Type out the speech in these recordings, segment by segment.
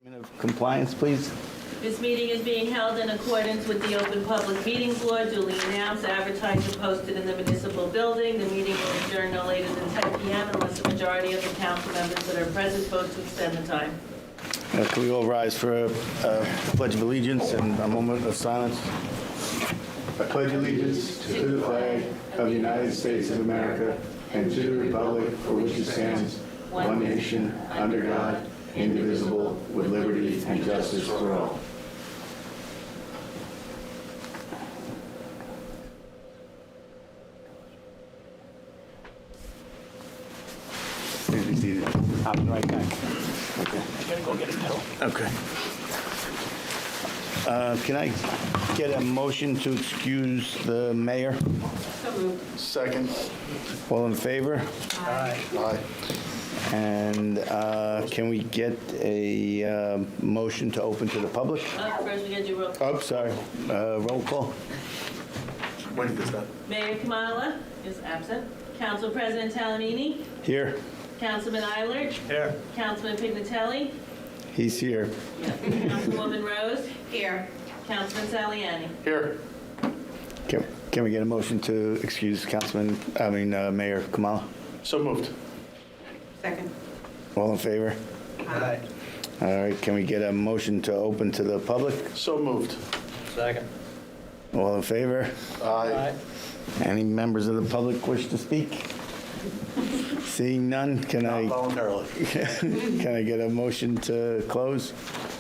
Of compliance, please. This meeting is being held in accordance with the Open Public Meetings Law, duly announced, advertised, and posted in the municipal building. The meeting will adjourn no later than 10 p.m. unless the majority of the council members that are present vote to extend the time. Can we all rise for a pledge of allegiance and a moment of silence? I pledge allegiance to the flag of the United States of America and to the republic for which it stands, one nation, under God, indivisible, with liberty and justice for all. Please be seated. I'll be right back. Okay. I gotta go get a pill. Okay. Can I get a motion to excuse the mayor? So moved. Second. All in favor? Aye. And can we get a motion to open to the public? First, we got your roll. Oh, sorry. Roll call. When does that? Mayor Kamala is absent. Council President Talamini. Here. Councilman Eilert. Here. Councilman Pignatelli. He's here. Councilwoman Rose. Here. Councilman Saliani. Here. Can we get a motion to excuse Mayor Kamala? So moved. Second. All in favor? Aye. All right, can we get a motion to open to the public? So moved. Second. All in favor? Aye. Any members of the public wish to speak? Seeing none, can Not I voluntarily. get a motion to close?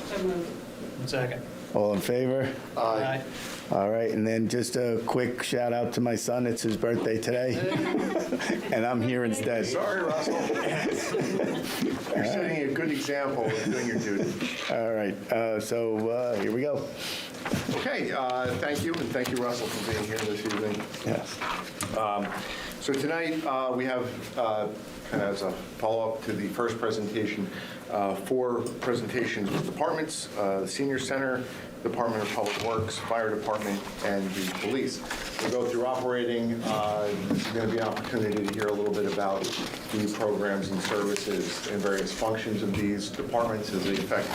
So moved. Second. All in favor? Aye. All right, and then just a quick shout out to my son. It's his birthday today, and I'm here instead. Sorry, Russell. You're setting a good example of doing your duty. All right, so here we go. Okay, thank you, and thank you, Russell, for being here this evening. Yes. So tonight, we have, kind of as a follow-up to the first presentation, 4 presentations with departments, the Senior Center, Department of Public Works, Fire Department, and the police. We'll go through operating. This is going to be an opportunity to hear a little bit about the programs and services and various functions of these departments as they affect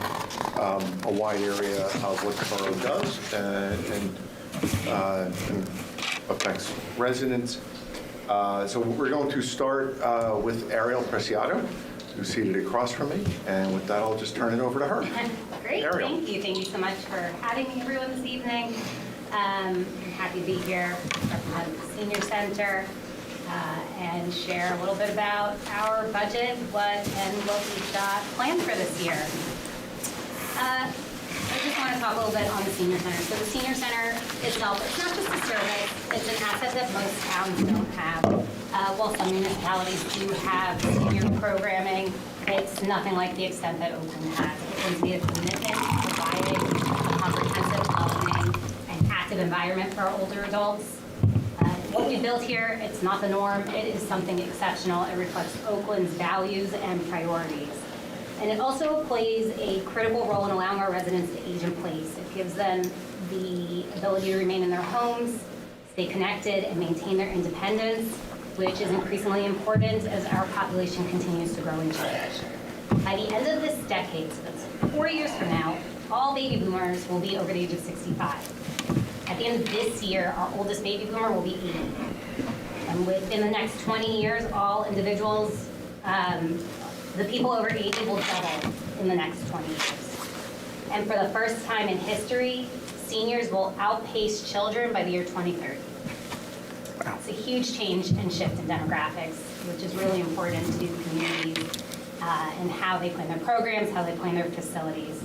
a wide area of what the borough does and affects residents. So we're going to start with Ariel Preciado, who's seated across from me. And with that, I'll just turn it over to her. Great, Ariel. thank you. Thank you so much for having me, everyone, this evening. I'm happy to be here, represent the Senior Center, and share a little bit about our budget, what we've got planned for this year. I just want to talk a little bit on the Senior Center. So the Senior Center itself, it's not just a service, it's an asset that most towns don't have. While some municipalities do have senior programming, it's nothing like the extent that Oakland has. Oakland's made a commitment to providing a comprehensive, welcoming, and active environment for our older adults. What we built here, it's not the norm. It is something exceptional. It reflects Oakland's values and priorities. And it also plays a critical role in allowing our residents to age in place. It gives them the ability to remain in their homes, stay connected, and maintain their independence, which is increasingly important as our population continues to grow and change. By the end of this decade, so that's 4 years from now, all baby boomers will be over the age of 65. At the end of this year, our oldest baby boomer will be 80. And within the next 20 years, all individuals, the people over 80 will double in the next 20 years. And for the first time in history, seniors will outpace children by the year 2030. It's a huge change and shift in demographics, which is really important to the communities and how they plan their programs, how they plan their facilities.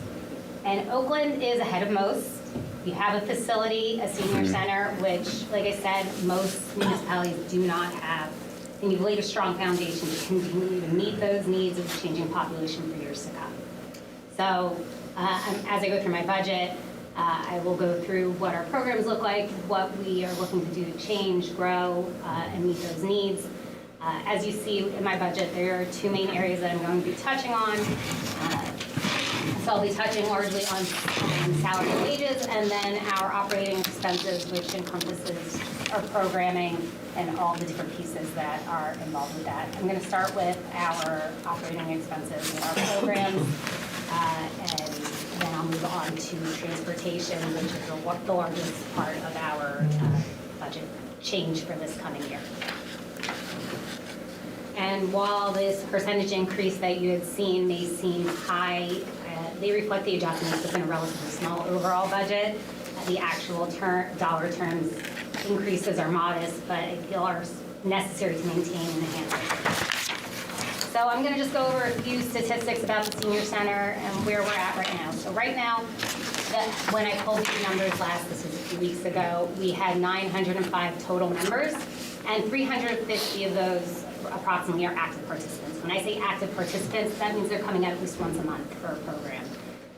And Oakland is ahead of most. We have a facility, a senior center, which, like I said, most municipalities do not have. And you've laid a strong foundation to continue to meet those needs of the changing population for years to come. So as I go through my budget, I will go through what our programs look like, what we are looking to do to change, grow, and meet those needs. As you see in my budget, there are 2 main areas that I'm going to be touching on. So I'll be touching largely on salary and wages, and then our operating expenses, which encompasses our programming and all the different pieces that are involved with that. I'm going to start with our operating expenses and our programs. And then I'll move on to transportation, which is the largest part of our budget change for this coming year. And while this percentage increase that you had seen may seem high, they reflect the adjustments within a relatively small overall budget. The actual dollar terms increases are modest, but I feel are necessary to maintain and enhance it. So I'm going to just go over a few statistics about the senior center and where we're at right now. So right now, when I pulled these numbers last, this was a few weeks ago, we had 905 total members, and 350 of those approximately are active participants. When I say active participants, that means they're coming out at least once a month for a program.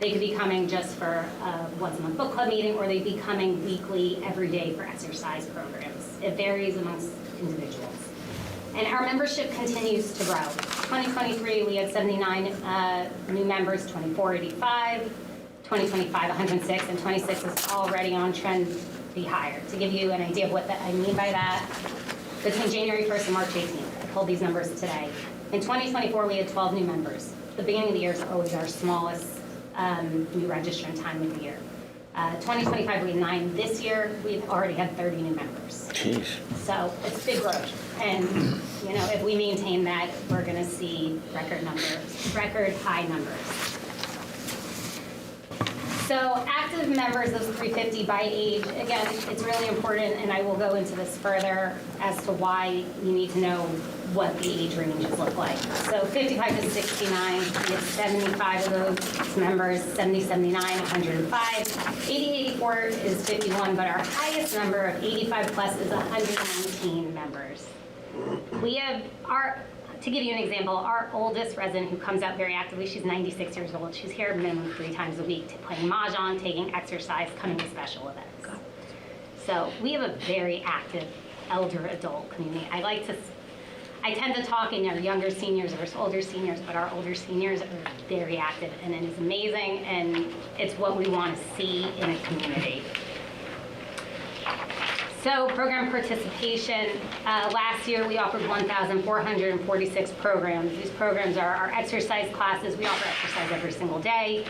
They could be coming just for a once-a-month book club meeting, or they'd be coming weekly, every day for exercise programs. It varies amongst individuals. And our membership continues to grow. 2023, we had 79 new members, 24, 85, 2025, 106, and 26 is already on trend to be higher. To give you an idea of what I mean by that, between January 1st and March 18th, I pulled these numbers today. In 2024, we had 12 new members. The beginning of the year is always our smallest new registering time of the year. 2025, we had 9. This year, we've already had 30 new members. Jeez. So it's big growth. And, if we maintain that, we're going to see record high numbers. So active members, those 350 by age, again, it's really important, and I will go into this further as to why you need to know what the age ranges look like. So 55 to 69, we have 75 of those members, 70, 79, 105. 80, 84 is 51, but our highest number of 85 plus is 119 members. We have to give you an example, our oldest resident who comes out very actively, she's 96 years old. She's here minimum 3 times a week playing mahjong, taking exercise, coming to special events. So we have a very active elder adult community. I tend to talk in our younger seniors versus older seniors, but our older seniors are very active, and it is amazing, and it's what we want to see in a community. So program participation, last year we offered 1,446 programs. These programs are our exercise classes. We offer exercise every single day.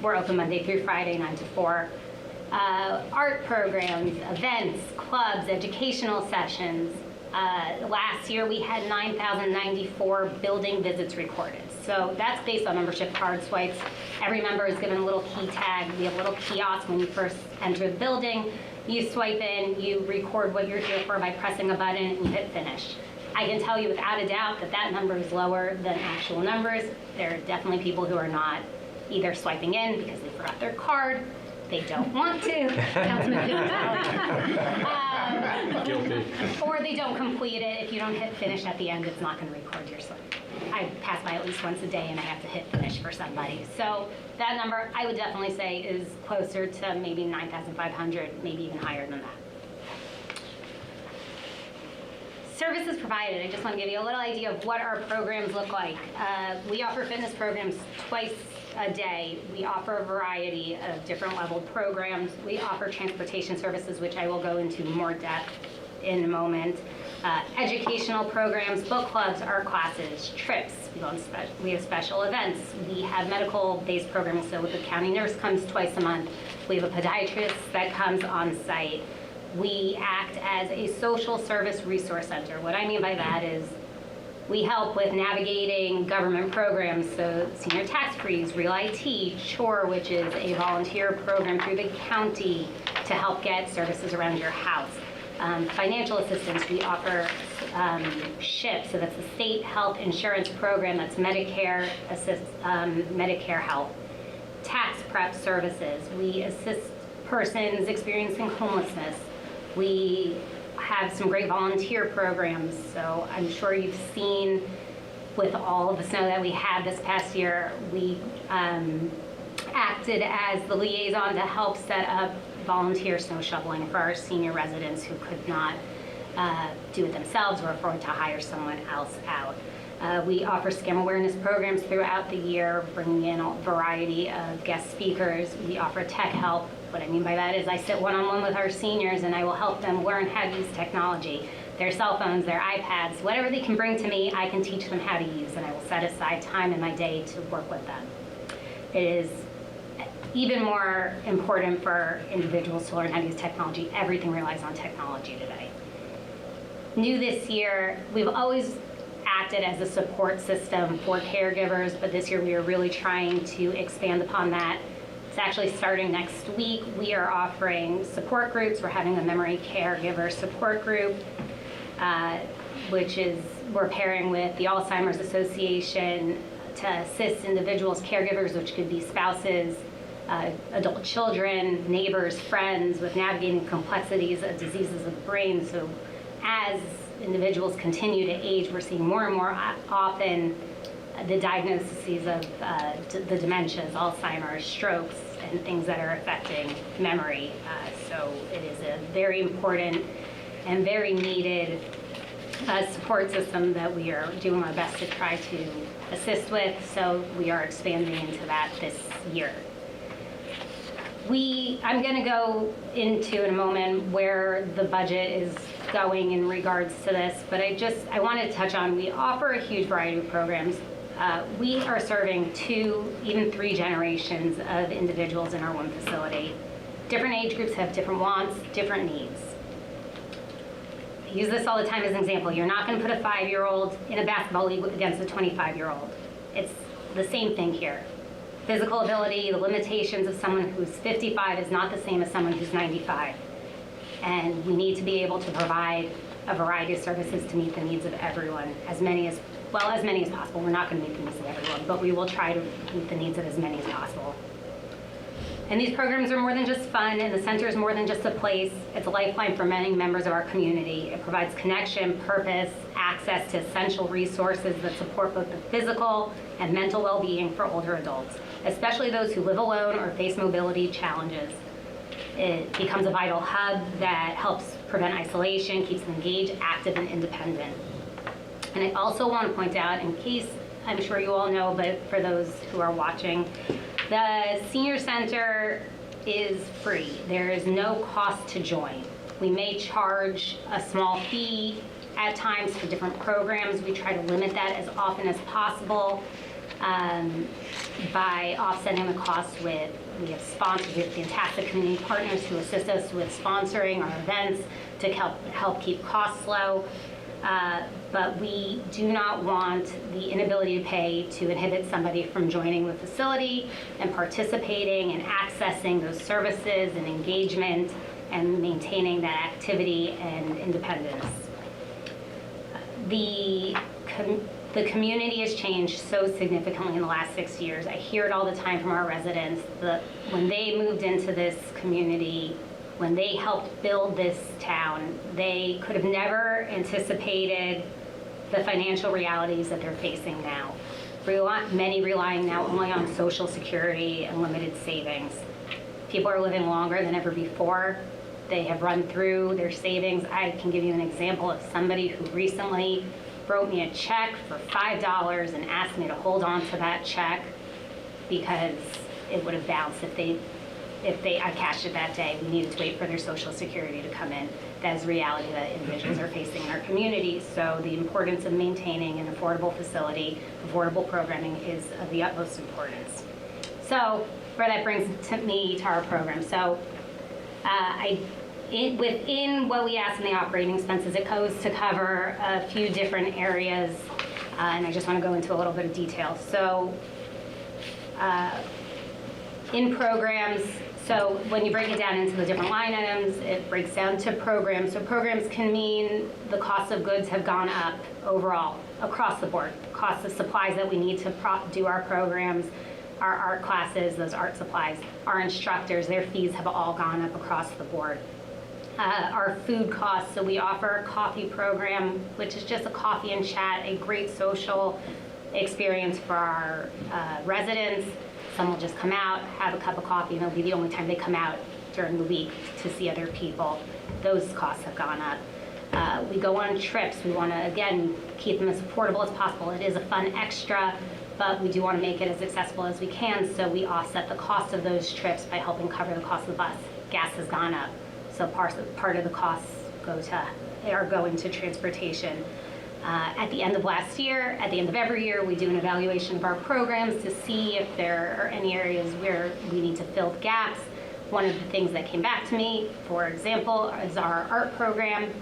We're open Monday through Friday, 9 to 4. Art programs, events, clubs, educational sessions. Last year we had 9,094 building visits recorded. So that's based on membership card swipes. Every member is given a little key tag. We have a little kiosk when you first enter the building. You swipe in, you record what you're here for by pressing a button, and you hit finish. I can tell you without a doubt that that number is lower than actual numbers. There are definitely people who are not either swiping in because they forgot their card, they don't want to, Guilty. or they don't complete it. If you don't hit finish at the end, it's not going to record your slip. I pass by at least once a day and I have to hit finish for somebody. So that number, I would definitely say, is closer to maybe 9,500, maybe even higher than that. Services provided, I just want to give you a little idea of what our programs look like. We offer fitness programs twice a day. We offer a variety of different leveled programs. We offer transportation services, which I will go into more depth in a moment. Educational programs, book clubs, art classes, trips. We have special events. We have medical-based programs, so the county nurse comes twice a month. We have a podiatrist that comes on site. We act as a social service resource center. What I mean by that is we help with navigating government programs, so senior tax freeze, Real IT, CHORE, which is a volunteer program through the county to help get services around your house. Financial assistance, we offer SHIP, so that's the state health insurance program, that's Medicare help. Tax prep services, we assist persons experiencing homelessness. We have some great volunteer programs, so I'm sure you've seen with all of the snow that we had this past year, we acted as the liaison to help set up volunteer snow shoveling for our senior residents who could not do it themselves or afford to hire someone else out. We offer scam awareness programs throughout the year, bringing in a variety of guest speakers. We offer tech help. What I mean by that is I sit one-on-one with our seniors and I will help them learn how to use technology, their cell phones, their iPads, whatever they can bring to me, I can teach them how to use, and I will set aside time in my day to work with them. it is even more important for individuals to learn how to use technology. Everything relies on technology today. New this year, we've always acted as a support system for caregivers, but this year we are really trying to expand upon that. It's actually starting next week. We are offering support groups. We're having a memory caregiver support group, which is we're pairing with the Alzheimer's Association to assist individuals, caregivers, which could be spouses, adult children, neighbors, friends, with navigating complexities of diseases of the brain. So as individuals continue to age, we're seeing more and more often the diagnoses of the dementias, Alzheimer's, strokes, and things that are affecting memory. So it is a very important and very needed support system that we are doing our best to try to assist with. So we are expanding into that this year. I'm going to go into in a moment where the budget is going in regards to this, but I want to touch on, we offer a huge variety of programs. We are serving 2, even 3 generations of individuals in our one facility. Different age groups have different wants, different needs. I use this all the time as an example. You're not going to put a 5-year-old in a basketball league against a 25-year-old. It's the same thing here. Physical ability, the limitations of someone who's 55 is not the same as someone who's 95. And we need to be able to provide a variety of services to meet the needs of everyone, as many as possible. We're not going to meet the needs of everyone, but we will try to meet the needs of as many as possible. And these programs are more than just fun, and the center is more than just a place. It's a lifeline for many members of our community. It provides connection, purpose, access to essential resources that support both the physical and mental well-being for older adults, especially those who live alone or face mobility challenges. It becomes a vital hub that helps prevent isolation, keeps them engaged, active, and independent. And I also want to point out, in case I'm sure you all know, but for those who are watching, the Senior Center is free. There is no cost to join. We may charge a small fee at times for different programs. We try to limit that as often as possible by offsetting the cost with, we have sponsors, we have fantastic community partners who assist us with sponsoring our events to help keep costs low. But we do not want the inability to pay to inhibit somebody from joining the facility and participating and accessing those services and engagement and maintaining that activity and independence. The community has changed so significantly in the last 6 years. I hear it all the time from our residents that when they moved into this community, when they helped build this town, they could have never anticipated the financial realities that they're facing now. Many relying now only on Social Security and limited savings. People are living longer than ever before. They have run through their savings. I can give you an example of somebody who recently wrote me a check for $5 and asked me to hold on to that check because it would have bounced if I cashed it that day. We needed to wait for their Social Security to come in. That is reality that individuals are facing in our community. So the importance of maintaining an affordable facility, affordable programming is of the utmost importance. So where that brings me to our program. So within what we ask in the operating expenses, it goes to cover a few different areas, and I just want to go into a little bit of detail. So in programs, so when you break it down into the different line items, it breaks down to programs. So programs can mean the cost of goods have gone up overall, across the board. Cost of supplies that we need to do our programs, our art classes, those art supplies, our instructors, their fees have all gone up across the board. Our food costs, so we offer a coffee program, which is just a coffee and chat, a great social experience for our residents. Some will just come out, have a cup of coffee, and it'll be the only time they come out during the week to see other people. Those costs have gone up. We go on trips. We want to, again, keep them as affordable as possible. It is a fun extra, but we do want to make it as accessible as we can, so we offset the cost of those trips by helping cover the cost of the bus. Gas has gone up, so part of the costs are going to transportation. At the end of last year, at the end of every year, we do an evaluation of our programs to see if there are any areas where we need to fill gaps. One of the things that came back to me, for example, is our art program.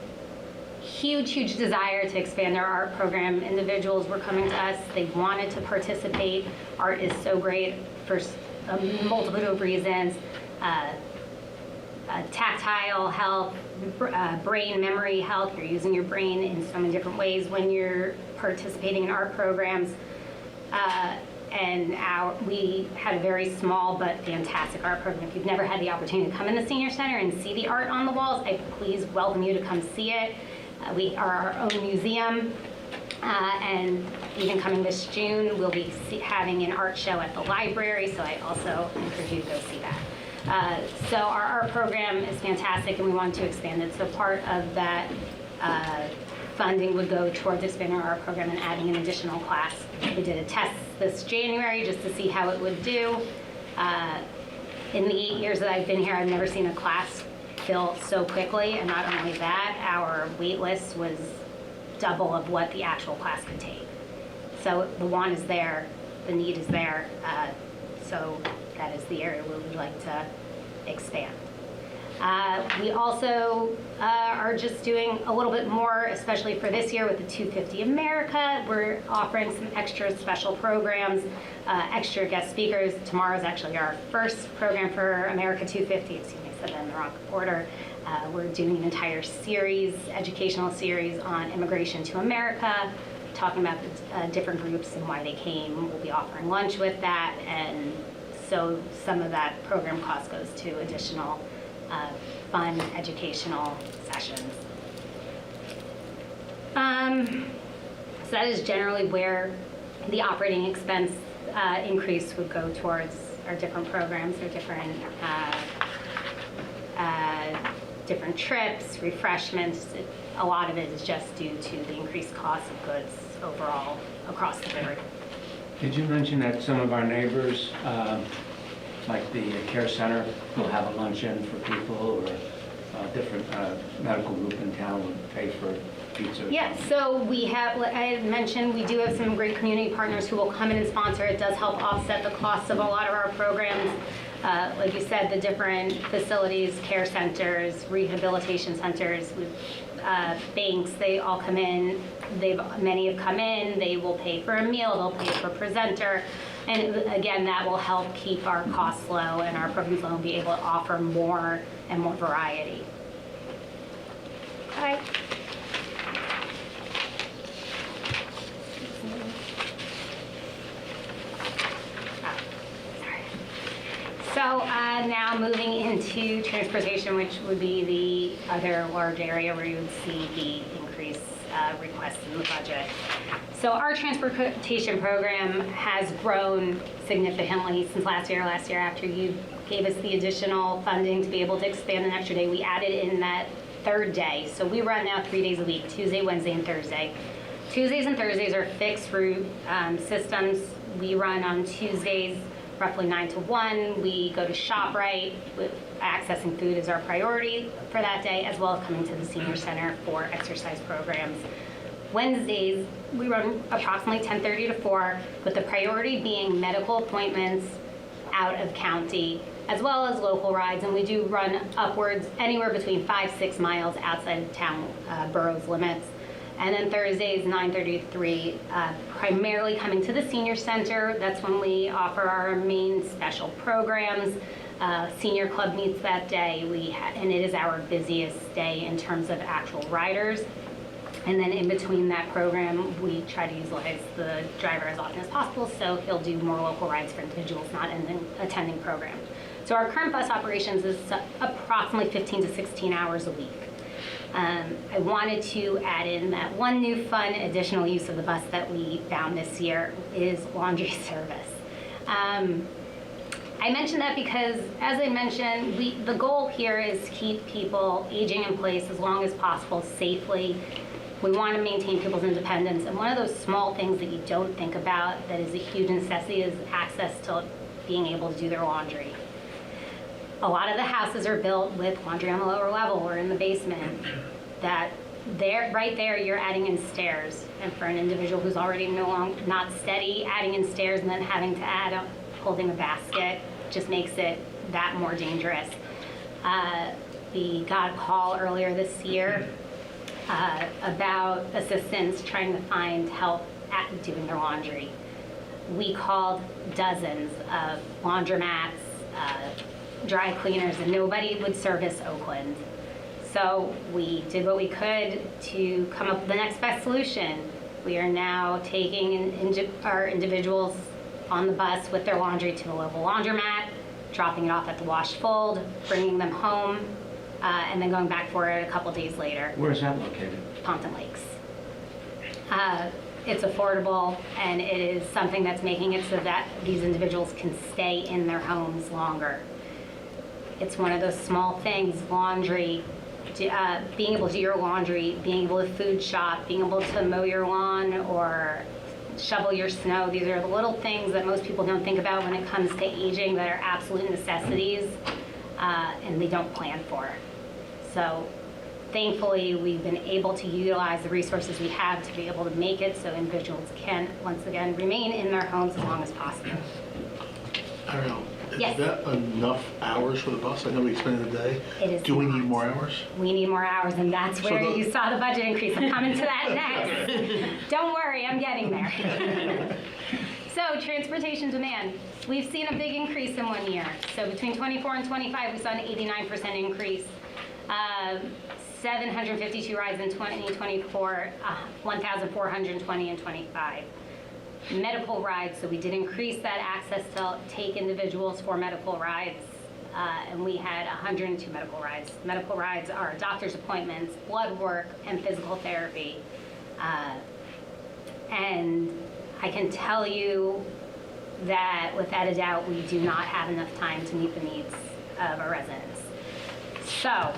Huge desire to expand our art program. Individuals were coming to us, they wanted to participate. Art is so great for a multitude of reasons. Tactile health, brain memory health. You're using your brain in so many different ways when you're participating in art programs. We had a very small but fantastic art program. If you've never had the opportunity to come in the Senior Center and see the art on the walls, I please welcome you to come see it. We are our own museum, and even coming this June, we'll be having an art show at the library, so I also encourage you to go see that. So our art program is fantastic, and we want to expand it. So part of that funding would go towards expanding our art program and adding an additional class. We did a test this January just to see how it would do. In the 8 years that I've been here, I've never seen a class fill so quickly, and not only that, our wait list was double of what the actual class could take. So the want is there, the need is there, so that is the area where we'd like to expand. We also are just doing a little bit more, especially for this year with the 250 America. We're offering some extra special programs, extra guest speakers. Tomorrow's actually our first program for America 250. Excuse me, I said that in the wrong order. We're doing an entire series, educational series on immigration to America, talking about the different groups and why they came. We'll be offering lunch with that, and so some of that program cost goes to additional fun educational sessions. So that is generally where the operating expense increase would go towards our different programs, or different trips, refreshments. A lot of it is just due to the increased cost of goods overall across the board. Did you mention that some of our neighbors, like the care center, will have a luncheon for people, or a different medical group in town would pay for pizza? Yeah, so we have, like I had mentioned, we do have some great community partners who will come in and sponsor. It does help offset the costs of a lot of our programs. Like you said, the different facilities, care centers, rehabilitation centers, banks, they all come in. Many have come in, they will pay for a meal, they'll pay for a presenter. And again, that will help keep our costs low, and our programs will be able to offer more and more variety. Okay. So now moving into transportation, which would be the other large area where you would see the increased requests in the budget. So our transportation program has grown significantly since last year. Last year, after you gave us the additional funding to be able to expand an extra day, we added in that third day. So we run now 3 days a week, Tuesday, Wednesday, and Thursday. Tuesdays and Thursdays are fixed route systems. We run on Tuesdays roughly 9 to 1. We go to ShopRite. Accessing food is our priority for that day, as well as coming to the Senior Center for exercise programs. Wednesdays, we run approximately 10:30 to 4, with the priority being medical appointments out of county, as well as local rides. And we do run upwards anywhere between 5-6 miles outside of town boroughs limits. And then Thursdays, 9:30 to 3, primarily coming to the Senior Center. That's when we offer our main special programs. Senior Club meets that day, and it is our busiest day in terms of actual riders. And then in between that program, we try to utilize the driver as often as possible, so he'll do more local rides for individuals not attending programs. So our current bus operations is approximately 15 to 16 hours a week. I wanted to add in that one new fun additional use of the bus that we found this year is laundry service. I mentioned that because, as I mentioned, the goal here is to keep people aging in place as long as possible safely. We want to maintain people's independence, and one of those small things that you don't think about that is a huge necessity is access to being able to do their laundry. A lot of the houses are built with laundry on the lower level or in the basement. That there, right there, you're adding in stairs. And for an individual who's already not steady, adding in stairs and then having to add holding a basket just makes it that more dangerous. We got a call earlier this year about assistants trying to find help at doing their laundry. We called dozens of laundromats, dry cleaners, and nobody would service Oakland. So we did what we could to come up with the next best solution. We are now taking our individuals on the bus with their laundry to the local laundromat, dropping it off at the wash fold, bringing them home, and then going back for it a couple days later. Where is that located? Ponton Lakes. It's affordable, and it is something that's making it so that these individuals can stay in their homes longer. It's one of those small things, laundry, being able to do your laundry, being able to food shop, being able to mow your lawn or shovel your snow. These are the little things that most people don't think about when it comes to aging that are absolute necessities, and they don't plan for. So thankfully, we've been able to utilize the resources we have to be able to make it so individuals can, once again, remain in their homes as long as possible. I don't know. Yes. Is that enough hours for the bus? I know we spend a day. It is Do we not. need more hours? We need more hours, and that's where the- you saw the budget increase. I'm coming to that next. Don't worry, I'm getting there. So transportation demand. We've seen a big increase in 1 year. So between 24 and 25, we saw an 89% increase. 752 rides in 2024, 1,420 in 25. Medical rides, so we did increase that access to take individuals for medical rides, and we had 102 medical rides. Medical rides are doctor's appointments, blood work, and physical therapy. And I can tell you that without a doubt, we do not have enough time to meet the needs of our residents. So,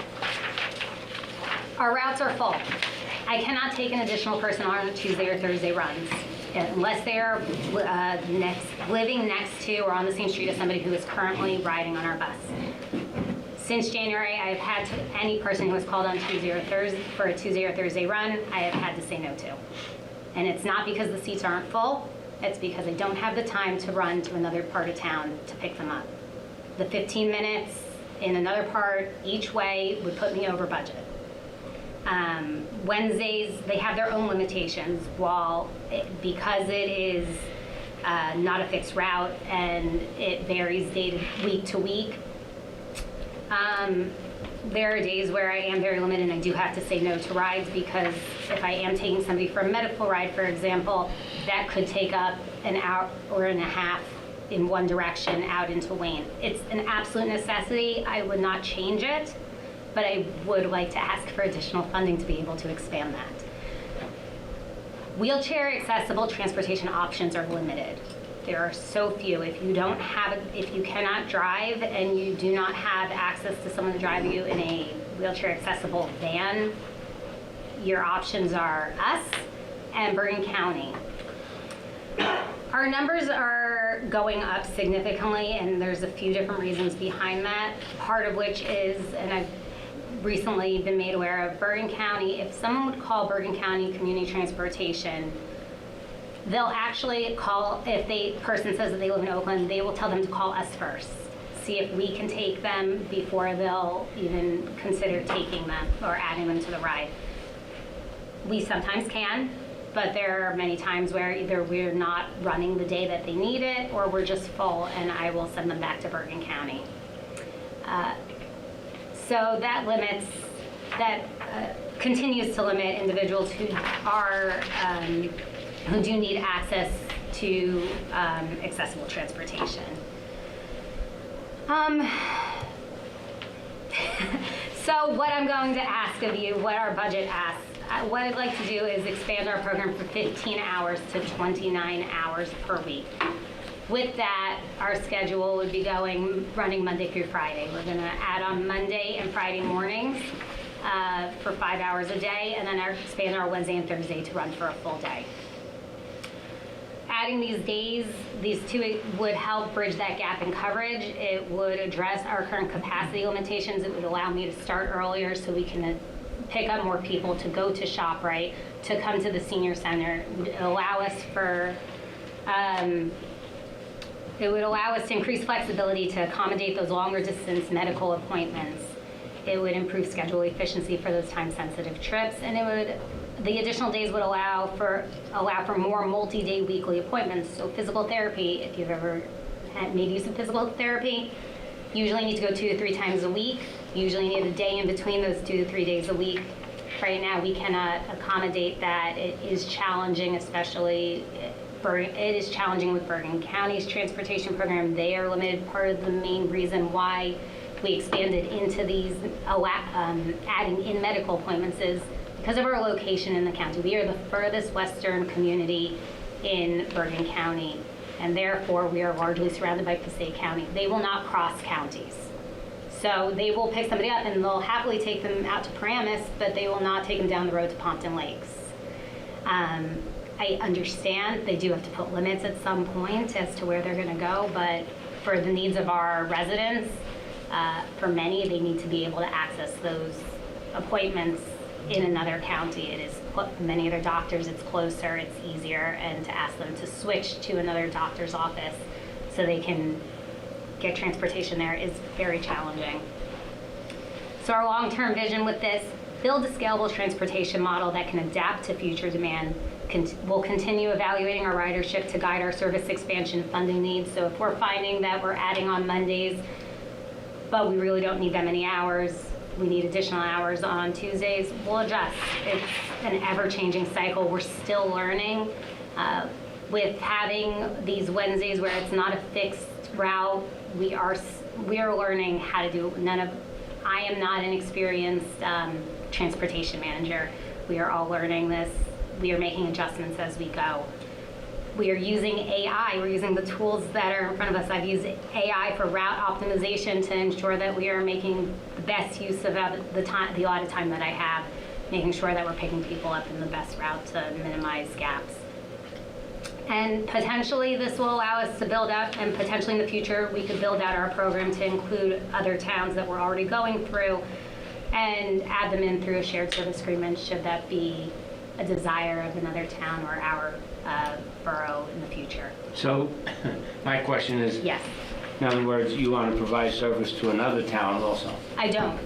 our routes are full. I cannot take an additional person on Tuesday or Thursday runs unless they are living next to or on the same street as somebody who is currently riding on our bus. Since January, I've had to, any person who has called on Tuesday or Thursday for a Tuesday or Thursday run, I have had to say no to. And it's not because the seats aren't full, it's because I don't have the time to run to another part of town to pick them up. The 15 minutes in another part each way would put me over budget. Wednesdays, they have their own limitations because it is not a fixed route and it varies week to week. There are days where I am very limited and I do have to say no to rides because if I am taking somebody for a medical ride, for example, that could take up an hour and a half in one direction out into Wayne. It's an absolute necessity. I would not change it, but I would like to ask for additional funding to be able to expand that. Wheelchair accessible transportation options are limited. There are so few. If you cannot drive and you do not have access to someone to drive you in a wheelchair accessible van, your options are us and Bergen County. Our numbers are going up significantly, and there's a few different reasons behind that, part of which is, and I've recently been made aware of, Bergen County, if someone would call Bergen County Community Transportation, they'll actually call, if the person says that they live in Oakland, they will tell them to call us first, see if we can take them before they'll even consider taking them or adding them to the ride. We sometimes can, but there are many times where either we're not running the day that they need it or we're just full and I will send them back to Bergen County. So that continues to limit individuals who do need access to accessible transportation. So what I'm going to ask of you, what our budget asks, what I'd like to do is expand our program from 15 hours to 29 hours per week. With that, our schedule would be running Monday through Friday. We're going to add on Monday and Friday mornings for 5 hours a day, and then expand our Wednesday and Thursday to run for a full day. Adding these days, these two would help bridge that gap in coverage. It would address our current capacity limitations. It would allow me to start earlier so we can pick up more people to go to ShopRite, to come to the senior center. It would allow us to increase flexibility to accommodate those longer distance medical appointments. It would improve schedule efficiency for those time-sensitive trips, and the additional days would allow for more multi-day weekly appointments. So physical therapy, if you've ever made use of physical therapy, usually need to go 2 to 3 times a week. Usually need a day in between those 2 to 3 days a week. Right now, we cannot accommodate that. It is challenging, especially it is challenging with Bergen County's transportation program. They are limited. Part of the main reason why we expanded into these, adding in medical appointments is because of our location in the county. We are the furthest western community in Bergen County, and therefore we are largely surrounded by Passaic County. They will not cross counties. So they will pick somebody up and they'll happily take them out to Paramus, but they will not take them down the road to Pompton Lakes. I understand they do have to put limits at some point as to where they're going to go, but for the needs of our residents, for many, they need to be able to access those appointments in another county. It is many of their doctors, it's closer, it's easier, and to ask them to switch to another doctor's office so they can get transportation there is very challenging. So our long-term vision with this, build a scalable transportation model that can adapt to future demand. We'll continue evaluating our ridership to guide our service expansion funding needs. So if we're finding that we're adding on Mondays, but we really don't need that many hours, we need additional hours on Tuesdays, we'll adjust. It's an ever-changing cycle. We're still learning. With having these Wednesdays where it's not a fixed route, we are learning how to do. I am not an experienced transportation manager. We are all learning this. We are making adjustments as we go. We are using AI. We're using the tools that are in front of us. I've used AI for route optimization to ensure that we are making the best use of the allotted time that I have, making sure that we're picking people up in the best route to minimize gaps. And potentially this will allow us to build out, and potentially in the future, we could build out our program to include other towns that we're already going through and add them in through a shared service agreement, should that be a desire of another town or our borough in the future. So my question is, Yes. in other words, you want to provide service to another town also? I don't.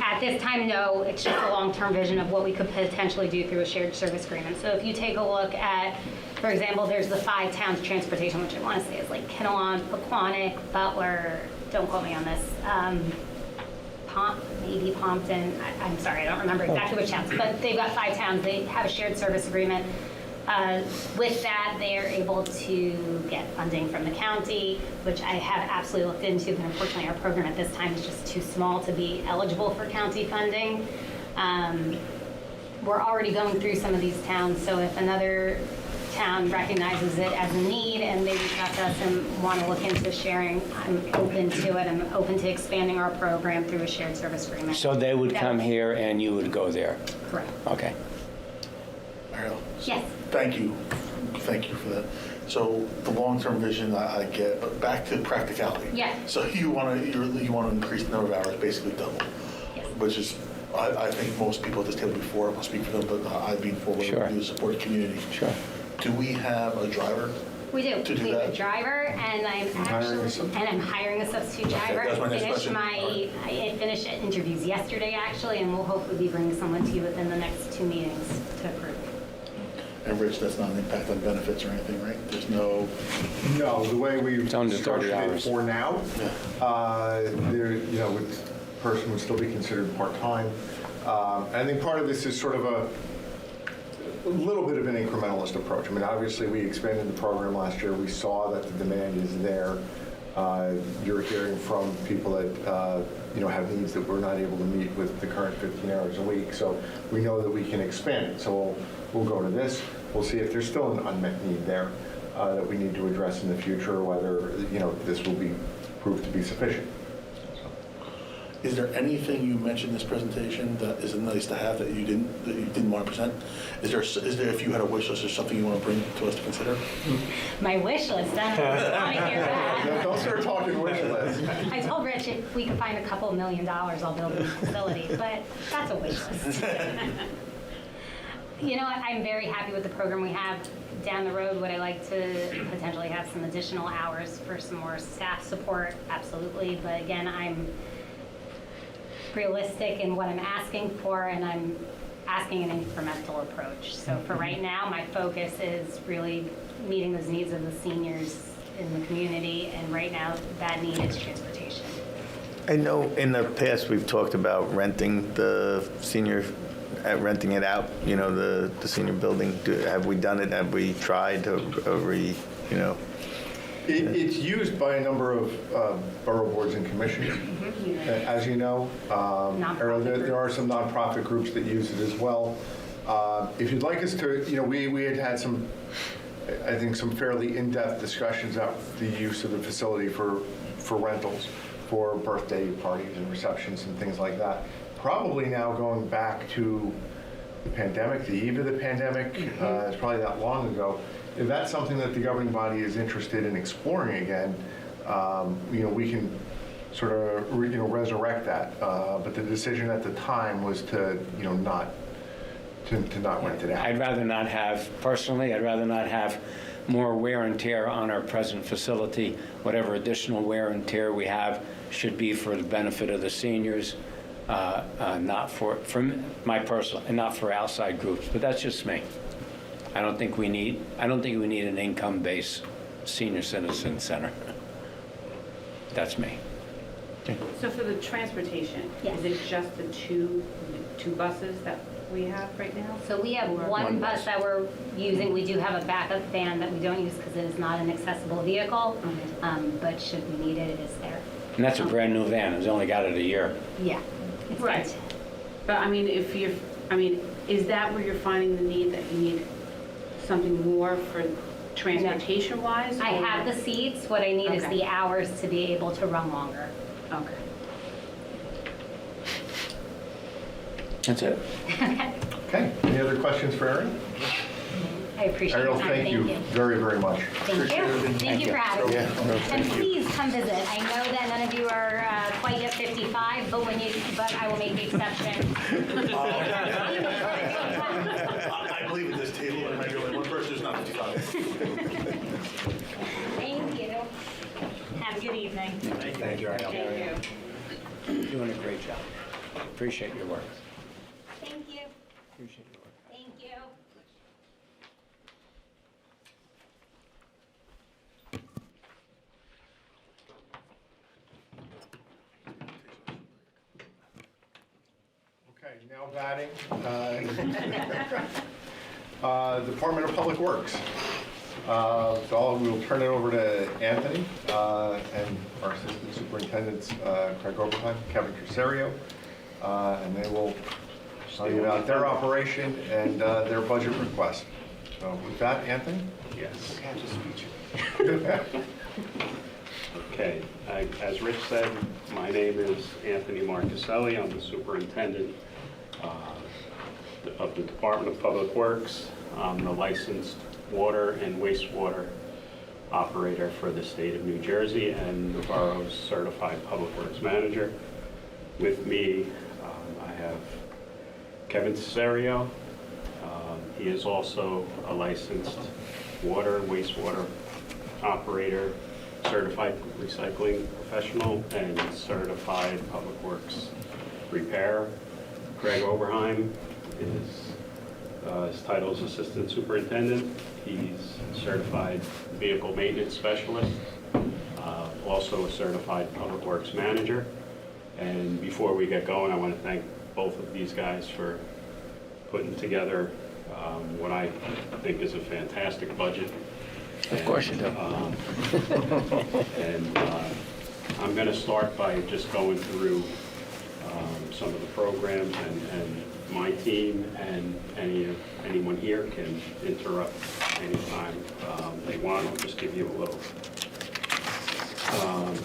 At this time, no. It's just a long-term vision of what we could potentially do through a shared service agreement. So if you take a look at, for example, there's the 5 towns transportation, which I want to say is like Kinnelon, Pequannock, Butler, don't quote me on this, maybe Pompton, I'm sorry, I don't remember exactly which towns, but they've got 5 towns. They have a shared service agreement. With that, they are able to get funding from the county, which I have absolutely looked into, but unfortunately our program at this time is just too small to be eligible for county funding. We're already going through some of these towns, so if another town recognizes it as a need and they reach out to us and want to look into sharing, I'm open to it. I'm open to expanding our program through a shared service agreement. So they would come here and you would go there? Correct. Okay. Ariel? Yes. Thank you for that. So the long-term vision I get, but back to practicality. Yeah. So you want to increase the number of hours, basically double, Yes. which is, I think most people at this table before, I won't speak for them, but I've been for what we Sure. do to support the community. Sure. Do we have a driver? We do. To do We have a that? driver, and I'm hiring a substitute driver. that's my next question. I finished interviews yesterday, actually, and we'll hopefully be bringing someone to you within the next 2 meetings to approve. And Rich, that's not an impact on benefits or anything, right? There's no, No, the way we've It's under 30 structured it hours. for now, the person would still be considered part-time. I think part of this is sort of a little bit of an incrementalist approach. I mean, obviously, we expanded the program last year. We saw that the demand is there. You're hearing from people that, have needs that we're not able to meet with the current 15 hours a week. So we know that we can expand it. So we'll go to this. We'll see if there's still an unmet need there that we need to address in the future, whether, this will be proved to be sufficient. Is there anything you mentioned in this presentation that is nice to have that you didn't want to present? Is there, if you had a wish list or something you want to bring to us to consider? My wish list, I don't want to hear that. Don't start talking wish list. I told Rich if we could find a couple $1 million, I'll build a facility, but that's a wish list. You know, I'm very happy with the program we have. Down the road, would I like to potentially have some additional hours for some more staff support? Absolutely, but again, I'm realistic in what I'm asking for, and I'm asking an incremental approach. So for right now, my focus is really meeting those needs of the seniors in the community, and right now, that need is transportation. I know in the past, we've talked about renting the senior, renting it out, you know, the senior building. Have we done it? Have we tried? Have we, you know? It's used by a number of borough boards and commissions, as you know. There are some nonprofit groups that use it as well. If you'd like us to, you know, we had some, I think, some fairly in-depth discussions about the use of the facility for rentals, for birthday parties and receptions and things like that. Probably now going back to the pandemic, the eve of the pandemic, it's probably that long ago. If that's something that the governing body is interested in exploring again, you know, we can sort of, you know, resurrect that. But the decision at the time was to, you know, not rent it out. I'd rather not have, personally, I'd rather not have more wear and tear on our present facility. Whatever additional wear and tear we have should be for the benefit of the seniors, not for my personal, and not for outside groups. But that's just me. I don't think we need an income-based senior citizen center. That's me. So for the transportation, Yes. is it just the two buses that we have right now? So we have one bus that we're using. We do have a backup van that we don't use because it is not an accessible vehicle. But should we need it, it is there. And that's a brand-new van. It's only got it a year. Yeah. It's Right. good. But I mean, is that where you're finding the need, that you need something more for transportation-wise? I have the seats. What I need is Okay. the hours to be able to run longer. Okay. That's it. Okay, any other questions for Erin? I appreciate Ariel, your time. thank you very, very much. Thank you. Thank you for having me. Yeah. And please come visit. I know that none of you are quite yet 55, but I will make the exception. I believe at this table, and maybe only one person is not 55. Thank you. Have a good evening. Thank you, Ariel. You're doing a great job. Appreciate your work. Thank you. Appreciate your work. Thank you. Okay, now batting. Department of Public Works. So we'll turn it over to Anthony and our Assistant Superintendents, Craig Oberheim, Kevin Casario, and they will tell you about their operation and their budget request. So with that, Anthony? Yes. Okay, as Rich said, my name is Anthony Marcuselli. I'm the superintendent of the Department of Public Works. I'm the licensed water and wastewater operator for the state of New Jersey and the borough's certified public works manager. With me, I have Kevin Casario. He is also a licensed water and wastewater operator, certified recycling professional, and certified public works repair. Craig Oberheim his title is Assistant Superintendent. He's a certified vehicle maintenance specialist, also a certified public works manager. And before we get going, I want to thank both of these guys for putting together what I think is a fantastic budget. Of course you do. And I'm going to start by just going through some of the programs, and my team and anyone here can interrupt anytime they want. I'll just give you a little,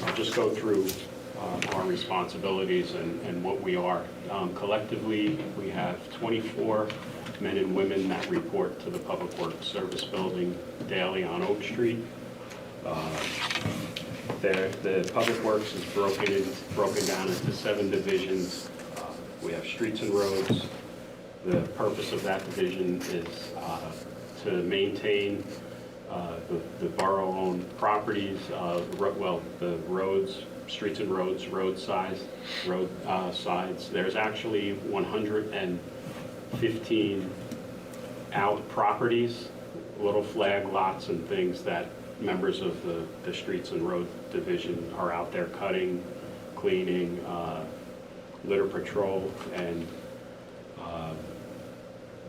I'll just go through our responsibilities and what we are. Collectively, we have 24 men and women that report to the Public Works Service Building daily on Oak Street. The Public Works is broken down into 7 divisions. We have streets and roads. The purpose of that division is to maintain the borough-owned properties, the roads, streets and roads, road sides. There's actually 115 out properties, little flag lots and things that members of the Streets and Road Division are out there cutting, cleaning, litter patrol, and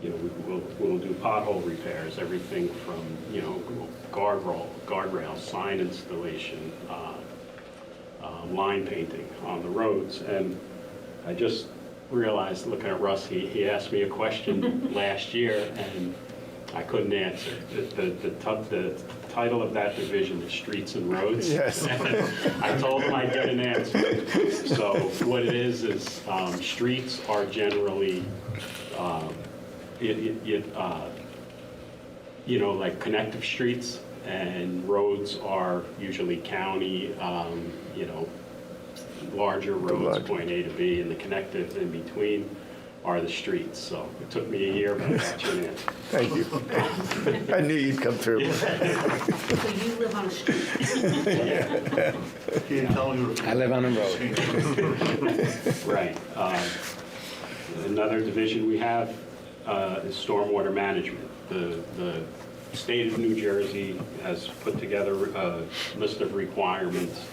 we'll do pothole repairs, everything from, guardrails, sign installation, line painting on the roads. And I just realized, looking at Russ, he asked me a question last year, and I couldn't answer. The title of that division is Streets and Roads. Yes. I told him I'd get an answer. So what it is streets are generally, like connective streets, and roads are usually county, larger roads, point A to B, and the connectives in between are the streets. So it took me a year, but I got you an answer. Thank you. I knew you'd come through. So you live on a street. Can't tell you. I live on a road. Right. Another division we have is stormwater management. The state of New Jersey has put together a list of requirements,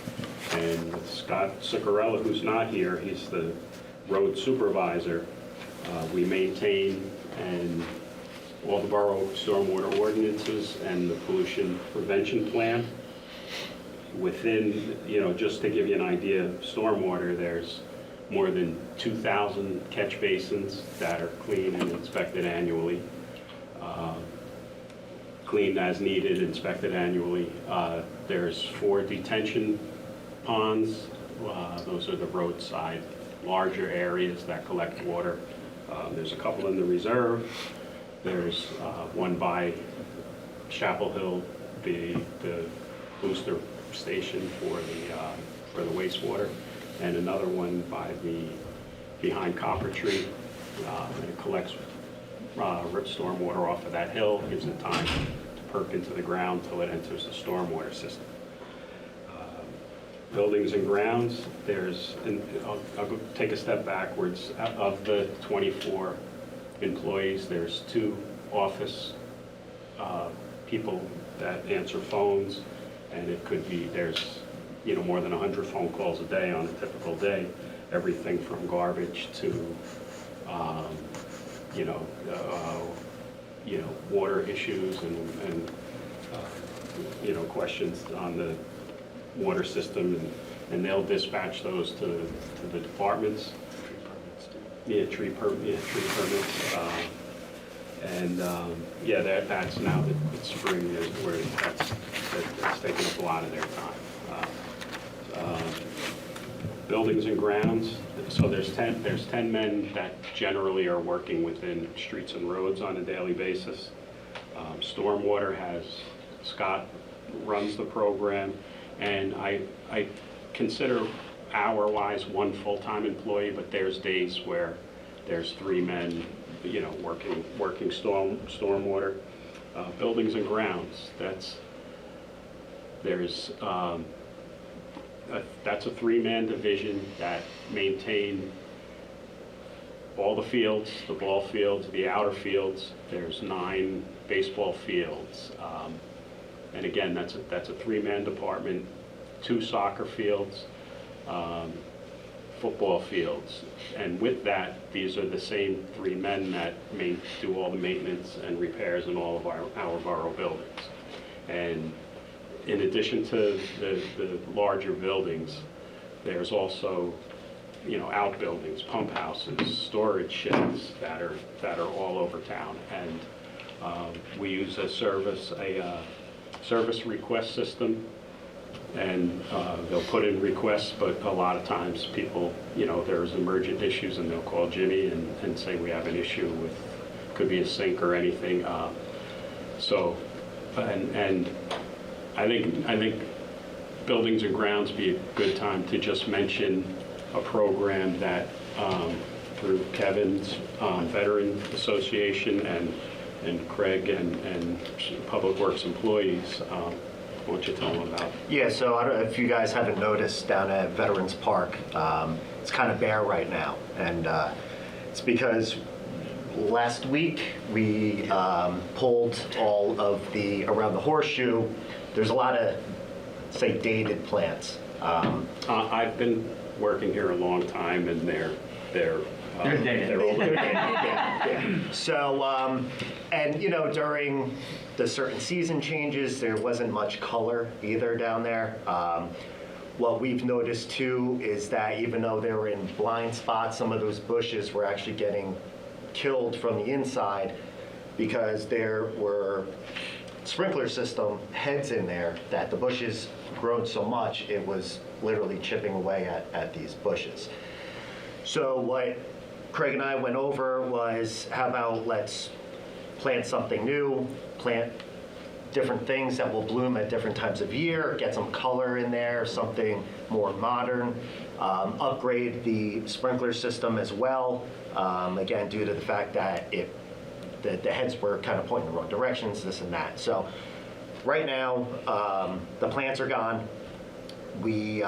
and with Scott Zuccarella, who's not here, he's the road supervisor. We maintain all the borough stormwater ordinances and the pollution prevention plan. Within, just to give you an idea of stormwater, there's more than 2,000 catch basins that are cleaned and inspected annually. Cleaned as needed, inspected annually. There's 4 detention ponds. Those are the roadside, larger areas that collect water. There's a couple in the reserve. There's one by Chapel Hill, the booster station for the wastewater, and another one behind Copper Tree, and it collects stormwater off of that hill, gives it time to perk into the ground till it enters the stormwater system. Buildings and grounds, I'll go take a step backwards. Of the 24 employees, there's 2 office people that answer phones, and it could be, there's more than 100 phone calls a day on a typical day, everything from garbage to water issues and questions on the water system, and they'll dispatch those to the departments. Tree permits. That's now the spring is where that's taking up a lot of their time. Buildings and grounds, so there's 10 men that generally are working within streets and roads on a daily basis. Stormwater Scott runs the program, and I consider hour-wise 1 full-time employee, but there's days where there's 3 men, working stormwater. Buildings and grounds, that's a 3-man division that maintain all the fields, the ball fields, the outer fields. There's 9 baseball fields. And again, that's a 3-man department, 2 soccer fields, football fields. And with that, these are the same 3 men that do all the maintenance and repairs in all of our borough buildings. And in addition to the larger buildings, there's also, outbuildings, pump houses, storage sheds that are all over town. And we use a service request system and they'll put in requests, but a lot of times people, there's emergent issues, and they'll call Jimmy and say, we have an issue with, could be a sink or anything. So, and I think Buildings and Grounds be a good time to just mention a program that through Kevin's Veteran Association and Craig and Public Works employees. Why don't you tell them about it? Yeah, so I don't know if you guys haven't noticed down at Veterans Park, it's kind of bare right now. And it's because last week we pulled all of around the horseshoe, there's a lot of, say, dated plants. I've been working here a long time, and they're dated. older. Yeah. So, and during the certain season changes, there wasn't much color either down there. What we've noticed too is that even though they were in blind spots, some of those bushes were actually getting killed from the inside because there were sprinkler system heads in there that the bushes grown so much it was literally chipping away at these bushes. So what Craig and I went over was, how about let's plant something new, plant different things that will bloom at different times of year, get some color in there, something more modern, upgrade the sprinkler system as well, again, due to the fact that the heads were kind of pointing in the wrong directions, this and that. So right now, the plants are gone. We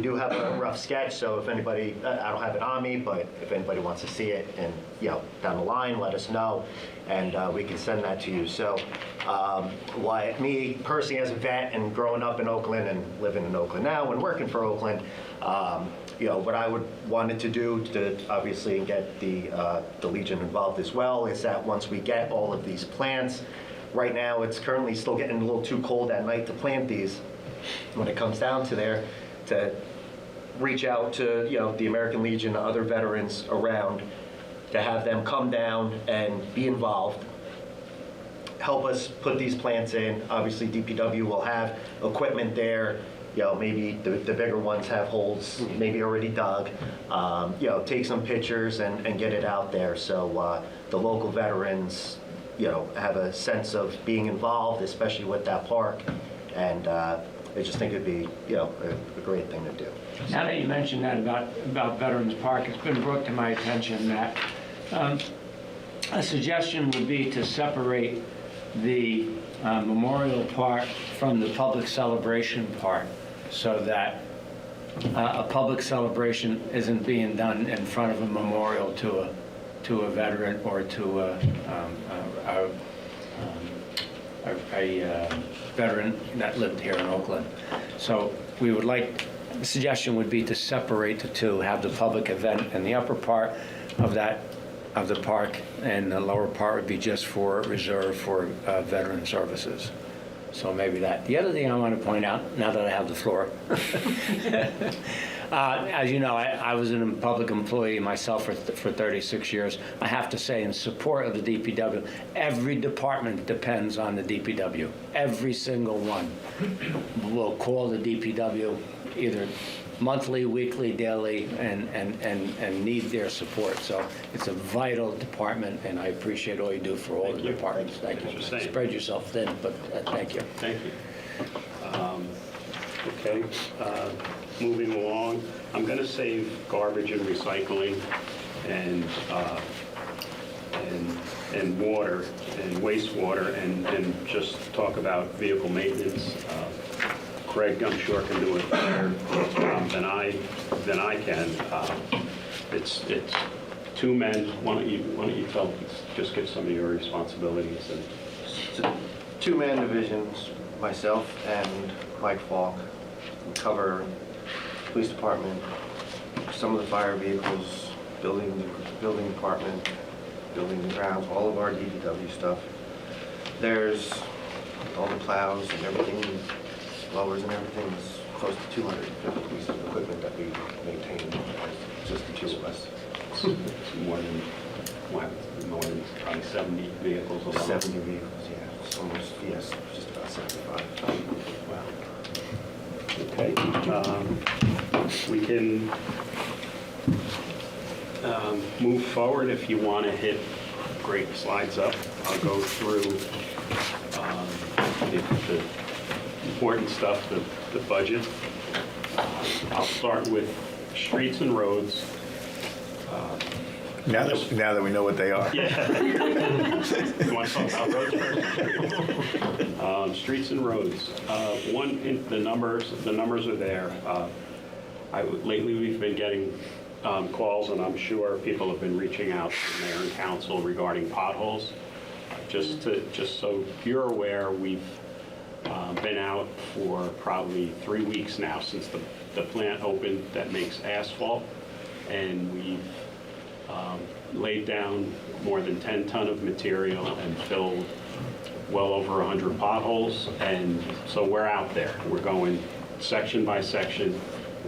do have a rough sketch, so if anybody, I don't have it on me, but if anybody wants to see it and, down the line, let us know, and we can send that to you. So me personally as a vet and growing up in Oakland and living in Oakland now and working for Oakland, what I wanted to do to obviously get the Legion involved as well is that once we get all of these plants, right now it's currently still getting a little too cold at night to plant these. When it comes down to there, to reach out to the American Legion, other veterans around, to have them come down and be involved, help us put these plants in. Obviously, DPW will have equipment there. Maybe the bigger ones have holes, maybe already dug. Take some pictures and get it out there so the local veterans, have a sense of being involved, especially with that park. And I just think it'd be, a great thing to do. Now that you mentioned that about Veterans Park, it's been brought to my attention that a suggestion would be to separate the memorial part from the public celebration part, so that a public celebration isn't being done in front of a memorial to a veteran or to a veteran that lived here in Oakland. So we would like, the suggestion would be to separate the two, have the public event in the upper part of the park, and the lower part would be just reserved for veteran services. So maybe that. The other thing I want to point out, now that I have the floor, as you know, I was a public employee myself for 36 years. I have to say, in support of the DPW, every department depends on the DPW. Every single one will call the DPW either monthly, weekly, daily, and need their support. So it's a vital department, and I appreciate all you do for all the departments. Thank you. Spread yourself thin, but thank you. Thank you. Okay, moving along, I'm going to save garbage and recycling and water and wastewater and just talk about vehicle maintenance. Craig, I'm sure, can do it better than I can. It's two men. Why don't you just give some of your responsibilities? So, two-man divisions, myself and Mike Falk. We cover police department, some of the fire vehicles, building department, building and grounds, all of our DPW stuff. There's all the plows and everything, blowers and everything. Is close to 250 pieces of equipment that we maintain, just the two of us. It's more than probably 70 vehicles alone. 70 vehicles, yeah. It's almost, yes, just about 75. Wow. Okay. We can move forward if you want to hit great slides up. I'll go through the important stuff, the budget. I'll start with streets and roads. Now that we know what they are. Yeah. You want to talk about roads first? Streets and roads. The numbers are there. Lately, we've been getting calls, and I'm sure people have been reaching out to the mayor and council regarding potholes. Just so you're aware, we've been out for probably 3 weeks now since the plant opened that makes asphalt, and we've laid down more than 10 ton of material and filled well over 100 potholes. And so we're out there. We're going section by section.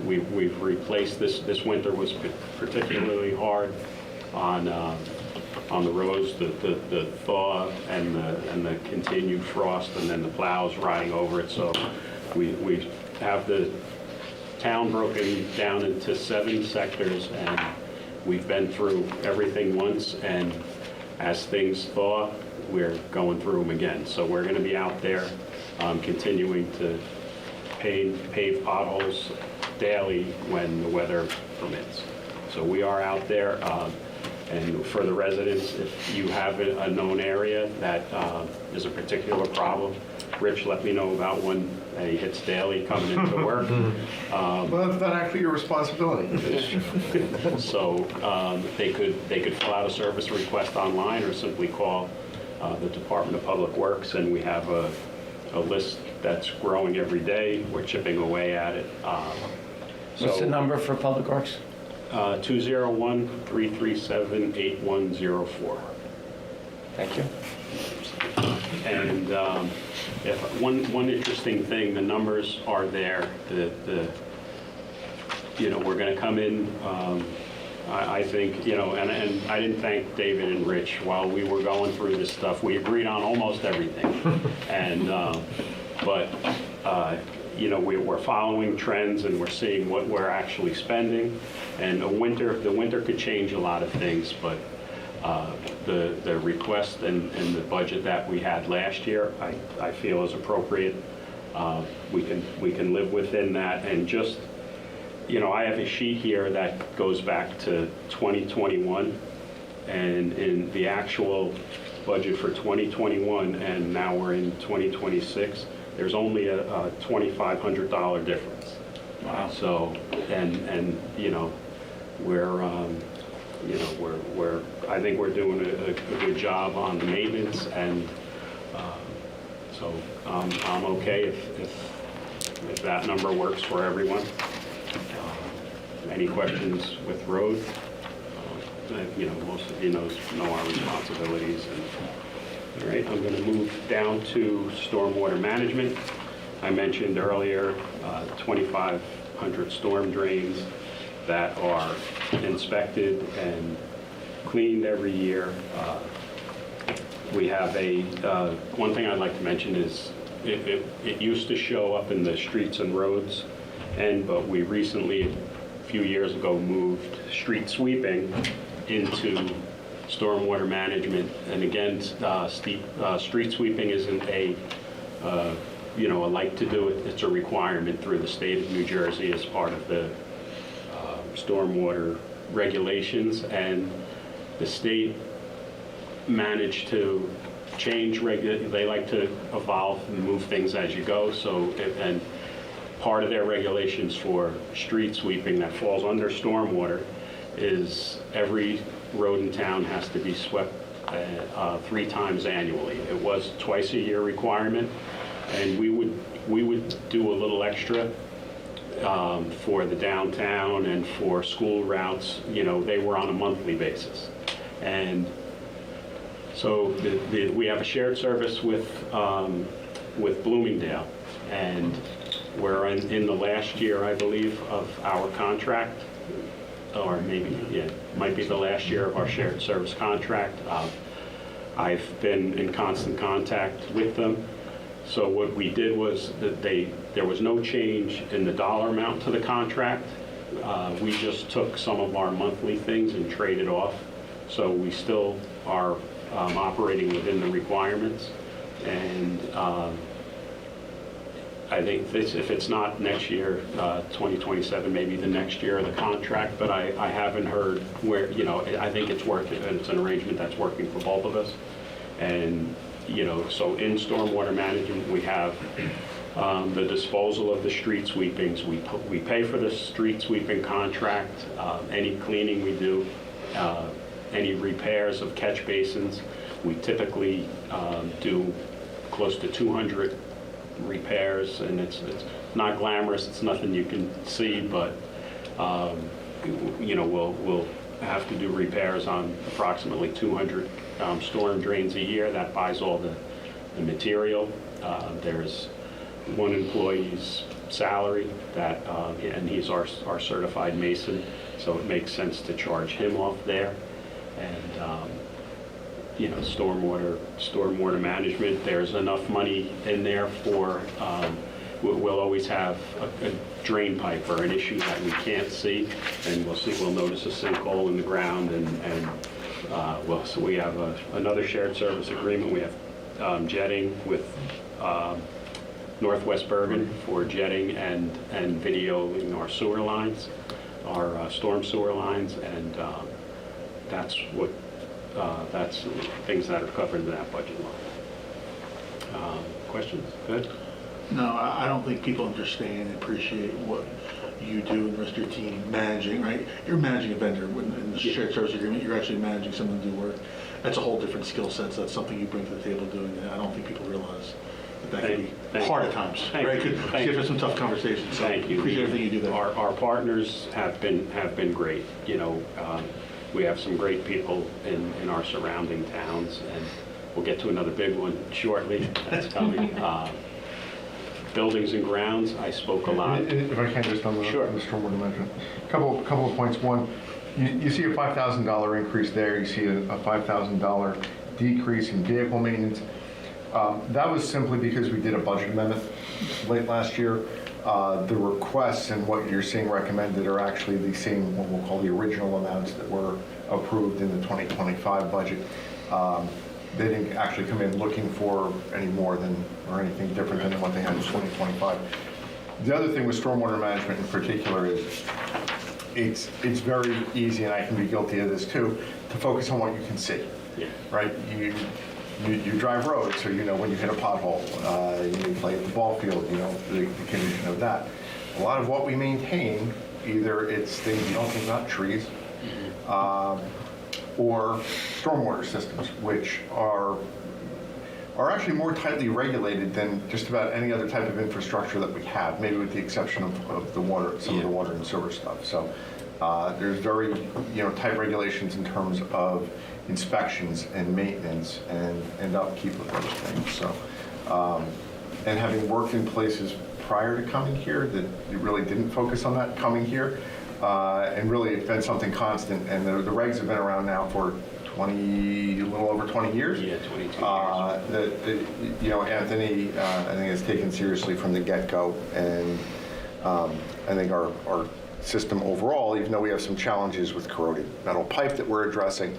We've replaced this winter was particularly hard on the roads, the thaw and the continued frost, and then the plows riding over it. So we have the town broken down into 7 sectors, and we've been through everything once, and as things thaw, we're going through them again. So we're going to be out there continuing to pave potholes daily when the weather permits. So we are out there, and for the residents, if you have a known area that is a particular problem, Rich, let me know about when he hits daily coming into work. Well, it's not actually your responsibility. So they could fill out a service request online or simply call the Department of Public Works, and we have a list that's growing every day. We're chipping away at it. What's the number for Public Works? 201-337-8104. Thank you. And if one interesting thing, the numbers are there. We're going to come in. I think, and I didn't thank David and Rich while we were going through this stuff. We agreed on almost everything, and we're following trends, and we're seeing what we're actually spending. And the winter could change a lot of things, but the request and the budget that we had last year, I feel is appropriate. We can live within that, and just, I have a sheet here that goes back to 2021, and in the actual budget for 2021, and now we're in 2026, there's only a $2,500 difference. Wow. So, and I think we're doing a good job on the maintenance, and so I'm okay if that number works for everyone. Any questions with road? Most of you know our responsibilities. All right, I'm going to move down to stormwater management. I mentioned earlier 2,500 storm drains that are inspected and cleaned every year. We have one thing I'd like to mention is it used to show up in the streets and roads, but we recently, a few years ago, moved street sweeping into stormwater management. And again, street sweeping isn't a like to do it. It's a requirement through the state of New Jersey as part of the stormwater regulations, and the state managed to change they like to evolve and move things as you go. So, and part of their regulations for street sweeping that falls under stormwater is every road in town has to be swept 3 times annually. It was twice a year requirement, and we would do a little extra for the downtown and for school routes. They were on a monthly basis, and so we have a shared service with Bloomingdale, and we're in the last year, I believe, of our contract, or maybe, it might be the last year of our shared service contract. I've been in constant contact with them. So what we did was that there was no change in the dollar amount to the contract. We just took some of our monthly things and traded off. So we still are operating within the requirements. And I think if it's not next year, 2027, maybe the next year of the contract, but I haven't heard where, I think it's working, and it's an arrangement that's working for both of us. And, so in stormwater management, we have the disposal of the street sweepings. We pay for the street sweeping contract, any cleaning we do, any repairs of catch basins. We typically do close to 200 repairs, and it's not glamorous, it's nothing you can see, but we'll have to do repairs on approximately 200 storm drains a year. That buys all the material. There's one employee's salary that, and he's our certified mason, so it makes sense to charge him off there. And stormwater management, there's enough money in there for, we'll always have a drain pipe or an issue that we can't see, and we'll notice a sinkhole in the ground, so we have another shared service agreement. We have jetting with Northwest Bergen for jetting and videoing our sewer lines, our storm sewer lines, and that's things that are covered in that budget line. Questions? Good? No, I don't think people understand and appreciate what you do and the rest of your team managing, right? You're managing a vendor. In the shared service agreement, you're actually managing someone to do work. That's a whole different skill set. So that's something you bring to the table doing, and I don't think people realize that can be hard at times, right? Could give us some tough conversations. So Thank you. Appreciate everything you do there. Our partners have been great. We have some great people in our surrounding towns, and we'll get to another big one shortly that's coming. Buildings and grounds, I spoke a lot. If I can just on the Sure. on the stormwater management. Couple of points. One, you see a $5,000 increase there. You see a $5,000 decrease in vehicle maintenance. That was simply because we did a budget amendment late last year. The requests and what you're seeing recommended are actually the same, what we'll call the original amounts that were approved in the 2025 budget. They didn't actually come in looking for any more than, or anything different than what they had in 2025. The other thing with stormwater management in particular is it's very easy, and I can be guilty of this too, to focus on what you can see, right? You drive roads, so you know when you hit a pothole. You play at the ball field, you know the condition of that. A lot of what we maintain, either it's things you don't think about, trees, or stormwater systems, which are actually more tightly regulated than just about any other type of infrastructure that we have, maybe with the exception of the water, some of the water and sewer stuff. So there's very tight regulations in terms of inspections and maintenance and upkeep of those things. So, and having worked in places prior to coming here that really didn't focus on that coming here, and really it's been something constant. And the regs have been around now for a little over 20 years. Yeah, 22 years. Anthony, I think has taken seriously from the get-go, and I think our system overall, even though we have some challenges with corroded metal pipe that we're addressing,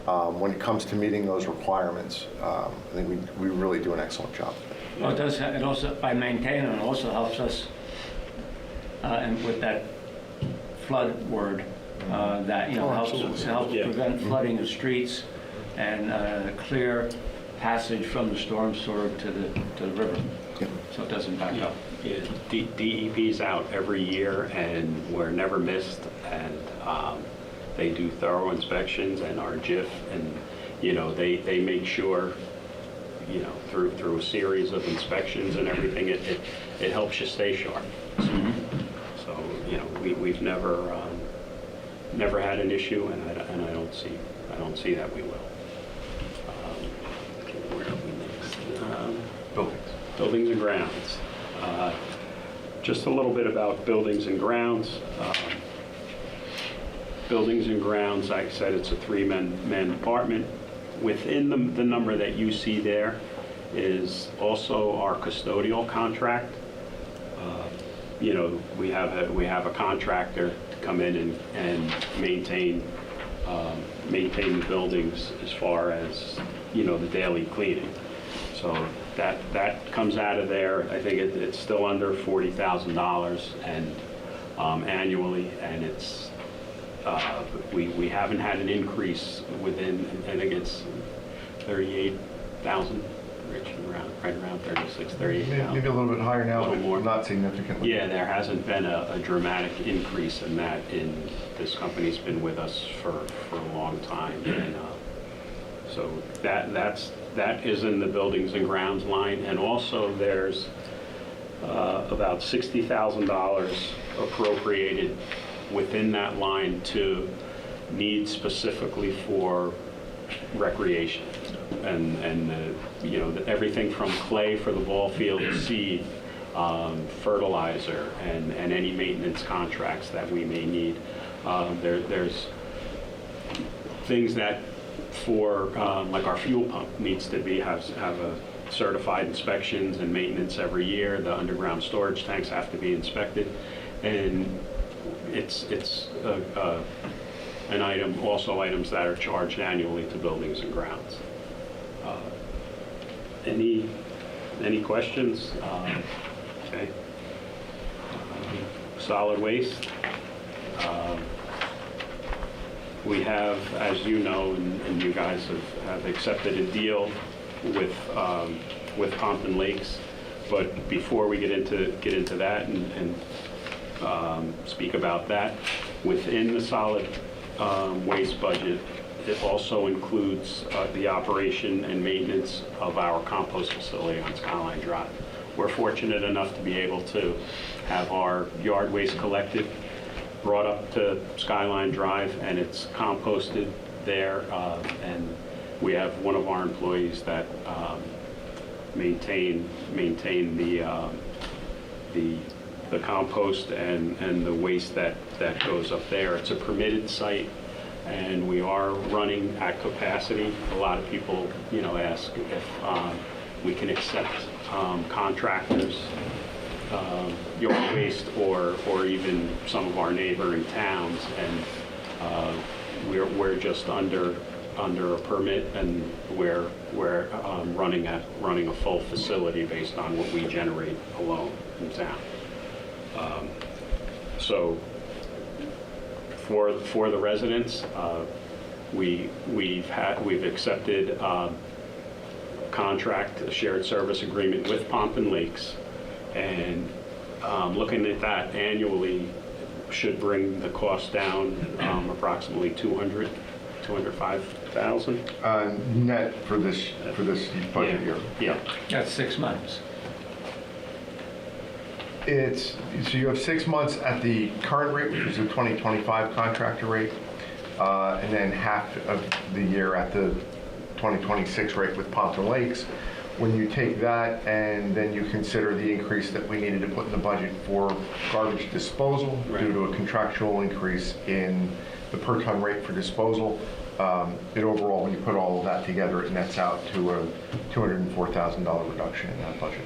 when it comes to meeting those requirements, I think we really do an excellent job. Well, it does. It also, by maintaining it, also helps us, and with that flood word, that helps prevent flooding of streets and clear passage from the storm sewer to the river, so it doesn't back up. Yeah, DEP's out every year, and we're never missed, and they do thorough inspections, and our JIF, and they make sure through a series of inspections and everything, it helps you stay sharp. So we've never had an issue, and I don't see that we will. Where are we next? Buildings and grounds. Just a little bit about buildings and grounds. Buildings and grounds, like I said, it's a three-man department. Within the number that you see there is also our custodial contract. You know, we have a contractor to come in and maintain the buildings as far as, you know, the daily cleaning. So that comes out of there. I think it's still under $40,000 and annually, and it's we haven't had an increase within. I think it's 38,000, right around 36, 38,000. Maybe a little bit higher now, A little but more. not significantly. Yeah, there hasn't been a dramatic increase in that. This company's been with us for a long time, and so that is in the buildings and grounds line, and also there's about $60,000 appropriated within that line to needs specifically for recreation, and you know, everything from clay for the ball field, seed, fertilizer, and any maintenance contracts that we may need. There's things that for like our fuel pump needs to have a certified inspections and maintenance every year. The underground storage tanks have to be inspected, and it's an item, also items that are charged annually to buildings and grounds. Any questions? Okay. Solid waste. We have, as you know, and you guys have accepted a deal with Pompton Lakes. But before we get into that and speak about that, within the solid waste budget, it also includes the operation and maintenance of our compost facility on Skyline Drive. We're fortunate enough to be able to have our yard waste collected, brought up to Skyline Drive, and it's composted there. And we have one of our employees that maintain the compost and the waste that goes up there. It's a permitted site, and we are running at capacity. A lot of people, you know, ask if we can accept contractors, yard waste, or even some of our neighboring towns, and we're just under a permit, and we're running a full facility based on what we generate alone in town. So for the residents, we've accepted a contract, a shared service agreement with Pompton Lakes, and looking at that annually should bring the cost down approximately $205,000 Net for this budget year. Yeah. That's 6 months. So you have 6 months at the current rate, which is the 2025 contractor rate, and then half of the year at the 2026 rate with Pompton Lakes. When you take that and then you consider the increase that we needed to put in the budget for garbage disposal due to a contractual increase in the per ton rate for disposal, it overall, when you put all of that together, it nets out to a $204,000 reduction in that budget.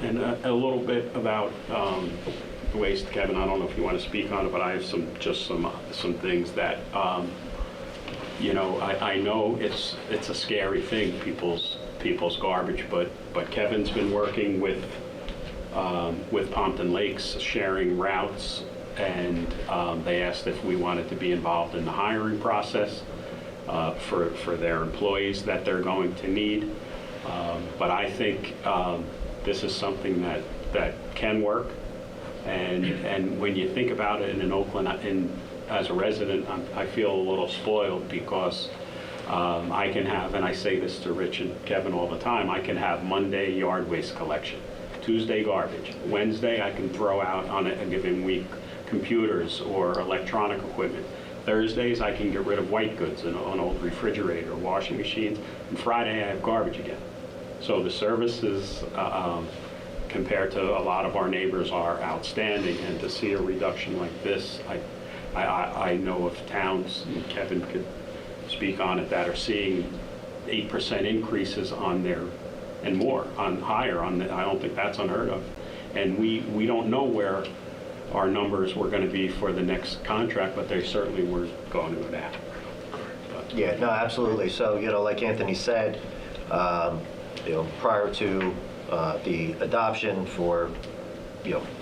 And a little bit about waste, Kevin. I don't know if you want to speak on it, but I have some things that you know. I know it's a scary thing, people's garbage, but Kevin's been working with Pompton Lakes, sharing routes, and they asked if we wanted to be involved in the hiring process for their employees that they're going to need. But I think this is something that can work, and when you think about it in Oakland, as a resident, I feel a little spoiled because I can have, and I say this to Rich and Kevin all the time, I can have Monday yard waste collection, Tuesday garbage, Wednesday I can throw out on a given week computers or electronic equipment. Thursdays I can get rid of white goods, an old refrigerator, washing machines, and Friday I have garbage again. So the services compared to a lot of our neighbors are outstanding, and to see a reduction like this, I know of towns, and Kevin could speak on it, that are seeing 8% increases on their and more, higher. I don't think that's unheard of. And we don't know where our numbers were going to be for the next contract, but they certainly were going to go down. Yeah, no, absolutely. So, like Anthony said, prior to the adoption for,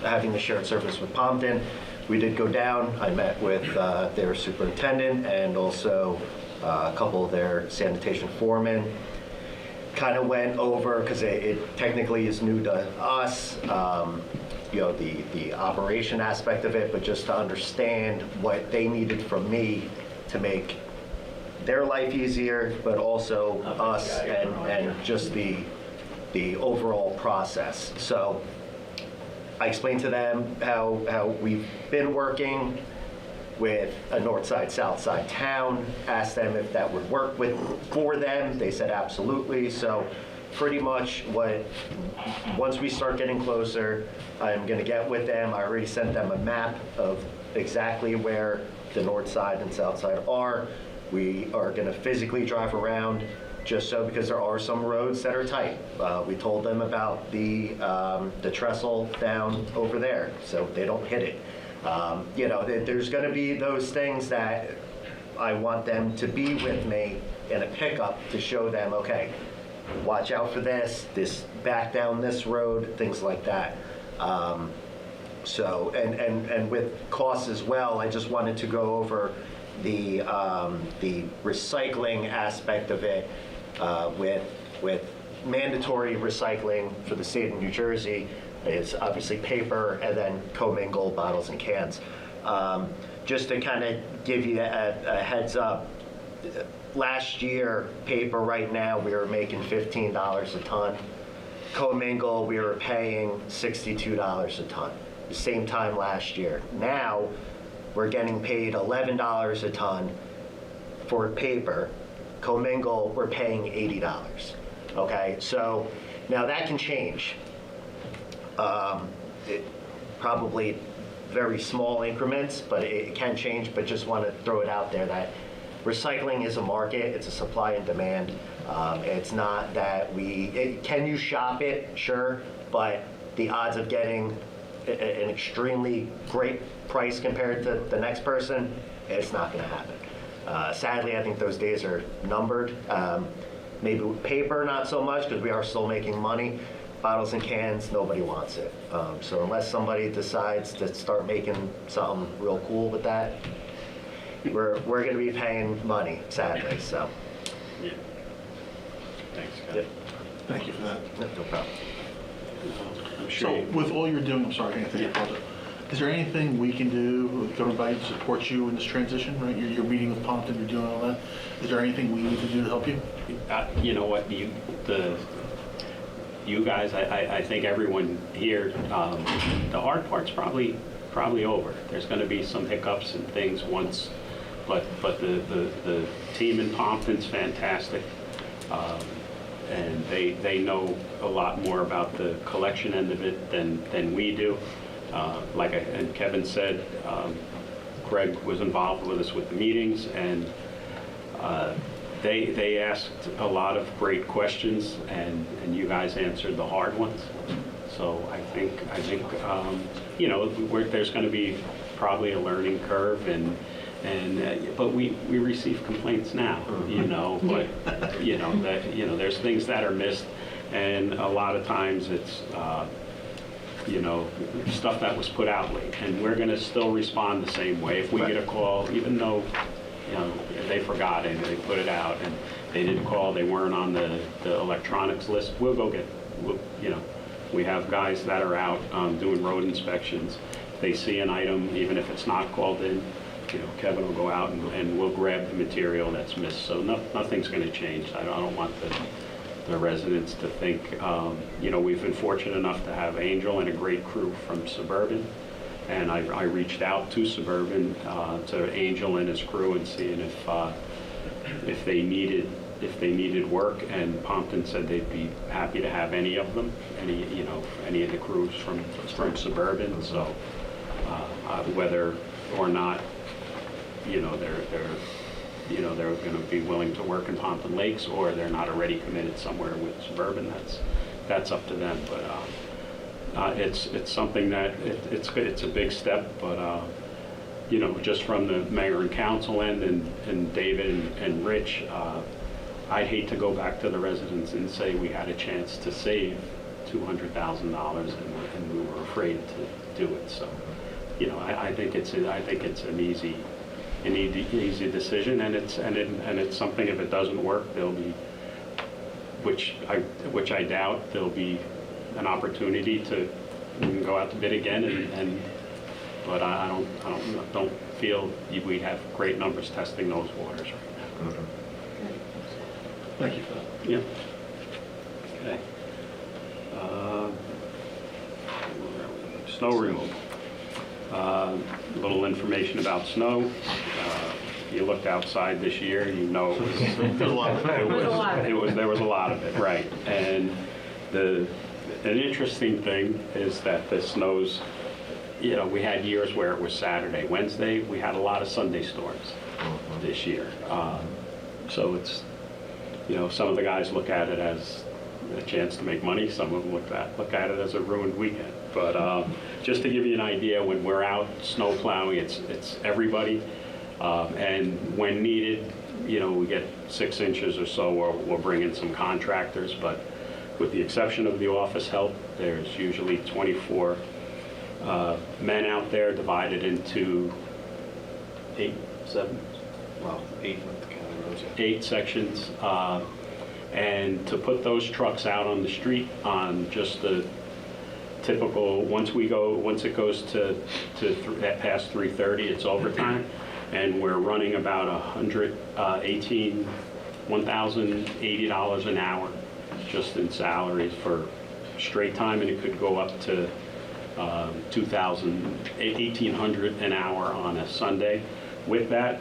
having the shared service with Pompton, we did go down. I met with their superintendent and also a couple of their sanitation foremen. Kind of went over, because it technically is new to us, the operation aspect of it, but just to understand what they needed from me to make their life easier, but also us and just the overall process. So I explained to them how we've been working with a north side, south side town, asked them if that would work for them. They said absolutely. So pretty much once we start getting closer, I'm gonna get with them. I already sent them a map of exactly where the north side and south side are. We are gonna physically drive around, just so, because there are some roads that are tight. We told them about the trestle down over there, so they don't hit it. There's going to be those things that I want them to be with me in a pickup to show them, okay, watch out for this back down this road, things like that. So, and with costs as well, I just wanted to go over the recycling aspect of it with mandatory recycling for the state of New Jersey. Is obviously paper and then commingled bottles and cans. Just to kind of give you a heads up, last year, paper right now, we were making $15 a ton. Commingle, we were paying $62 a ton, the same time last year. Now, we're getting paid $11 a ton for paper. Commingle, we're paying $80. Okay, so now that can change. It probably very small increments, but it can change. But just want to throw it out there that recycling is a market. It's a supply and demand. It's not that can you shop it? Sure, but the odds of getting an extremely great price compared to the next person, it's not going to happen. Sadly, I think those days are numbered. Maybe with paper, not so much, because we are still making money. Bottles and cans, nobody wants it. So unless somebody decides to start making something real cool with that, we're going to be paying money, sadly. So. Yeah. Thanks, Yeah. guys. Thank you for that. No problem. I'm sure. So with all you're doing, I'm sorry, Anthony, I apologize. Is there anything we can do, with government to support you in this transition, right? You're meeting with Pompton, you're doing all that. Is there anything we need to do to help you? You know what, you guys, I think everyone here, the hard part's probably over. There's going to be some hiccups and things once, but the team in Pompton's fantastic, and they know a lot more about the collection end of it than we do. And Kevin said, Greg was involved with us with the meetings, and they asked a lot of great questions, and you guys answered the hard ones. So I think there's going to be probably a learning curve, but we receive complaints now, but there's things that are missed, and a lot of times it's stuff that was put out late, and we're going to still respond the same way if we get a call, even though they forgot and they put it out and they didn't call, they weren't on the electronics list. We'll go get, we have guys that are out doing road inspections. If they see an item, even if it's not called in, Kevin will go out and we'll grab the material that's missed. So nothing's going to change. I don't want the residents to think, we've been fortunate enough to have Angel and a great crew from Suburban. And I reached out to Suburban, to Angel and his crew, and seeing if they needed work. And Pompton said they'd be happy to have any of them, any of the crews from Suburban. So whether or not they're you know, they're going to be willing to work in Pompton Lakes, or they're not already committed somewhere with Suburban. That's up to them. But it's something that it's a big step, but you know, just from the mayor and council end and David and Rich, I'd hate to go back to the residents and say we had a chance to save $200,000 and we were afraid to do it. So, you know, I think it's an easy decision, and it's something. If it doesn't work, there'll be, which I doubt, there'll be an opportunity to go out to bid again, but I don't feel we have great numbers testing those waters right now. Thank you for that. Yeah. Okay. Snow removal. A little information about snow. If you looked outside this year, you know there was a lot of it, right? And an interesting thing is that the snows, you know, we had years where it was Saturday, Wednesday. We had a lot of Sunday storms this year. So it's, you know, some of the guys look at it as a chance to make money. Some of them look at it as a ruined weekend. But just to give you an idea, when we're out snow plowing, it's everybody. And when needed, you know, we get 6 inches or so, or we'll bring in some contractors. But with the exception of the office help, there's usually 24 men out there divided into 8 sections. And to put those trucks out on the street on just the typical, once it goes to past 3:30, it's overtime, and we're running about $1,080 an hour just in salaries for straight time, and it could go up to $1,800 an hour on a Sunday. With that,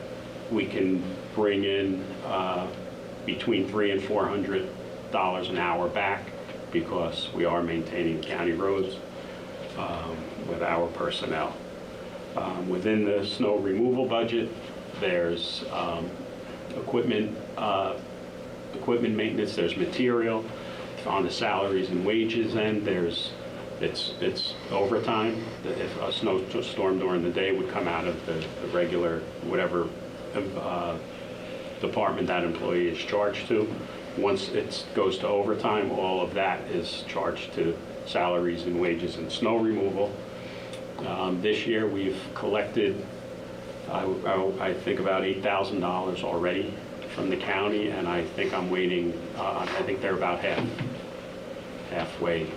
we can bring in between $300 and $400 an hour back, because we are maintaining county roads with our personnel. Within the snow removal budget, there's equipment maintenance, there's material. On the salaries and wages end, it's overtime. If a snowstorm during the day would come out of the regular, whatever department that employee is charged to. Once it goes to overtime, all of that is charged to salaries and wages and snow removal. This year, we've collected, I think, about $8,000 already from the county, and I think I'm waiting, I think they're about halfway.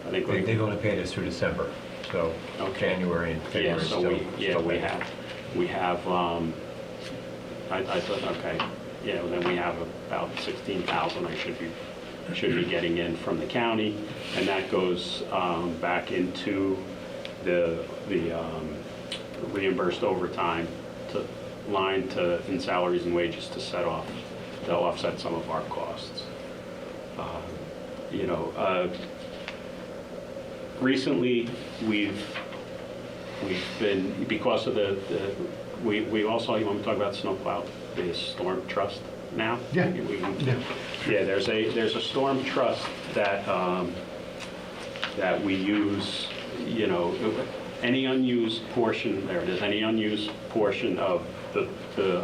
I think They've only paid us through December, so January and February. Yeah, so we have, I thought, okay, yeah, then we have about 16,000 I should be getting in from the county, and that goes back into the reimbursed overtime line in salaries and wages to offset some of our costs. You know, recently we've been, because of we also, you want to talk about snowplow, the storm trust now? Yeah. Yeah, there's a storm trust that that we use, you know, any unused portion, there it is, any unused portion of the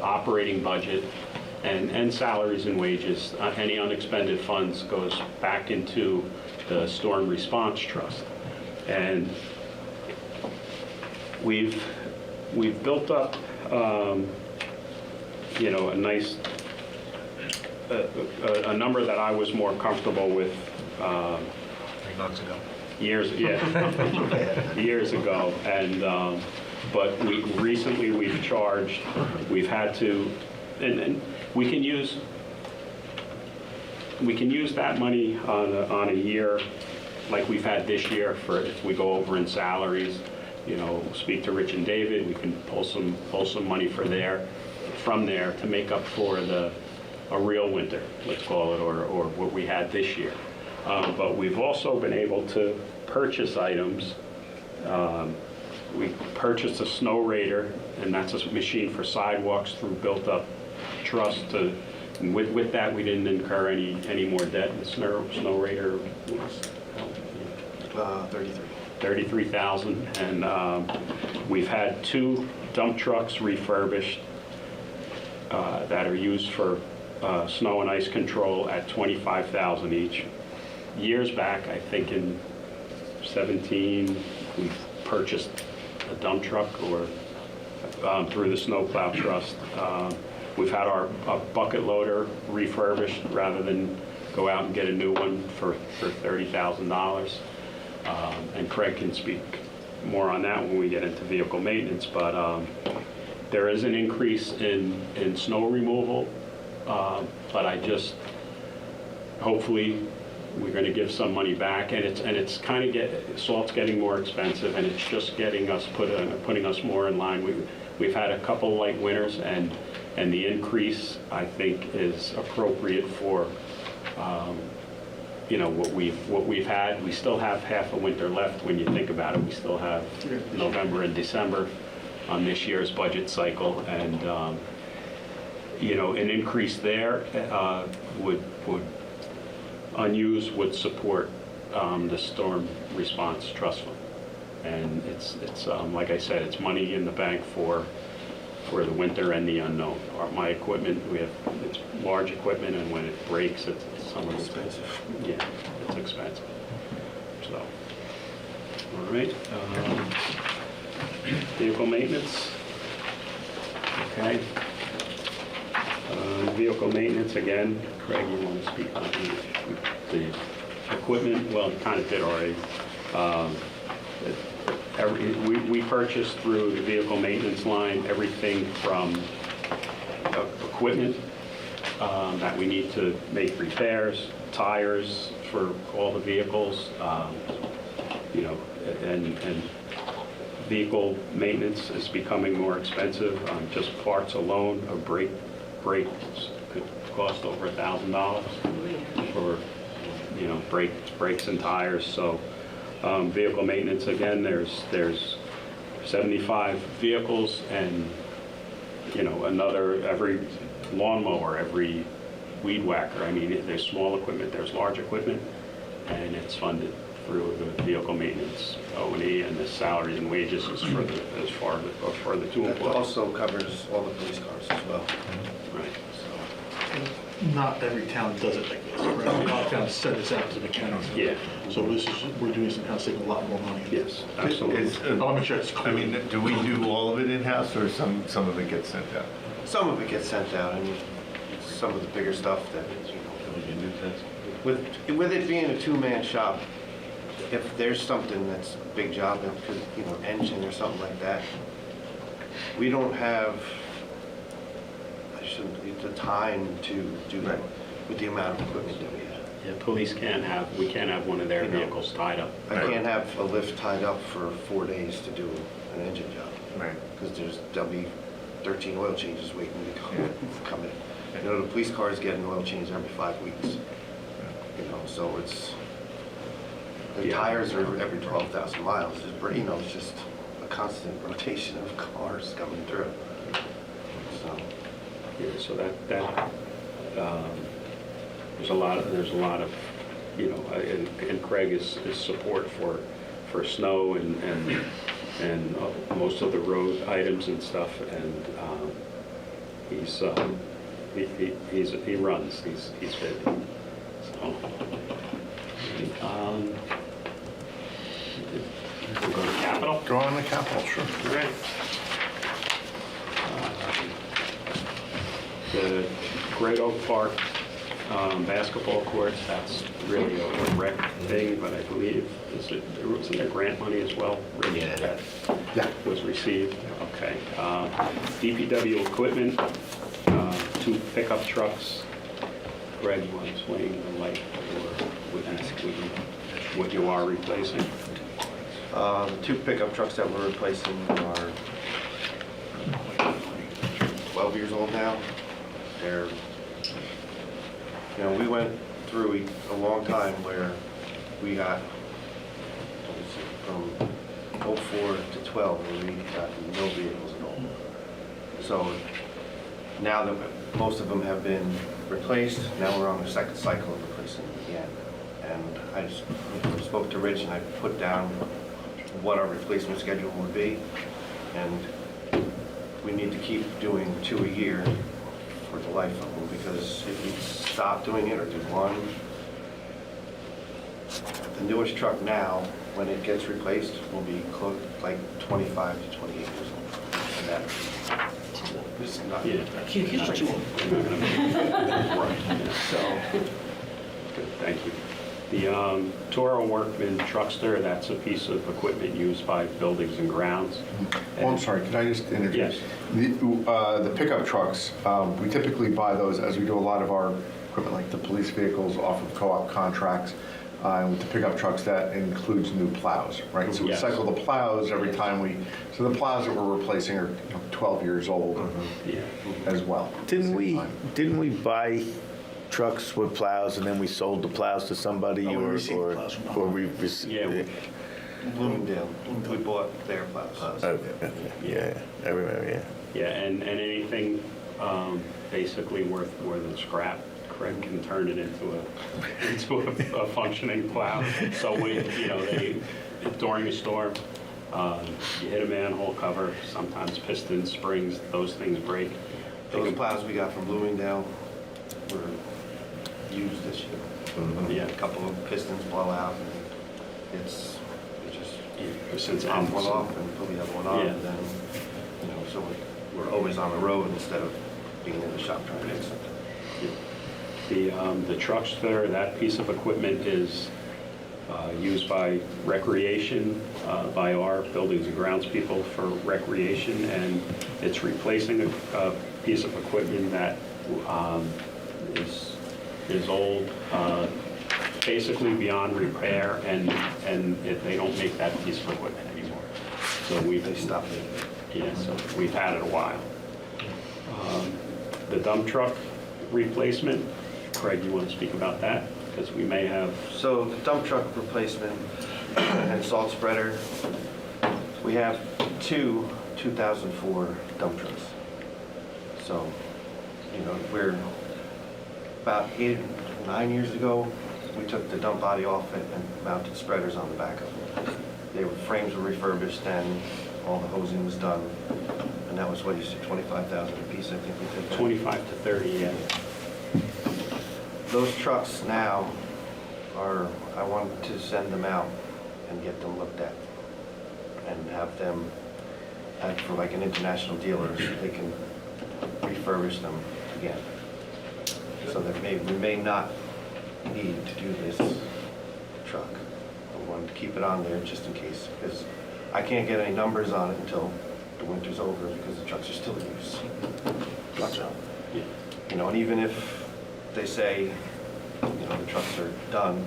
operating budget and salaries and wages, any unexpended funds goes back into the storm response trust. And we've built up, you know, a nice, a number that I was more comfortable with 3 months ago. years ago, and but we've had to, and we can use that money on a year like we've had this year, for if we go over in salaries, you know, speak to Rich and David, we can pull some money from there to make up for a real winter, let's call it, or what we had this year. But we've also been able to purchase items. We purchased a Snow Raider, and that's a machine for sidewalks through built-up trust to, and with that, we didn't incur any more debt. The snow radar was 33,000, and we've had 2 dump trucks refurbished that are used for snow and ice control at 25,000 each. Years back, I think in 17, we purchased a dump truck or through the Snowplow Trust. We've had our bucket loader refurbished rather than go out and get a new one for $30,000. And Craig can speak more on that when we get into vehicle maintenance, but there is an increase in snow removal, but hopefully we're going to give some money back, and it's kind of salt's getting more expensive, and it's just getting us putting us more in line. We've had a couple light winters, and the increase I think is appropriate for what we've had. We still have half a winter left when you think about it. We still have November and December on this year's budget cycle, and an increase there would unused would support the storm response trust fund, and it's like I said, it's money in the bank for the winter and the unknown. My equipment, it's large equipment, and when it breaks, it's expensive. Yeah, it's expensive. So, all right. Vehicle maintenance. Okay. Vehicle maintenance again. Craig, you want to speak on the equipment? Well, kind of did already. We purchased through the vehicle maintenance line everything from equipment that we need to make repairs, tires for all the vehicles, and vehicle maintenance is becoming more expensive. Just parts alone of brakes could cost over $1,000 for brakes and tires. So vehicle maintenance, again, there's 75 vehicles, and every lawnmower, every weed whacker. I mean, there's small equipment, there's large equipment, and it's funded through the vehicle maintenance O&E, and the salaries and wages is for the 2 employees. That also covers all the police cars as well. Right. Not every town does it like this, right? A lot of towns send this out to mechanics. Yeah. So we're doing some kind of saving a lot more money. Yes, absolutely. I want to make sure it's clear. I mean, do we do all of it in-house, or some of it gets sent out? Some of it gets sent out. I mean, some of the bigger stuff that, with it being a 2-man shop, if there's something that's a big job, engine or something like that, we don't have the time to do that with the amount of equipment that we have. Yeah, police we can't have one of their vehicles tied up. I can't have a lift tied up for 4 days to do an engine job. Right. Because there'll be 13 oil changes waiting to come in. The police cars get an oil change every 5 weeks. So the tires are every 12,000 miles. It's just a constant rotation of cars coming through. So. Yeah, so that there's a lot of and Craig is support for snow and most of the road items and stuff, and he runs. He's busy. So we'll go to capital. Go on the capital, sure. All right. The Great Oak Park basketball courts, that's really a rec thing, but I believe, wasn't there grant money as well? Rich, that was received? Okay. DPW equipment, 2 pickup trucks. Greg, you want to explain the light or what you are replacing? The 2 pickup trucks that we're replacing are 12 years old now. They're, we went through a long time where we got, from 04 to 12, where we got no vehicles at all. So now that most of them have been replaced, now we're on the second cycle of replacing them again. And I just spoke to Rich and I put down what our replacement schedule would be. And we need to keep doing 2 a year for the life of them, because if we stop doing it or do one, the newest truck now, when it gets replaced, will be close, like 25 to 28 years old. And that is not. Yeah. So, Good, thank you. The Toro Workman Truckster, that's a piece of equipment used by buildings and grounds. Oh, I'm sorry, can I just interject? Yes. The pickup trucks, we typically buy those as we do a lot of our equipment, like the police vehicles off of co-op contracts. And with the pickup trucks, that includes new plows, right? So we Yes. cycle the plows every time so the plows that we're replacing are 12 years old Yeah. as well. Didn't we buy trucks with plows and then we sold the plows to somebody Oh, we or received the plows from or we received? Yeah, Bloomingdale, we bought their plows. Okay, yeah, I remember, yeah. Yeah, and anything basically worth more than scrap, Craig can turn it into a functioning plow. So during a storm, you hit a manhole cover, sometimes pistons, springs, those things break. Those plows we got from Bloomingdale were used this year. Yeah. A couple of pistons blow out, and it's just Since pop one off and put the other one on, Yeah. and then, so we're always on the road instead of being in the shop trying to fix it. The truckster, that piece of equipment is used by recreation, by our buildings and grounds people for recreation, and it's replacing a piece of equipment that is old, basically beyond repair, and they don't make that piece of equipment anymore. So They stopped it. yeah, so we've had it a while. The dump truck replacement, Craig, you want to speak about that? Because we may have, So the dump truck replacement and salt spreader, we have two 2004 dump trucks. So, we're about 8 or 9 years ago, we took the dump body off it and mounted spreaders on the back of them. Frames were refurbished and all the hosing was done. And that was, what you said, 25,000 a piece, I think we did that. 25 to 30, yeah. Those trucks now I want to send them out and get them looked at and have them, for like an international dealer, so they can refurbish them again. So that we may not need to do this truck. I wanted to keep it on there just in case, because I can't get any numbers on it until the winter's over because the trucks are still in use. Gotcha. Yeah. And even if they say, the trucks are done,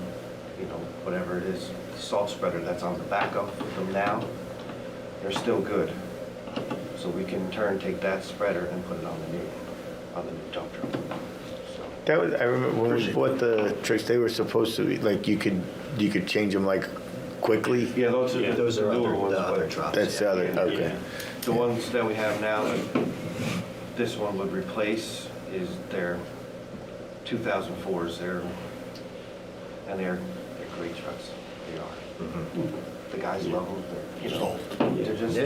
whatever it is, the salt spreader that's on the back of them now, they're still good. So we can in turn take that spreader and put it on the new dump truck. So, That was, I remember when we bought the trucks, they were supposed to be, like, you could change them like quickly? yeah, those are the newer ones. the other but trucks. That's the other, okay. The ones that we have now that this one would replace is their 2004s. They're great trucks. They are. The guys love them. They're just,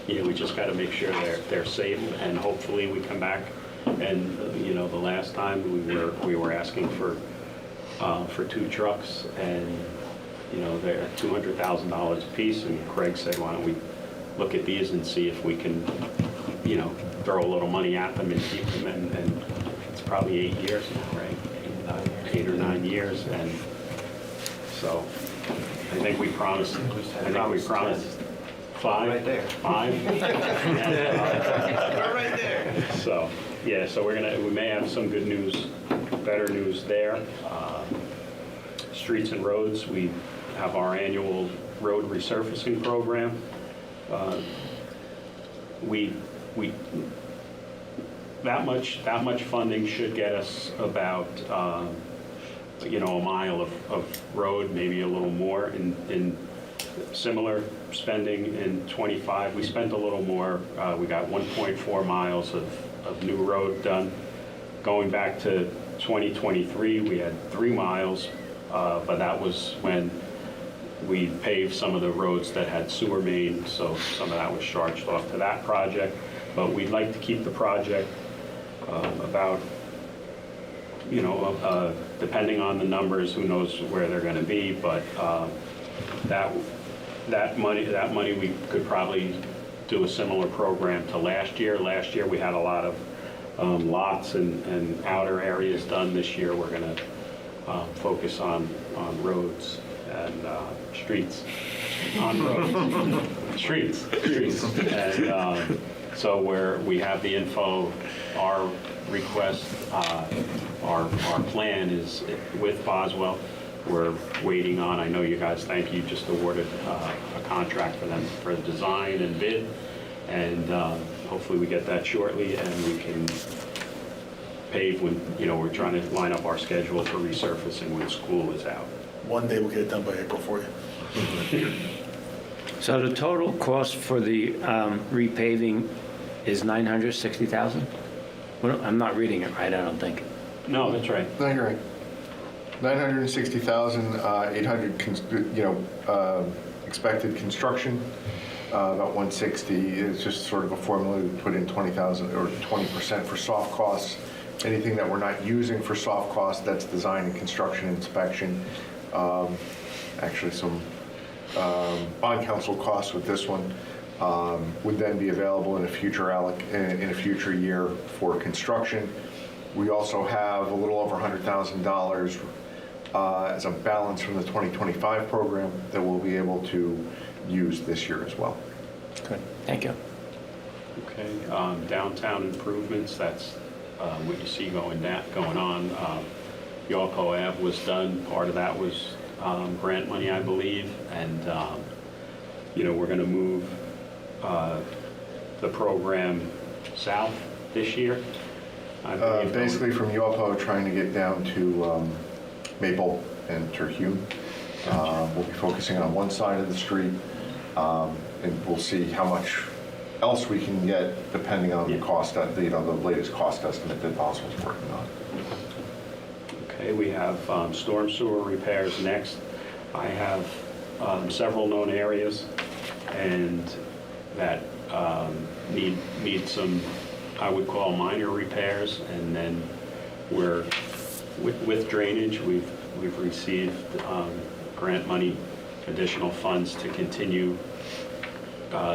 Yeah, we just got to make sure they're safe, and hopefully we come back. And the last time we were asking for 2 trucks, and they're $200,000 a piece. And Craig said, why don't we look at these and see if we can, throw a little money at them and keep them. And it's probably 8 years now, right? 8 or 9 years, and so I think we promised. I think we promised 5. Right there. 5. We're right there. So, yeah, so we may have some good news, better news there. Streets and roads, we have our annual road resurfacing program. That much funding should get us about, a mile of road, maybe a little more in similar spending in '25. We spent a little more. We got 1.4 miles of new road done. Going back to 2023, we had 3 miles, but that was when we paved some of the roads that had sewer main, so some of that was charged off to that project. But we'd like to keep the project about, depending on the numbers, who knows where they're going to be, but that money we could probably do a similar program to last year. Last year we had a lot of lots and outer areas done. This year we're going to focus on roads and streets. On roads, streets. And so where we have the info, our request, our plan is with Boswell. We're waiting on, I know you guys, thank you, just awarded a contract for them for the design and bid. And hopefully we get that shortly and we can pave when, we're trying to line up our schedule for resurfacing when school is out. One day we'll get it done by April for you. So the total cost for the repaving is $960,000? Well, I'm not reading it right, I don't think. No, that's right. No, you're right. 960,800, expected construction, about 160. It's just sort of a formula to put in 20,000 or 20% for soft costs. Anything that we're not using for soft costs, that's design and construction inspection. Actually, some bond council costs with this one would then be available in a future in a future year for construction. We also have a little over $100,000 as a balance from the 2025 program that we'll be able to use this year as well. Good, thank you. Okay, downtown improvements, that's what you see going on. Yalco Ave was done, part of that was grant money, I believe, and we're going to move the program south this year. I believe Basically from Yalco trying to get down to Maple and Terhune. We'll be focusing on one side of the street, and we'll see how much else we can get depending on the cost, the latest cost estimate that Boswell's working on. Okay, we have storm sewer repairs next. I have several known areas and that need some, I would call, minor repairs, and then we're with drainage. We've received grant money, additional funds to continue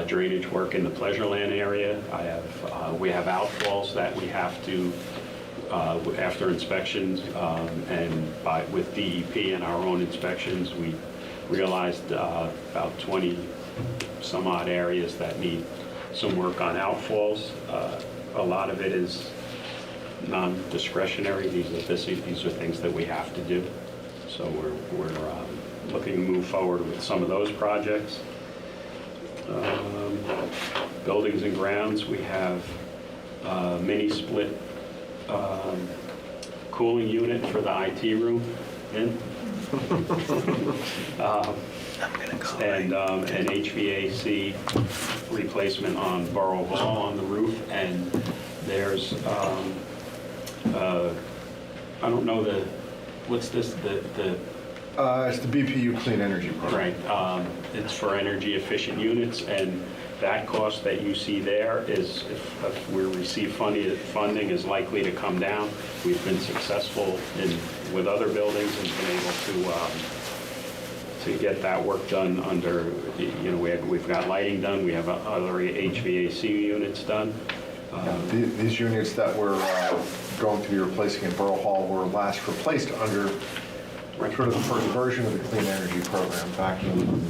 drainage work in the Pleasureland area. We have outfalls that we have to, after inspections and with DEP and our own inspections, we realized about 20 some odd areas that need some work on outfalls. A lot of it is non-discretionary. These are things that we have to do. So we're looking to move forward with some of those projects. Buildings and grounds, we have mini split cooling unit for the IT room in. And an HVAC replacement on Borough Hall on the roof, and there's I don't know what's this, It's the BPU Clean Energy Program. Right, it's for energy efficient units, and that cost that you see there is, if we receive funding, is likely to come down. We've been successful with other buildings and been able to get that work done under, we've got lighting done, we have other HVAC units done. These units that we're going to be replacing at Borough Hall were last replaced under sort of the first version of the Clean Energy Program back in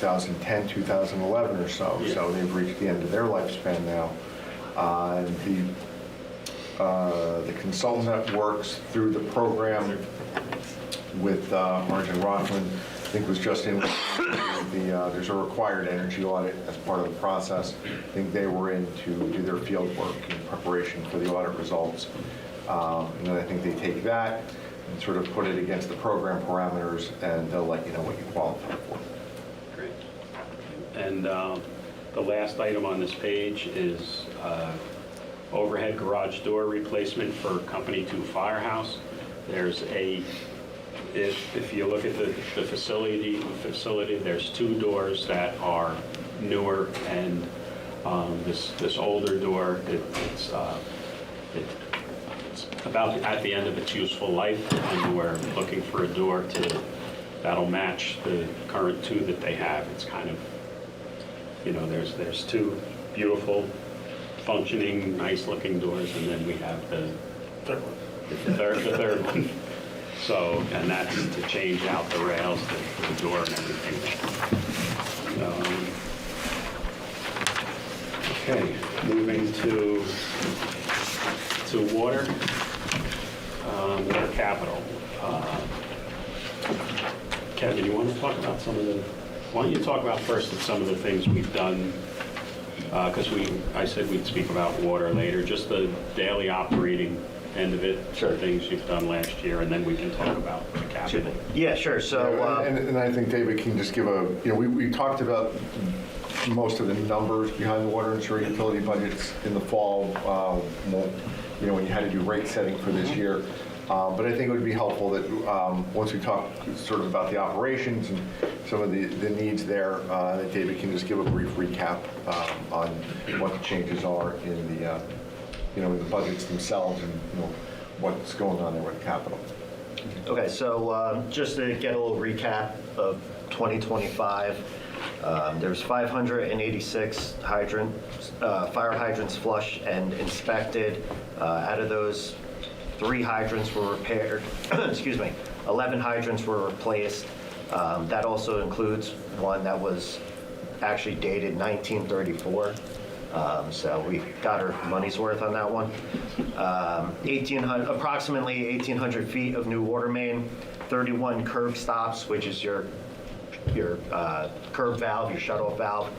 2010, 2011 or so. Yeah. So they've reached the end of their lifespan now. The consultant that works through the program with Margin Rothman, I think was just in there's a required energy audit as part of the process. I think they were in to do their field work in preparation for the audit results. And then I think they take that and sort of put it against the program parameters, and they'll let you know what you qualify for. Great. And the last item on this page is overhead garage door replacement for Company 2 Firehouse. There's if you look at the facility, there's 2 doors that are newer, and this older door, it's about at the end of its useful life, and we're looking for a door that'll match the current 2 that they have. It's kind of, there's 2 beautiful, functioning, nice-looking doors, and then we have the third one. So, and that's to change out the rails, the door, and everything. Okay, moving to water, water capital. Kevin, you want to talk about why don't you talk about first some of the things we've done, because I said we'd speak about water later, just the daily operating end of it, Sure. Things you've done last year, and then we can talk about the capital. Yeah, sure. So, And I think David can just give we talked about most of the numbers behind the water and sewer utility budgets in the fall, when you had to do rate setting for this year. But I think it would be helpful that once we talk sort of about the operations and some of the needs there, that David can just give a brief recap on what the changes are in the the budgets themselves and what's going on there with capital. okay, so just to get a little recap of 2025, there's 586 fire hydrants flushed and inspected. Out of those, 3 hydrants were repaired. Excuse me. 11 hydrants were replaced. That also includes one that was actually dated 1934. So we got our money's worth on that one. Approximately 1,800 feet of new water main, 31 curb stops, which is your curb valve, your shutoff valve,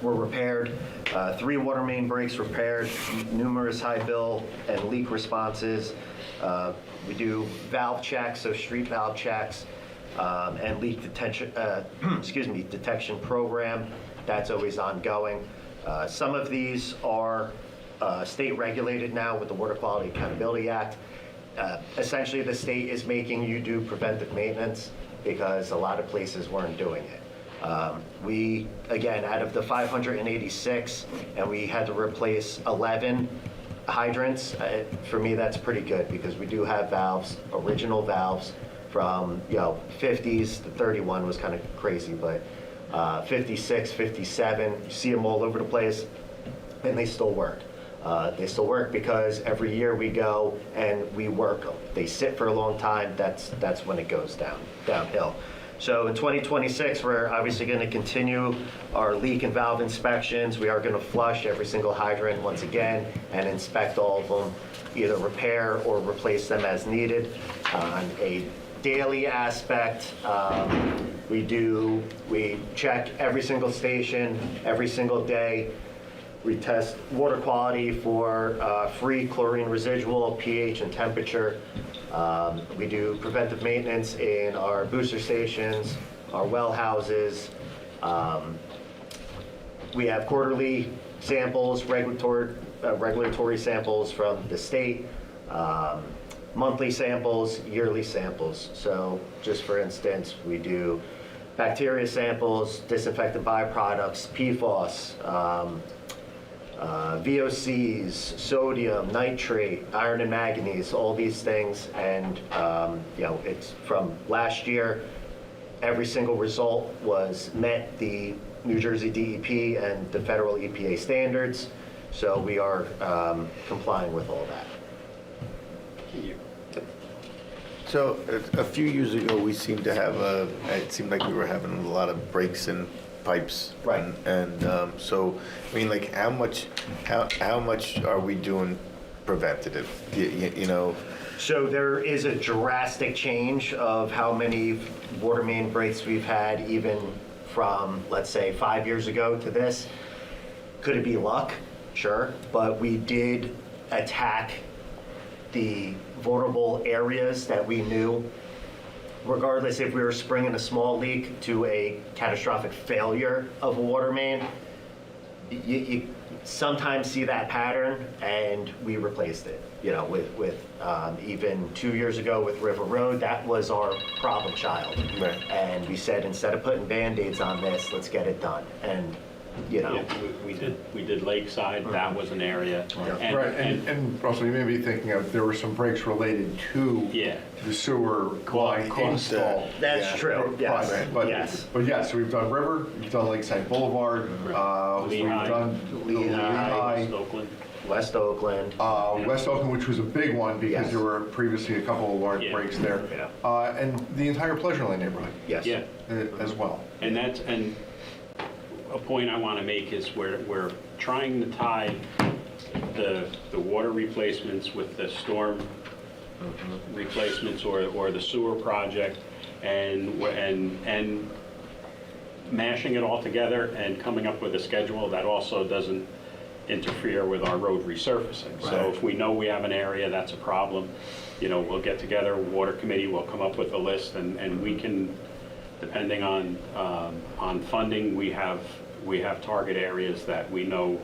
were repaired. 3 water main breaks repaired, numerous high bill and leak responses. We do valve checks, so street valve checks, and leak detection, detection program. That's always ongoing. Some of these are state regulated now with the Water Quality Accountability Act. Essentially, the state is making you do preventive maintenance because a lot of places weren't doing it. We, again, out of the 586, and we had to replace 11 hydrants. For me, that's pretty good because we do have valves, original valves from 50s. The 31 was kind of crazy, but 56, 57, you see them all over the place, and they still work. They still work because every year we go and we work them. They sit for a long time. That's when it goes downhill. So in 2026, we're obviously going to continue our leak and valve inspections. We are going to flush every single hydrant once again and inspect all of them, either repair or replace them as needed. On a daily aspect, we check every single station every single day. We test water quality for free chlorine residual, pH, and temperature. We do preventive maintenance in our booster stations, our well houses. We have quarterly samples, regulatory samples from the state, monthly samples, yearly samples. So just for instance, we do bacteria samples, disinfectant byproducts, PFOS, VOCs, sodium, nitrate, iron and manganese, all these things. And, it's from last year, every single result met the New Jersey DEP and the federal EPA standards. So we are complying with all that. So a few years ago, we seemed to have it seemed like we were having a lot of breaks in pipes. Right. And so, I mean, like how much are we doing preventative? So there is a drastic change of how many water main breaks we've had, even from, let's say, 5 years ago to this. Could it be luck? Sure. But we did attack the vulnerable areas that we knew regardless if we were springing a small leak to a catastrophic failure of a water main, you sometimes see that pattern, and we replaced it. You know, with even 2 years ago with River Road, that was our problem child. Right. And we said, instead of putting Band-Aids on this, let's get it done. And, you know. Yeah, we did Lakeside, that was an area. And- Right, and Russell, you may be thinking of, there were some breaks related to Yeah. the sewer line install. That's Yeah. true, yes, Right, but- yes. But yeah, so we've done River, we've done Lakeside Boulevard, we've Lehigh. done Lehigh, West Oakland. West Oakland. West Oakland, which was a big one because Yes. there were previously a couple of large Yeah. breaks there. Yeah. And the entire Pleasure Lane neighborhood Yes. Yeah. as well. And a point I want to make is we're trying to tie the water replacements with the storm replacements or the sewer project, and mashing it all together and coming up with a schedule that also doesn't interfere with our road resurfacing. So if we know we have an area that's a problem, you know, we'll get together, water committee will come up with a list, and we can, depending on funding, we have target areas that we know,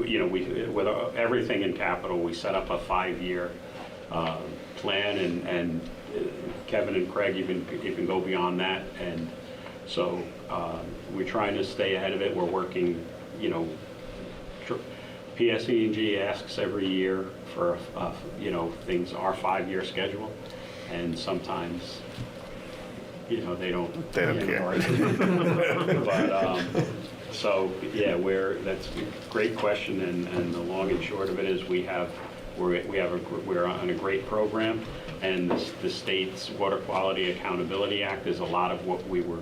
you know, with everything in capital, we set up a 5-year plan, and Kevin and Craig even go beyond that, and so we're trying to stay ahead of it. We're working, you know, PSE&G asks every year for, you know, our 5-year schedule, and sometimes, you know, they don't care. But, so, yeah, that's a great question, and the long and short of it is we're on a great program, and the state's Water Quality Accountability Act is a lot of what we were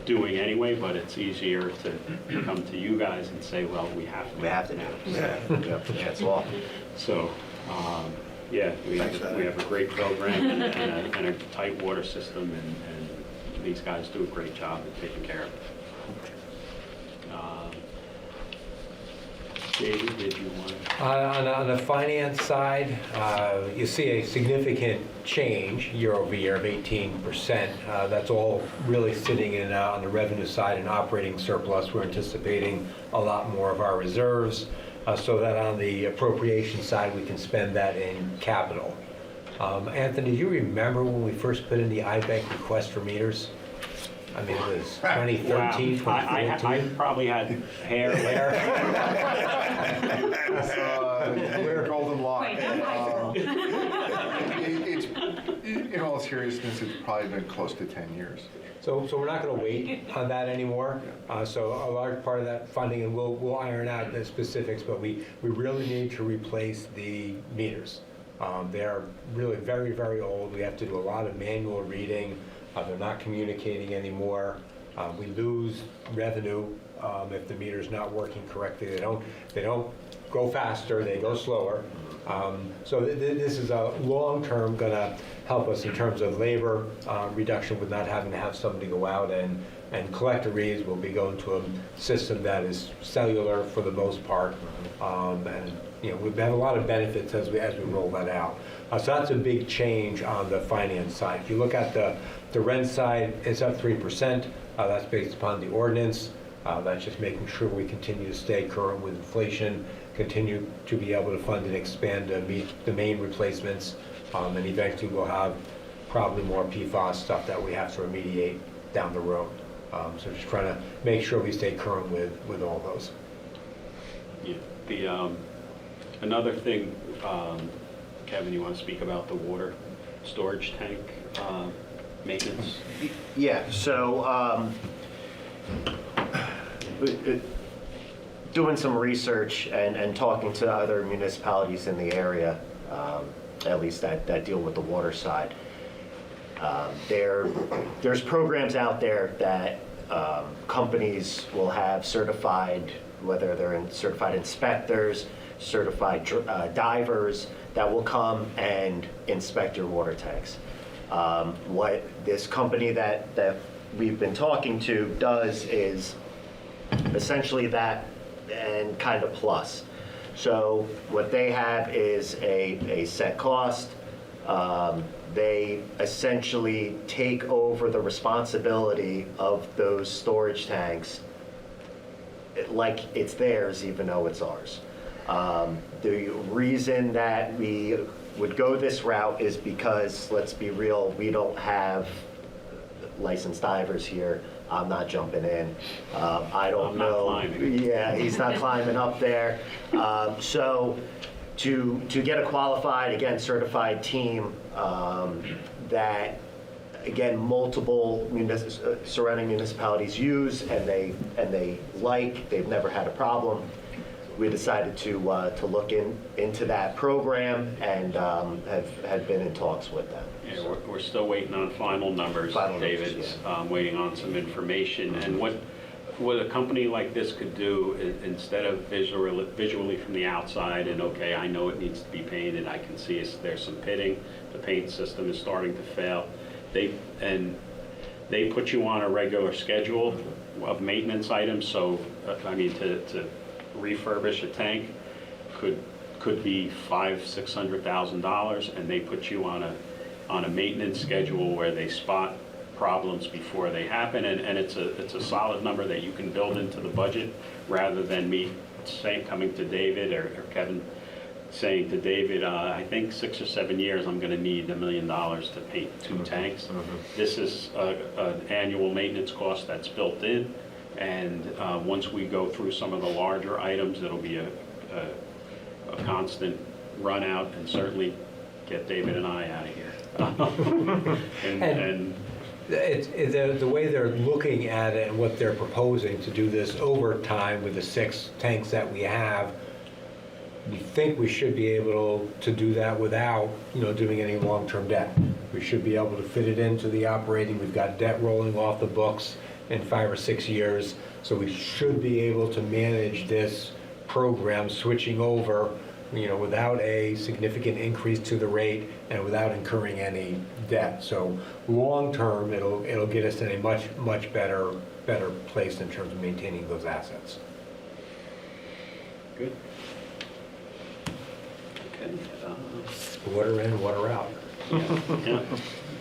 doing anyway, but it's easier to come to you guys and say, well, we have to do it. Yeah. That's law. So, yeah, we have a great program and a tight water system, and these guys do a great job of taking care of it. David, did you want to? On the finance side, you see a significant change year over year of 18%. That's all really sitting in on the revenue side and operating surplus. We're anticipating a lot more of our reserves, so that on the appropriation side, we can spend that in capital. Anthony, do you remember when we first put in the IBank request for meters? I mean, it was 2013, Wow. 2014. I probably had hair. Clear golden law. Wait, not high school. It's, in all seriousness, it's probably been close to 10 years. So we're not going to wait on that anymore. So a large part of that funding, and we'll iron out the specifics, but we really need to replace the meters. They're really very, very old. We have to do a lot of manual reading. They're not communicating anymore. We lose revenue if the meter's not working correctly. They don't go faster, they go slower. So this is a long-term going to help us in terms of labor reduction with not having to have somebody go out and collect the reads. We'll be going to a system that is cellular for the most part. And you know, we have a lot of benefits as we roll that out. So that's a big change on the finance side. If you look at the rent side, it's up 3%. That's based upon the ordinance. That's just making sure we continue to stay current with inflation, continue to be able to fund and expand to meet the main replacements, and eventually we'll have probably more PFAS stuff that we have to remediate down the road. So just trying to make sure we stay current with all those. Yeah. Another thing, Kevin, you want to speak about the water storage tank maintenance? Yeah, so doing some research and talking to other municipalities in the area, at least that deal with the water side, there's programs out there that companies will have certified, whether they're certified inspectors, certified divers, that will come and inspect your water tanks. What this company that we've been talking to does is essentially that and kind of plus. So what they have is a set cost. they essentially take over the responsibility of those storage tanks like it's theirs, even though it's ours. The reason that we would go this route is because, let's be real, we don't have licensed divers here. I'm not jumping in. I don't I'm not know. climbing. Yeah, he's not climbing up there. So to get a qualified, again, certified team that, again, multiple surrounding municipalities use and they like, they've never had a problem, we decided to look into that program and have been in talks with them. Yeah, we're still waiting on final numbers, Final numbers, David's waiting on some information. And what a company like this could do, is instead of visually from the outside, and okay, I know it needs to be painted, I can see there's some pitting, the paint system is starting to fail. They put you on a regular schedule of maintenance items, so, I mean, to refurbish a tank could be $500,000-$600,000, and they put you on a maintenance schedule where they spot problems before they happen, and it's a solid number that you can build into the budget, rather than me coming to David or Kevin saying to David, I think 6 or 7 years I'm going to need $1 million to paint 2 tanks. This is an annual maintenance cost that's built in, and once we go through some of the larger items, it'll be a constant run out, and certainly get David and I out of here. and The way they're looking at it and what they're proposing to do this over time with the 6 tanks that we have, we think we should be able to do that without, doing any long-term debt. We should be able to fit it into the operating. We've got debt rolling off the books in 5 or 6 years, so we should be able to manage this program switching over, without a significant increase to the rate and without incurring any debt. So long-term, it'll get us in a much better place in terms of maintaining those assets. good. Okay. Water in, water out. Yeah.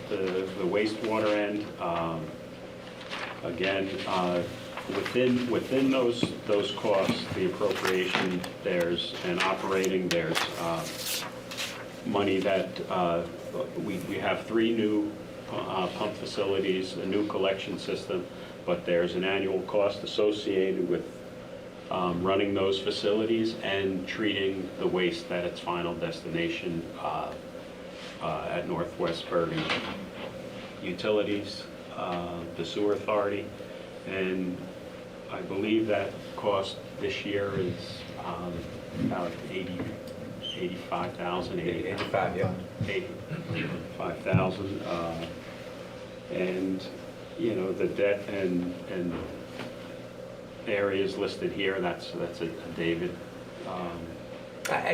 The wastewater end, again, within those costs, the appropriation, there's an operating, there's money that we have 3 new pump facilities, a new collection system, but there's an annual cost associated with running those facilities and treating the waste at its final destination at Northwest Bergen Utilities, the Sewer Authority, and I believe that cost this year is about $85,000. 85, yeah. $85,000. And, the debt and areas listed here, that's a David.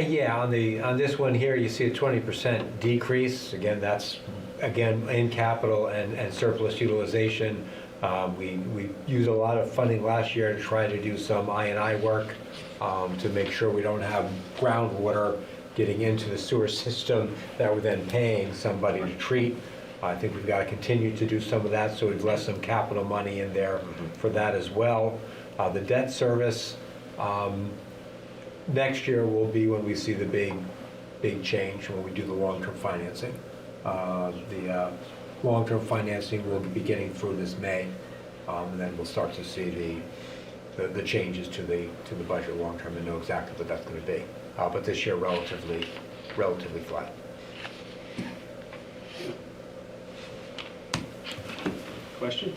Yeah, on this one here, you see a 20% decrease. Again, that's in capital and surplus utilization. We used a lot of funding last year to try to do some I&I work to make sure we don't have groundwater getting into the sewer system that we're then paying somebody to treat. I think we've got to continue to do some of that, so we've left some capital money in there for that as well. The debt service, next year will be when we see the big change, when we do the long-term financing. The long-term financing will be getting through this May, and then we'll start to see the changes to the budget long-term and know exactly what that's going to be. But this year, relatively flat. Questions?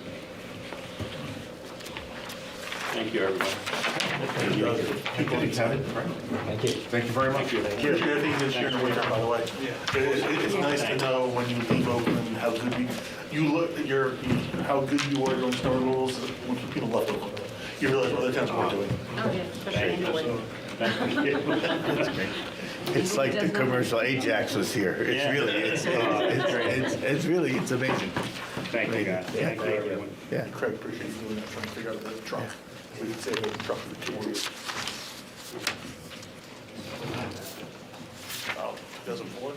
Thank you, everybody. Thank you, Kevin. Thank you. Thank you very much. Thank you. Appreciate everything this year, by the way. It's nice to know when you leave Oakland how good you look at how good you are doing snow removals. When people left Oakland, you realize what other towns are doing. Oh, yeah, especially in the winter. Thank you. That's great. It's like the commercial Ajax was here. It's Yeah. really, it's amazing. Thank you, guys. Yeah. Thank you, everyone. Yeah. Craig, appreciate you doing that, trying to figure out the truck. We could save the truck for 2 more years. Oh, 2004?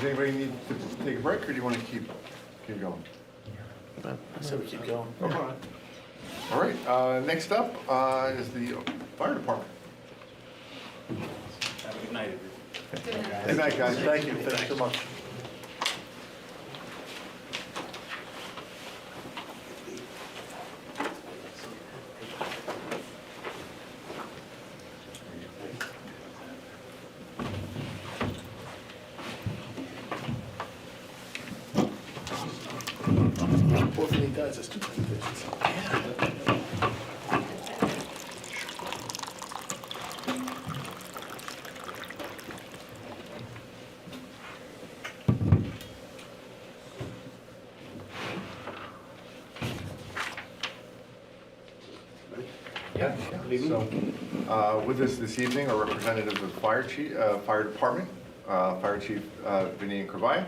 Does anybody need to take a break, or do you want to keep going? I said we keep going. All right, next up is the fire department. Have a good night. Good night, guys. Thank you. Thanks so much. Both of these guys, that's too many pictures. So, with us this evening are representatives of Fire Department, Fire Chief Vinny Incravaya,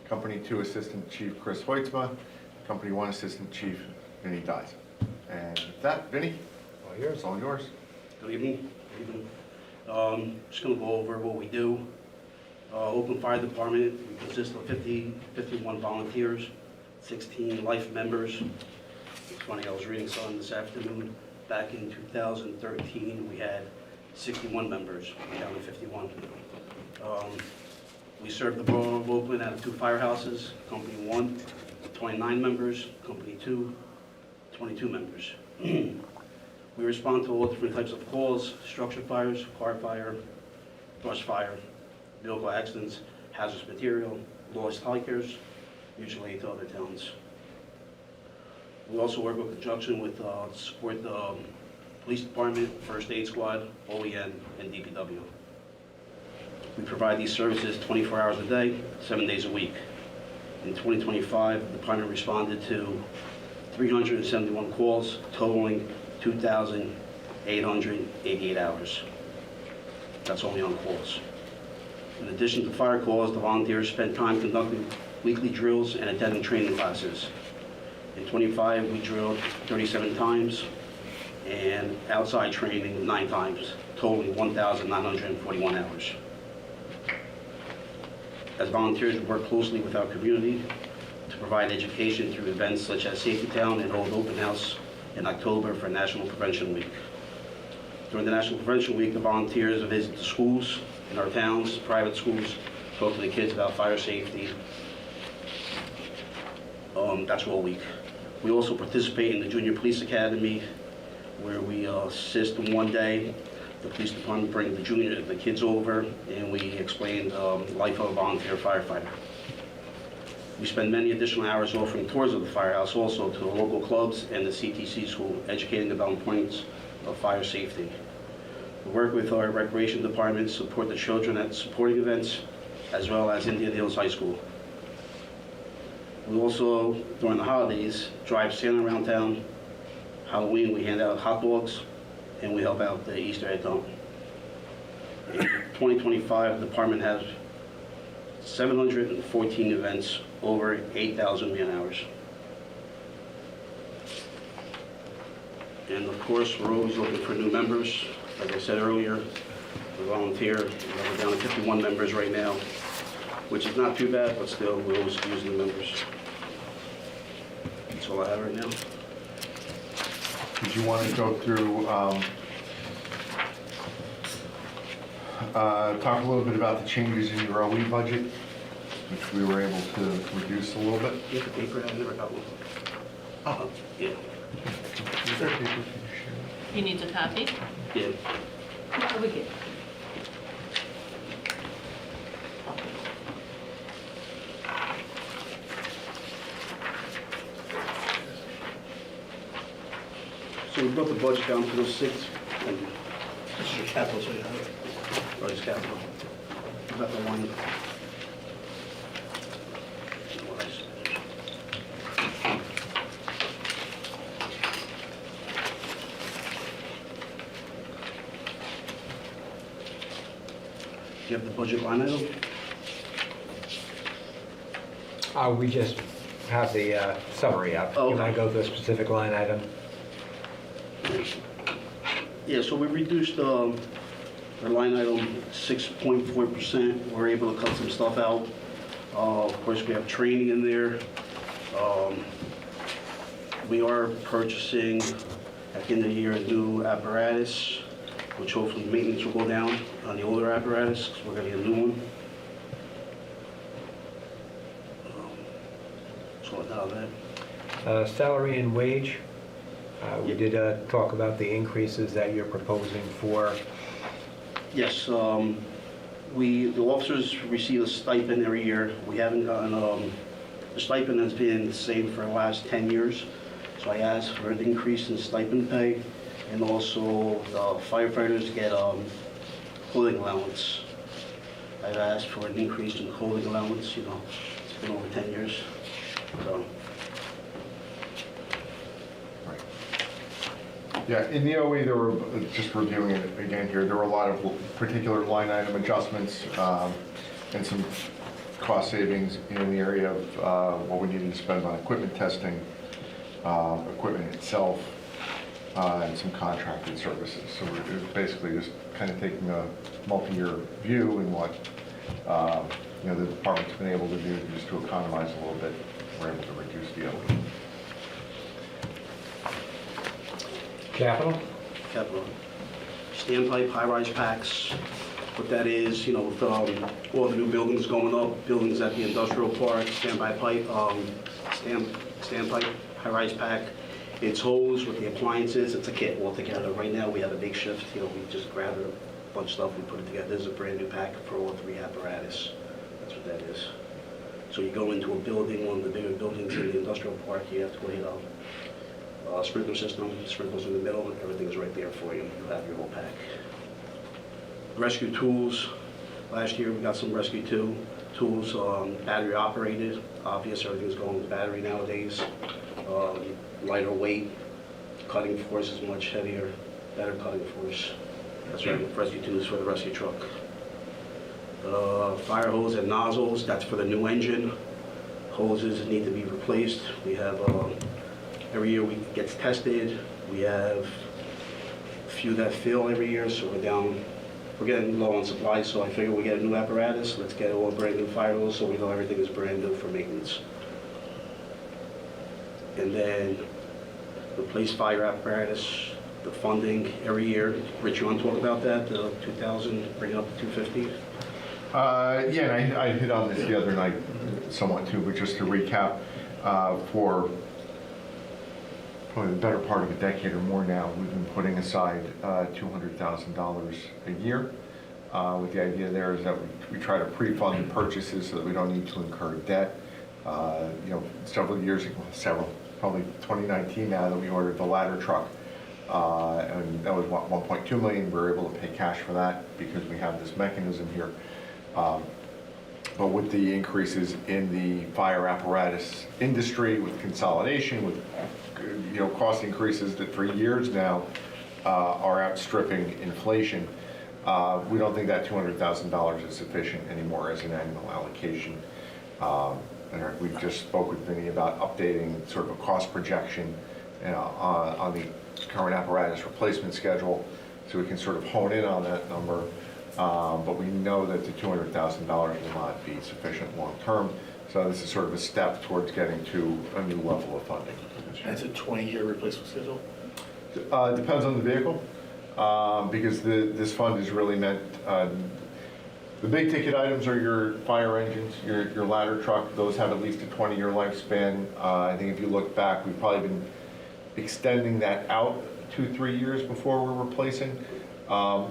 Company 2 Assistant Chief Chris Hoitzma, Company 1 Assistant Chief Vinny Dies. And with that, Vinny, it's all yours. Good evening. Good evening. Just going to go over what we do. Oakland Fire Department, we consist of 51 volunteers, 16 life members. It's funny, I was reading something this afternoon. Back in 2013, we had 61 members, we're down to 51. We serve the borough of Oakland out of 2 firehouses. Company 1, 29 members. Company 2, 22 members. We respond to all different types of calls: structure fires, car fire, brush fire, vehicle accidents, hazardous material, lost hikers, usually to other towns. We also work in conjunction with support the police department, first aid squad, OEM, and DPW. We provide these services 24 hours a day, 7 days a week. In 2025, the department responded to 371 calls, totaling 2,888 hours. That's only on calls. In addition to fire calls, the volunteers spent time conducting weekly drills and attending training classes. In 25, we drilled 37 times, and outside training 9 times, totaling 1,941 hours. As volunteers, we work closely with our community to provide education through events such as Safety Town and Old Open House in October for National Prevention Week. During the National Prevention Week, the volunteers visit the schools in our towns, private schools, talk to the kids about fire safety. That's all week. We also participate in the Junior Police Academy, where we assist in one day. The police department brings the kids over, and we explain the life of a volunteer firefighter. We spend many additional hours offering tours of the firehouse also to the local clubs and the CTC school, educating about the importance of fire safety. We work with our recreation department to support the children at sporting events, as well as Indian Hills High School. We also, during the holidays, drive Santa around town. Halloween, we hand out hot dogs, and we help out the Easter egg hunt. In 2025, the department has 714 events, over 8,000 man hours. And of course, we're always looking for new members. As I said earlier, we volunteer. We're down to 51 members right now, which is not too bad, but still, we're always using the members. That's all I have right now. Did you want to go through, talk a little bit about the changes in your OE budget, which we were able to reduce a little bit? You have the paper? I never got one. Oh, yeah. Is there paper? Can you share? He needs a copy? Yeah. Oh, we get. So we brought the budget down to those 6. And This is your capital, so you have it. oh, it's capital. About the one. Do you have the budget line item? We just have the summary up. Oh, You want okay. to go to a specific line item? Yeah, so we reduced our line item 6.4%. We're able to cut some stuff out. Of course, we have training in there. We are purchasing, at the end of the year, a new apparatus, which hopefully maintenance will go down on the older apparatus, because we're going to get a new one. So that. Salary and wage, we did talk about the increases that you're proposing for. Yes, the officers receive a stipend every year. We haven't gotten, the stipend has been the same for the last 10 years. So I asked for an increase in stipend pay, and also the firefighters get clothing allowance. I've asked for an increase in clothing allowance, you know, it's been over 10 years, so. Yeah, in the OE, there were, just reviewing it again here, there were a lot of particular line item adjustments and some cost savings in the area of what we needed to spend on equipment testing, equipment itself, and some contracted services. So we're basically just kind of taking a multi-year view in what you know, the department's been able to do just to economize a little bit. We're able to reduce the OE. Capital? Capital. Standpipe, high-rise packs. What that is, you know, with all the new buildings going up, buildings at the industrial park, standpipe, high-rise pack. It's hose with the appliances. It's a kit altogether. Right now, we have a big shift. You know, we just grabbed a bunch of stuff, we put it together. This is a brand new pack for all 3 apparatus. That's what that is. So you go into a building, one of the bigger buildings in the industrial park, you have to go hit a sprinkler system, sprinklers in the middle, everything's right there for you. You have your whole pack. Rescue tools. Last year we got some rescue tools, battery operated. Obvious, everything's going with battery nowadays. Lighter weight, cutting force is much heavier, better cutting force. That's right, rescue tools for the rescue truck. Fire hose and nozzles, that's for the new engine. Hoses need to be replaced. We have every year it gets tested. We have a few that fill every year, so we're getting low on supplies, so I figure we get a new apparatus. Let's get all brand new fire hose so we know everything is brand new for maintenance. And then replace fire apparatus, the funding every year. Rich, you want to talk about that? The 2,000, bring it up to 250? Yeah, and I hit on this the other night somewhat too, but just to recap, for probably the better part of a decade or more now, we've been putting aside $200,000 a year. With the idea there is that we try to pre-fund the purchases so that we don't need to incur debt. You know, several years ago, probably 2019 now, that we ordered the ladder truck. And that was what, $1.2 million. We were able to pay cash for that because we have this mechanism here. But with the increases in the fire apparatus industry, with consolidation, with cost increases that for years now are outstripping inflation, we don't think that $200,000 is sufficient anymore as an annual allocation. And we just spoke with Vinny about updating sort of a cost projection on the current apparatus replacement schedule, so we can sort of hone in on that number. But we know that the $200,000 will not be sufficient long term. So this is sort of a step towards getting to a new level of funding. That's a 20-year replacement schedule? Depends on the vehicle, because this fund is really meant, the big ticket items are your fire engines, your ladder truck. Those have at least a 20-year lifespan. I think if you look back, we've probably been extending that out 2-3 years before we're replacing.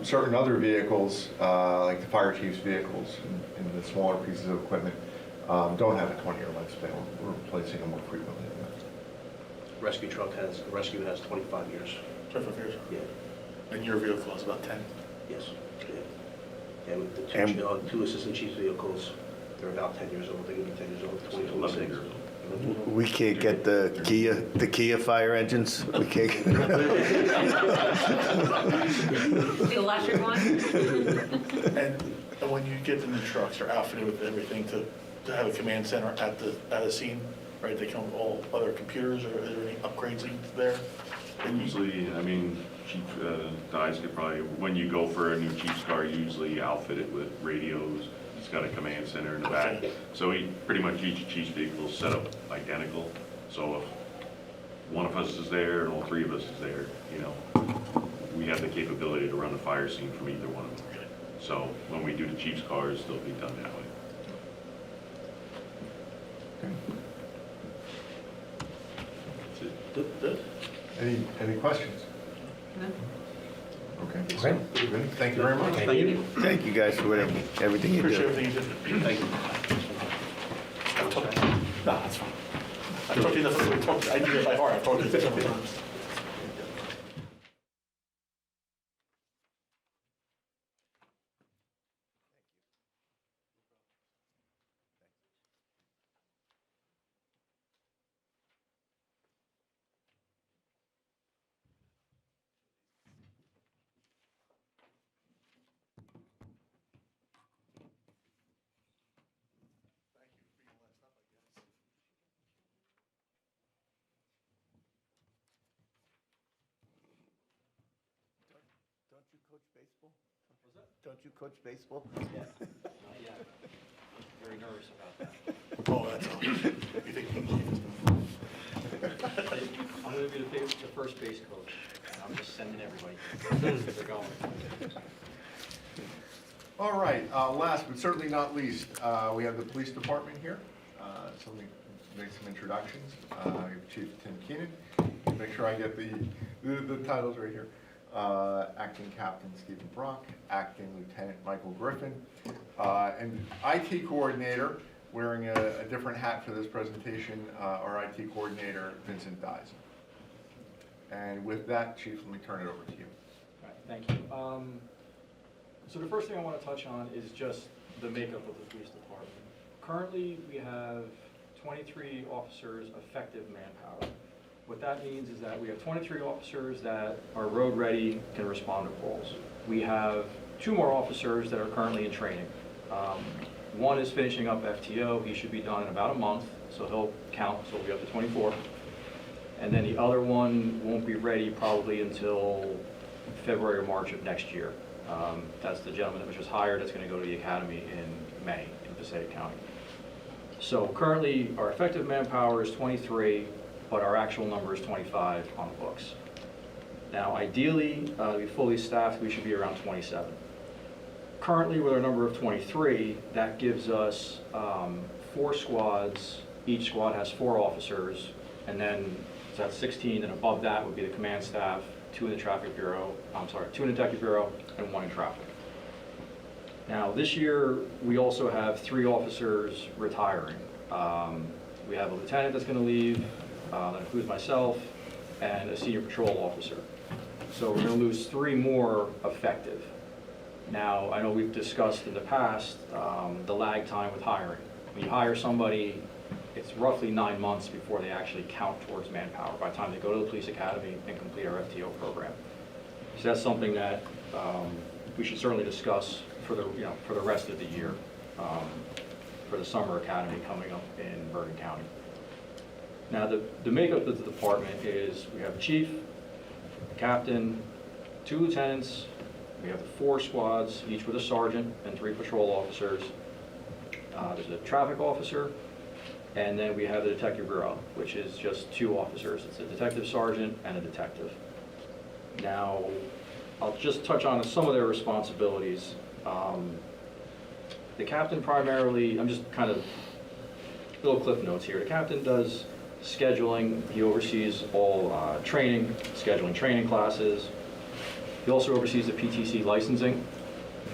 Certain other vehicles, like the fire chief's vehicles and the smaller pieces of equipment, don't have a 20-year lifespan. We're replacing them more frequently than that. Rescue has 25 years. 25 years? Yeah. And your vehicle is about 10? Yes. Yeah. And with the two assistant chief's vehicles, they're about 10 years old. They're going to be 10 years old, 2026. We can't get the Kia fire engines. We can't. The electric one? And when you get the new trucks, they're outfitted with everything to have a command center at the scene, right? They come with all other computers, or are there any upgrades there? Usually, I mean, chief guys could probably, when you go for a new chief's car, usually outfit it with radios, He's got a command center in the back. So pretty much each chief's vehicle is set up identical. So if one of us is there and all three of us is there, you know, we have the capability to run a fire scene from either one of them. So when we do the chief's cars, they'll be done that way. That's it. Any questions? No. Okay. Okay. Good. Thank you very much. Thank you. Thank you guys for everything you Appreciate do. everything you did. Thank you. No, that's fine. I told you that's I did it by heart. I've told you this several times. Don't you coach baseball? Was that? Don't you coach baseball? Very nervous about that. Oh, that's all. You think I'm going to be the first base coach, and I'm just sending everybody. They're going. All right, last but certainly not least, we have the police department here. So let me make some introductions. Chief Tim Keenan, make sure I get the titles right here. Acting Captain Stephen Brock, Acting Lieutenant Michael Griffin, and IT Coordinator, wearing a different hat for this presentation, our IT Coordinator, Vincent Dyes. And with that, Chief, let me turn it over to you. All right, thank you. So the first thing I want to touch on is just the makeup of the police department. Currently, we have 23 officers effective manpower. What that means is that we have 23 officers that are road ready, can respond to calls. We have 2 more officers that are currently in training. One is finishing up FTO. He should be done in about a month, so he'll count, so we'll be up to 24. And then the other one won't be ready probably until February or March of next year. That's the gentleman that was just hired that's going to go to the academy in May in Passaic County. So currently, our effective manpower is 23, but our actual number is 25 on the books. Now, ideally, to be fully staffed, we should be around 27. Currently, with our number of 23, that gives us 4 squads. Each squad has 4 officers, and then so that's 16, and above that would be the command staff, 2 in the traffic bureau, 2 in the detective bureau, and 1 in traffic. Now, this year, we also have 3 officers retiring. We have a lieutenant that's going to leave, that includes myself, and a senior patrol officer. So we're going to lose 3 more effective. Now, I know we've discussed in the past the lag time with hiring. When you hire somebody, it's roughly 9 months before they actually count towards manpower by the time they go to the police academy and complete our FTO program. So that's something that we should certainly discuss for the rest of the year, for the summer academy coming up in Bergen County. Now, the makeup of the department is we have a chief, a captain, 2 lieutenants, we have 4 squads, each with a sergeant and 3 patrol officers. There's a traffic officer, and then we have the detective bureau, which is just 2 officers. It's a detective sergeant and a detective. Now, I'll just touch on some of their responsibilities. The captain primarily, I'm just kind of little clip notes here. The captain does scheduling. He oversees all training, scheduling training classes. He also oversees the PTC licensing.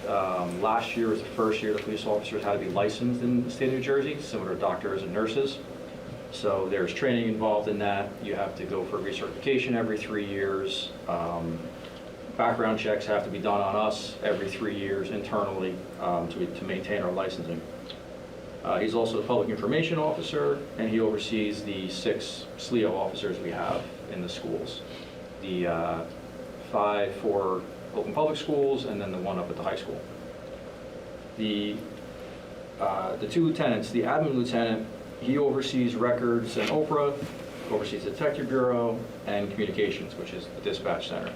Last year was the first year the police officers had to be licensed in the state of New Jersey, similar to doctors and nurses. So there's training involved in that. You have to go for recertification every 3 years. Background checks have to be done on us every 3 years internally to maintain our licensing. He's also the public information officer, and he oversees the 6 SLEO officers we have in the schools. The 5 for open public schools, and then the 1 up at the high school. The 2 lieutenants, the admin lieutenant, he oversees records and OPRA, oversees the detective bureau, and communications, which is the dispatch center.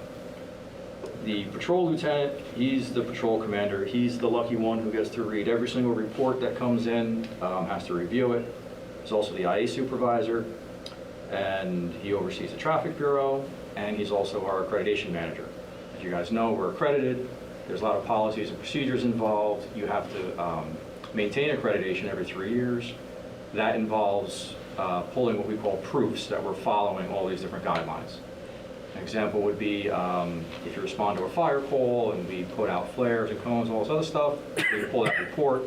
The patrol lieutenant, he's the patrol commander. He's the lucky one who gets to read every single report that comes in, has to review it. He's also the IA supervisor, and he oversees the traffic bureau, and he's also our accreditation manager. As you guys know, we're accredited. There's a lot of policies and procedures involved. You have to maintain accreditation every 3 years. That involves pulling what we call proofs that we're following all these different guidelines. An example would be if you respond to a fire call and we put out flares and cones and all this other stuff, we pull that report,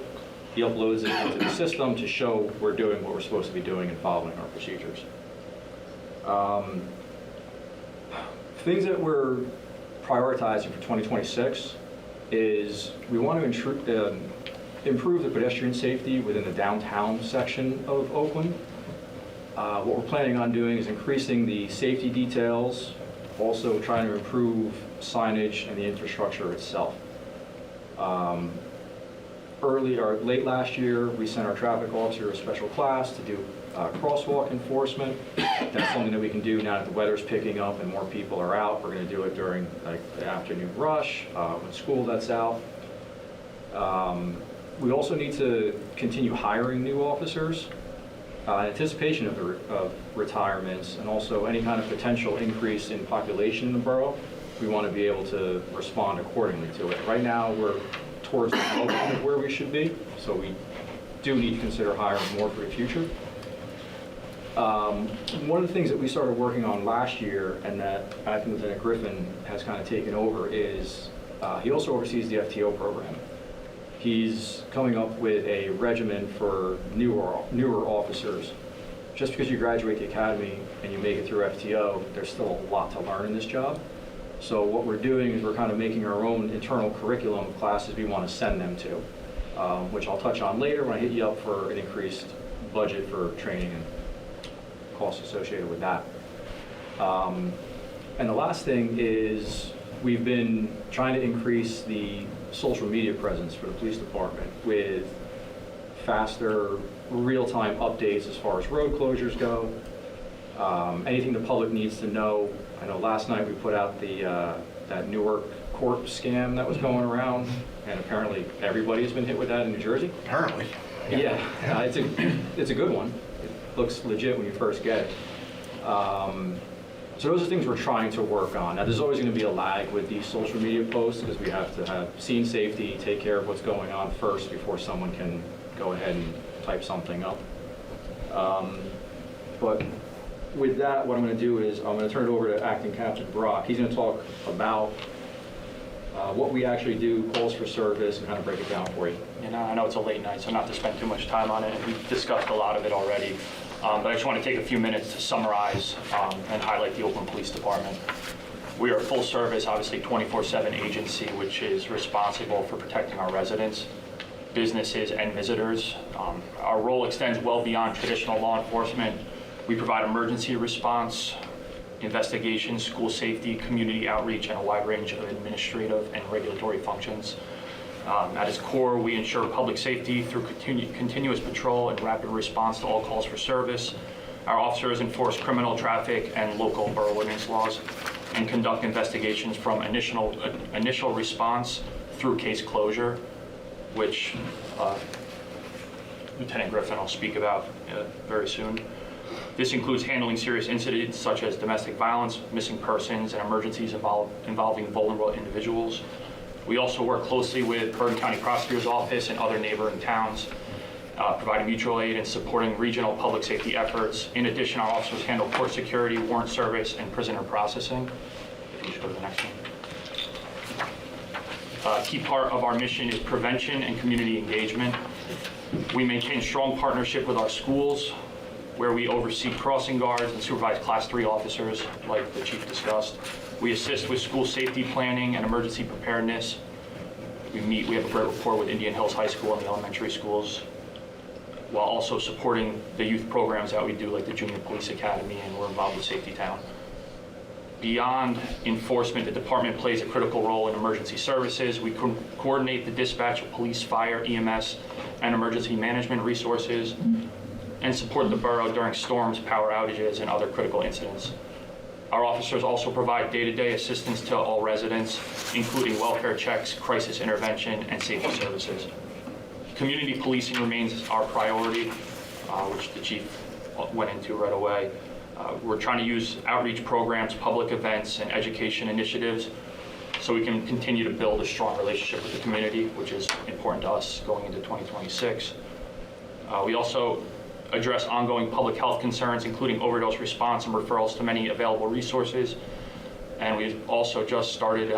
he uploads it into the system to show we're doing what we're supposed to be doing and following our procedures. Things that we're prioritizing for 2026 is we want to improve the pedestrian safety within the downtown section of Oakland. What we're planning on doing is increasing the safety details, also trying to improve signage and the infrastructure itself. Late last year, we sent our traffic officer a special class to do crosswalk enforcement. That's something that we can do now that the weather's picking up and more people are out. We're going to do it during the afternoon rush when school lets out. We also need to continue hiring new officers in anticipation of retirements and also any kind of potential increase in population in the borough. We want to be able to respond accordingly to it. Right now, we're towards the low end of where we should be, so we do need to consider hiring more for the future. One of the things that we started working on last year and that Acting Lieutenant Griffin has kind of taken over is he also oversees the FTO program. He's coming up with a regimen for newer officers. Just because you graduate the academy and you make it through FTO, there's still a lot to learn in this job. So what we're doing is we're kind of making our own internal curriculum of classes we want to send them to, which I'll touch on later when I hit you up for an increased budget for training and costs associated with that. And the last thing is we've been trying to increase the social media presence for the police department with faster real-time updates as far as road closures go. Anything the public needs to know. I know last night we put out that Newark court scam that was going around, and apparently everybody's been hit with that in New Jersey. Apparently. Yeah, it's a good one. It looks legit when you first get it. So those are things we're trying to work on. Now, there's always going to be a lag with these social media posts because we have to have scene safety, take care of what's going on first before someone can go ahead and type something up. But with that, what I'm going to do is I'm going to turn it over to Acting Captain Brock. He's going to talk about what we actually do, calls for service, and kind of break it down for you. You know, I know it's a late night, so not to spend too much time on it. We've discussed a lot of it already. But I just want to take a few minutes to summarize and highlight the Oakland Police Department. We are a full service, obviously 24/7 agency, which is responsible for protecting our residents, businesses, and visitors. Our role extends well beyond traditional law enforcement. We provide emergency response, investigation, school safety, community outreach, and a wide range of administrative and regulatory functions. At its core, we ensure public safety through continuous patrol and rapid response to all calls for service. Our officers enforce criminal, traffic, and local borough ordinance laws and conduct investigations from initial response through case closure, which Lieutenant Griffin will speak about very soon. This includes handling serious incidents such as domestic violence, missing persons, and emergencies involving vulnerable individuals. We also work closely with Bergen County Prosecutor's Office and other neighboring towns, providing mutual aid and supporting regional public safety efforts. In addition, our officers handle court security, warrant service, and prisoner processing. If you should go to the next one. A key part of our mission is prevention and community engagement. We maintain strong partnership with our schools, where we oversee crossing guards and supervise Class 3 officers, like the Chief discussed. We assist with school safety planning and emergency preparedness. We have a great rapport with Indian Hills High School and the elementary schools, while also supporting the youth programs that we do, like the Junior Police Academy, and we're involved with Safety Town. Beyond enforcement, the department plays a critical role in emergency services. We coordinate the dispatch of police, fire, EMS, and emergency management resources, and support the borough during storms, power outages, and other critical incidents. Our officers also provide day-to-day assistance to all residents, including welfare checks, crisis intervention, and safety services. Community policing remains our priority, which the chief went into right away. We're trying to use outreach programs, public events, and education initiatives so we can continue to build a strong relationship with the community, which is important to us going into 2026. We also address ongoing public health concerns, including overdose response and referrals to many available resources. And we've also just started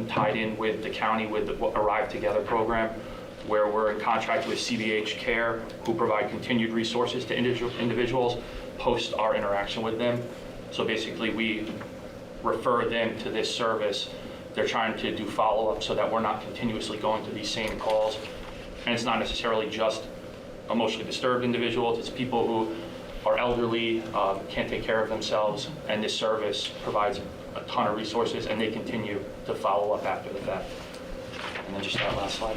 tied in with the county with the Arrive Together program, where we're in contract with CBH Care, who provide continued resources to individuals post our interaction with them. So basically, we refer them to this service. They're trying to do follow-up so that we're not continuously going to these same calls. And it's not necessarily just emotionally disturbed individuals, it's people who are elderly, can't take care of themselves, and this service provides a ton of resources, and they continue to follow up after the fact. And then just that last slide.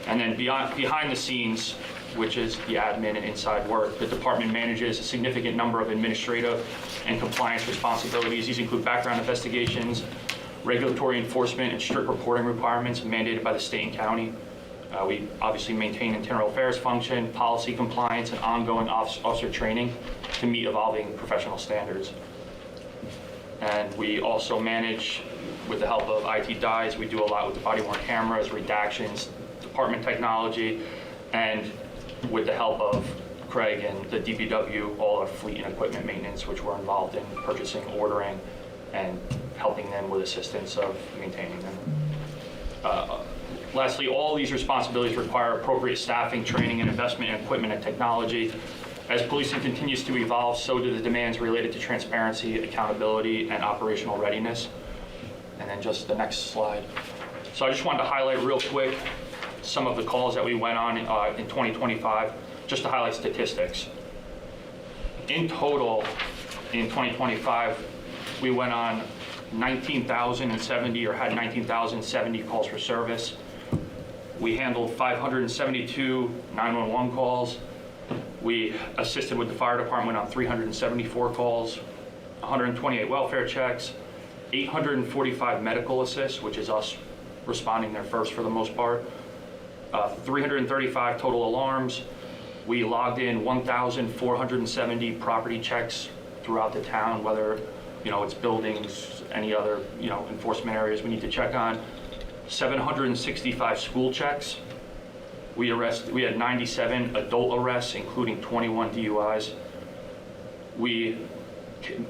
And then behind the scenes, which is the admin and inside work, the department manages a significant number of administrative and compliance responsibilities. These include background investigations, regulatory enforcement, and strict reporting requirements mandated by the state and county. We obviously maintain internal affairs function, policy compliance, and ongoing officer training to meet evolving professional standards. And we also manage, with the help of IT DIES, we do a lot with the body-worn cameras, redactions, department technology, and with the help of Craig and the DPW, all our fleet and equipment maintenance, which we're involved in purchasing, ordering, and helping them with assistance of maintaining them. Lastly, all these responsibilities require appropriate staffing, training, and investment in equipment and technology. As policing continues to evolve, so do the demands related to transparency, accountability, and operational readiness. And then just the next slide. So I just wanted to highlight real quick some of the calls that we went on in 2025, just to highlight statistics. In total, in 2025, we went on 19,070 or had 19,070 calls for service. We handled 572 911 calls. We assisted with the fire department on 374 calls, 128 welfare checks, 845 medical assists, which is us responding there first for the most part, 335 total alarms. We logged in 1,470 property checks throughout the town, whether it's buildings, any other enforcement areas we need to check on. 765 school checks. We had 97 adult arrests, including 21 DUIs. We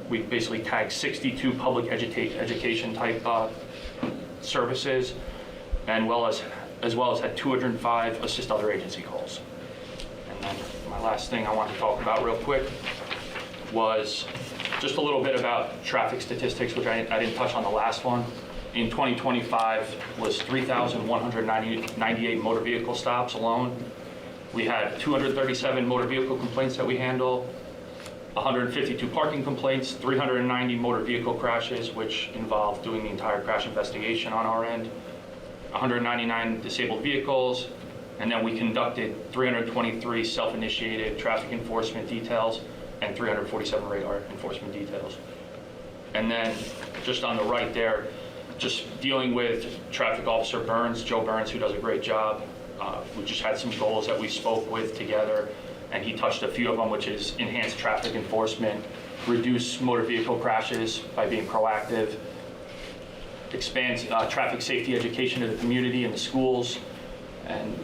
basically tagged 62 public education type services, and as well as had 205 assist other agency calls. And then my last thing I wanted to talk about real quick was just a little bit about traffic statistics, which I didn't touch on the last one. In 2025 was 3,198 motor vehicle stops alone. We had 237 motor vehicle complaints that we handle, 152 parking complaints, 390 motor vehicle crashes, which involved doing the entire crash investigation on our end, 199 disabled vehicles, and then we conducted 323 self-initiated traffic enforcement details and 347 radar enforcement details. And then just on the right there, just dealing with Traffic Officer Burns, Joe Burns, who does a great job. We just had some goals that we spoke with together, and he touched a few of them, which is enhanced traffic enforcement, reduce motor vehicle crashes by being proactive, expand traffic safety education to the community and the schools, and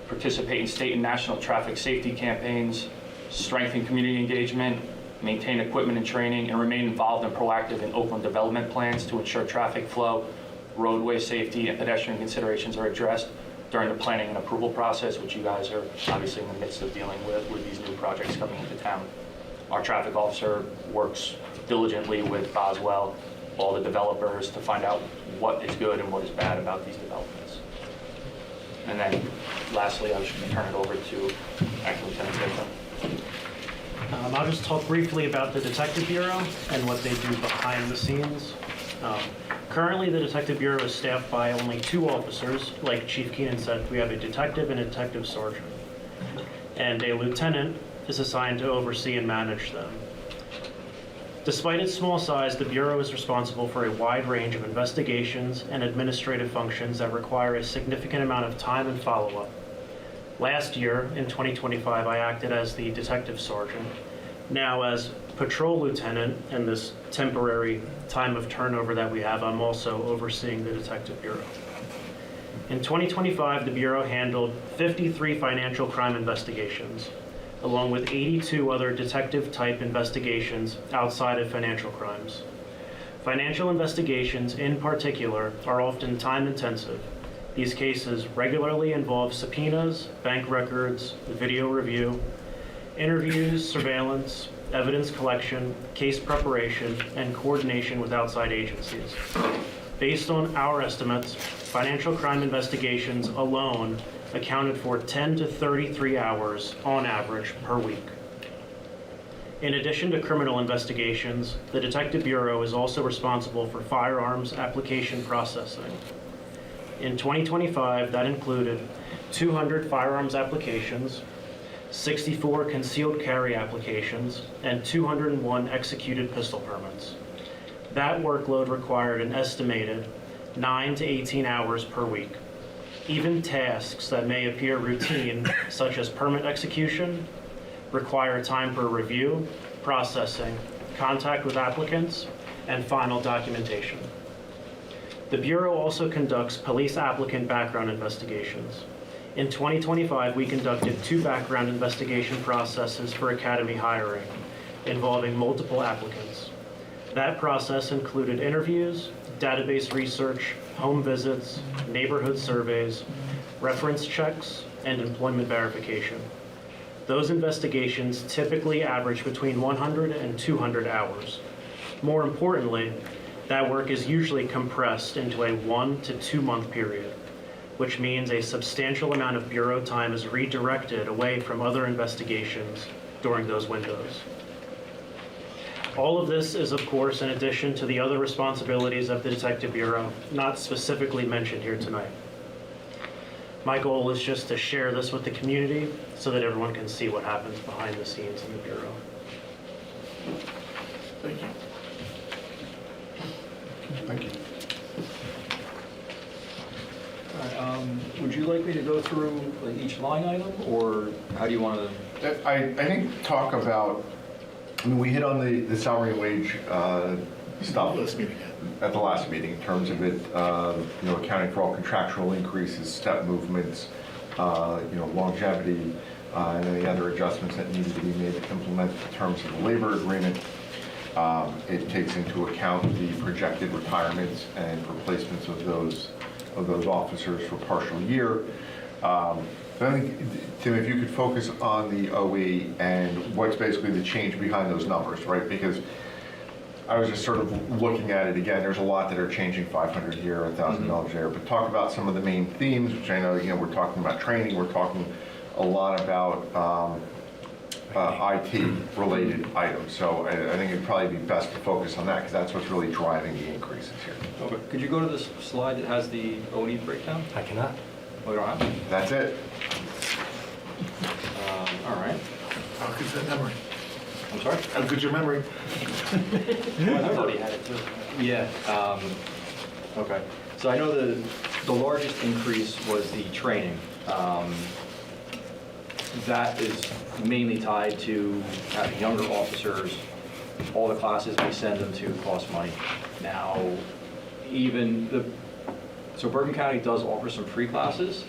participate in state and national traffic safety campaigns, strengthen community engagement, maintain equipment and training, and remain involved and proactive in Oakland development plans to ensure traffic flow, roadway safety, and pedestrian considerations are addressed during the planning and approval process, which you guys are obviously in the midst of dealing with these new projects coming into town. Our traffic officer works diligently with Boswell, all the developers, to find out what is good and what is bad about these developments. And then lastly, I was going to turn it over to Acting Lieutenant Griffin. I'll just talk briefly about the Detective Bureau and what they do behind the scenes. Currently, the Detective Bureau is staffed by only 2 officers. Like Chief Keenan said, we have a detective and a detective sergeant. And a lieutenant is assigned to oversee and manage them. Despite its small size, the Bureau is responsible for a wide range of investigations and administrative functions that require a significant amount of time and follow-up. Last year, in 2025, I acted as the detective sergeant. Now, as patrol lieutenant, and this temporary time of turnover that we have, I'm also overseeing the Detective Bureau. In 2025, the Bureau handled 53 financial crime investigations, along with 82 other detective-type investigations outside of financial crimes. Financial investigations, in particular, are often time-intensive. These cases regularly involve subpoenas, bank records, video review, interviews, surveillance, evidence collection, case preparation, and coordination with outside agencies. Based on our estimates, financial crime investigations alone accounted for 10 to 33 hours on average per week. In addition to criminal investigations, the Detective Bureau is also responsible for firearms application processing. In 2025, that included 200 firearms applications, 64 concealed carry applications, and 201 executed pistol permits. That workload required an estimated 9 to 18 hours per week. Even tasks that may appear routine, such as permit execution, require time for review, processing, contact with applicants, and final documentation. The Bureau also conducts police applicant background investigations. In 2025, we conducted 2 background investigation processes for academy hiring, involving multiple applicants. That process included interviews, database research, home visits, neighborhood surveys, reference checks, and employment verification. Those investigations typically average between 100 and 200 hours. More importantly, that work is usually compressed into a 1 to 2 month period, which means a substantial amount of Bureau time is redirected away from other investigations during those windows. All of this is, of course, in addition to the other responsibilities of the Detective Bureau, not specifically mentioned here tonight. My goal is just to share this with the community so that everyone can see what happens behind the scenes in the Bureau. Thank you. Thank you. All right, would you like me to go through like each line item, or how do you want to? I think talk about, I mean, we hit on the salary and wage stuff at the last meeting in terms of it, accounting for all contractual increases, step movements, longevity, and any other adjustments that needed to be made to implement the terms of the labor agreement. It takes into account the projected retirements and replacements of those officers for partial year. But I think, Tim, if you could focus on the OE and what's basically the change behind those numbers, right? Because I was just sort of looking at it again. There's a lot that are changing, 500 here, $1,000 there. But talk about some of the main themes, which I know, we're talking about training. We're talking a lot about IT-related items. So I think it'd probably be best to focus on that because that's what's really driving the increases here. Okay. Could you go to this slide that has the O&E breakdown? I cannot. Oh, you don't have it? That's it. All right. How good's that memory? I'm sorry? How good's your memory? I already had it too. Yeah. Okay. So I know the largest increase was the training. That is mainly tied to having younger officers. All the classes we send them to cost money. Now, so Bergen County does offer some free classes.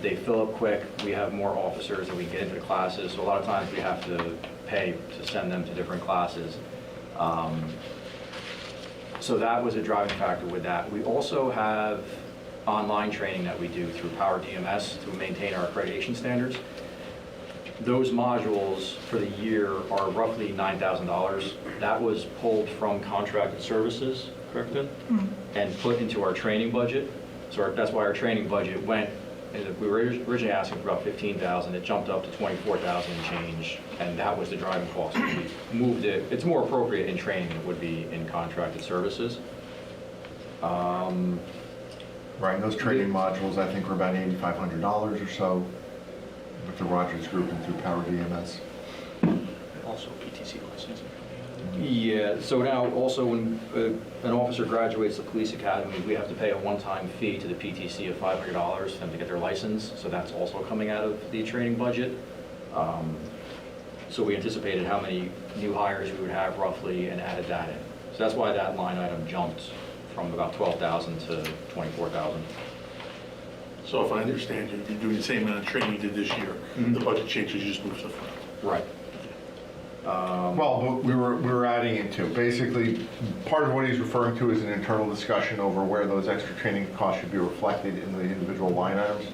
They fill up quick. We have more officers that we get into the classes. So a lot of times we have to pay to send them to different classes. So that was a driving factor with that. We also have online training that we do through Power DMS to maintain our accreditation standards. Those modules for the year are roughly $9,000. That was pulled from contracted services, correct, Ben? And put into our training budget. So that's why our training budget went, we were originally asking for about $15,000. It jumped up to $24,000 and change, and that was the driving cost. We moved it. It's more appropriate in training than it would be in contracted services. Right, and those training modules, I think, were about $8,500 or so with the Rogers Group and through Power DMS. Also PTC licensing. Yeah, so now also when an officer graduates the police academy, we have to pay a one-time fee to the PTC of $500 for them to get their license. So that's also coming out of the training budget. So we anticipated how many new hires we would have roughly and added that in. So that's why that line item jumped from about 12,000 to 24,000. So if I understand you, you're doing the same amount of training you did this year. The budget changes, you just move stuff around. Right. Well, we were adding into, basically, part of what he's referring to is an internal discussion over where those extra training costs should be reflected in the individual line items.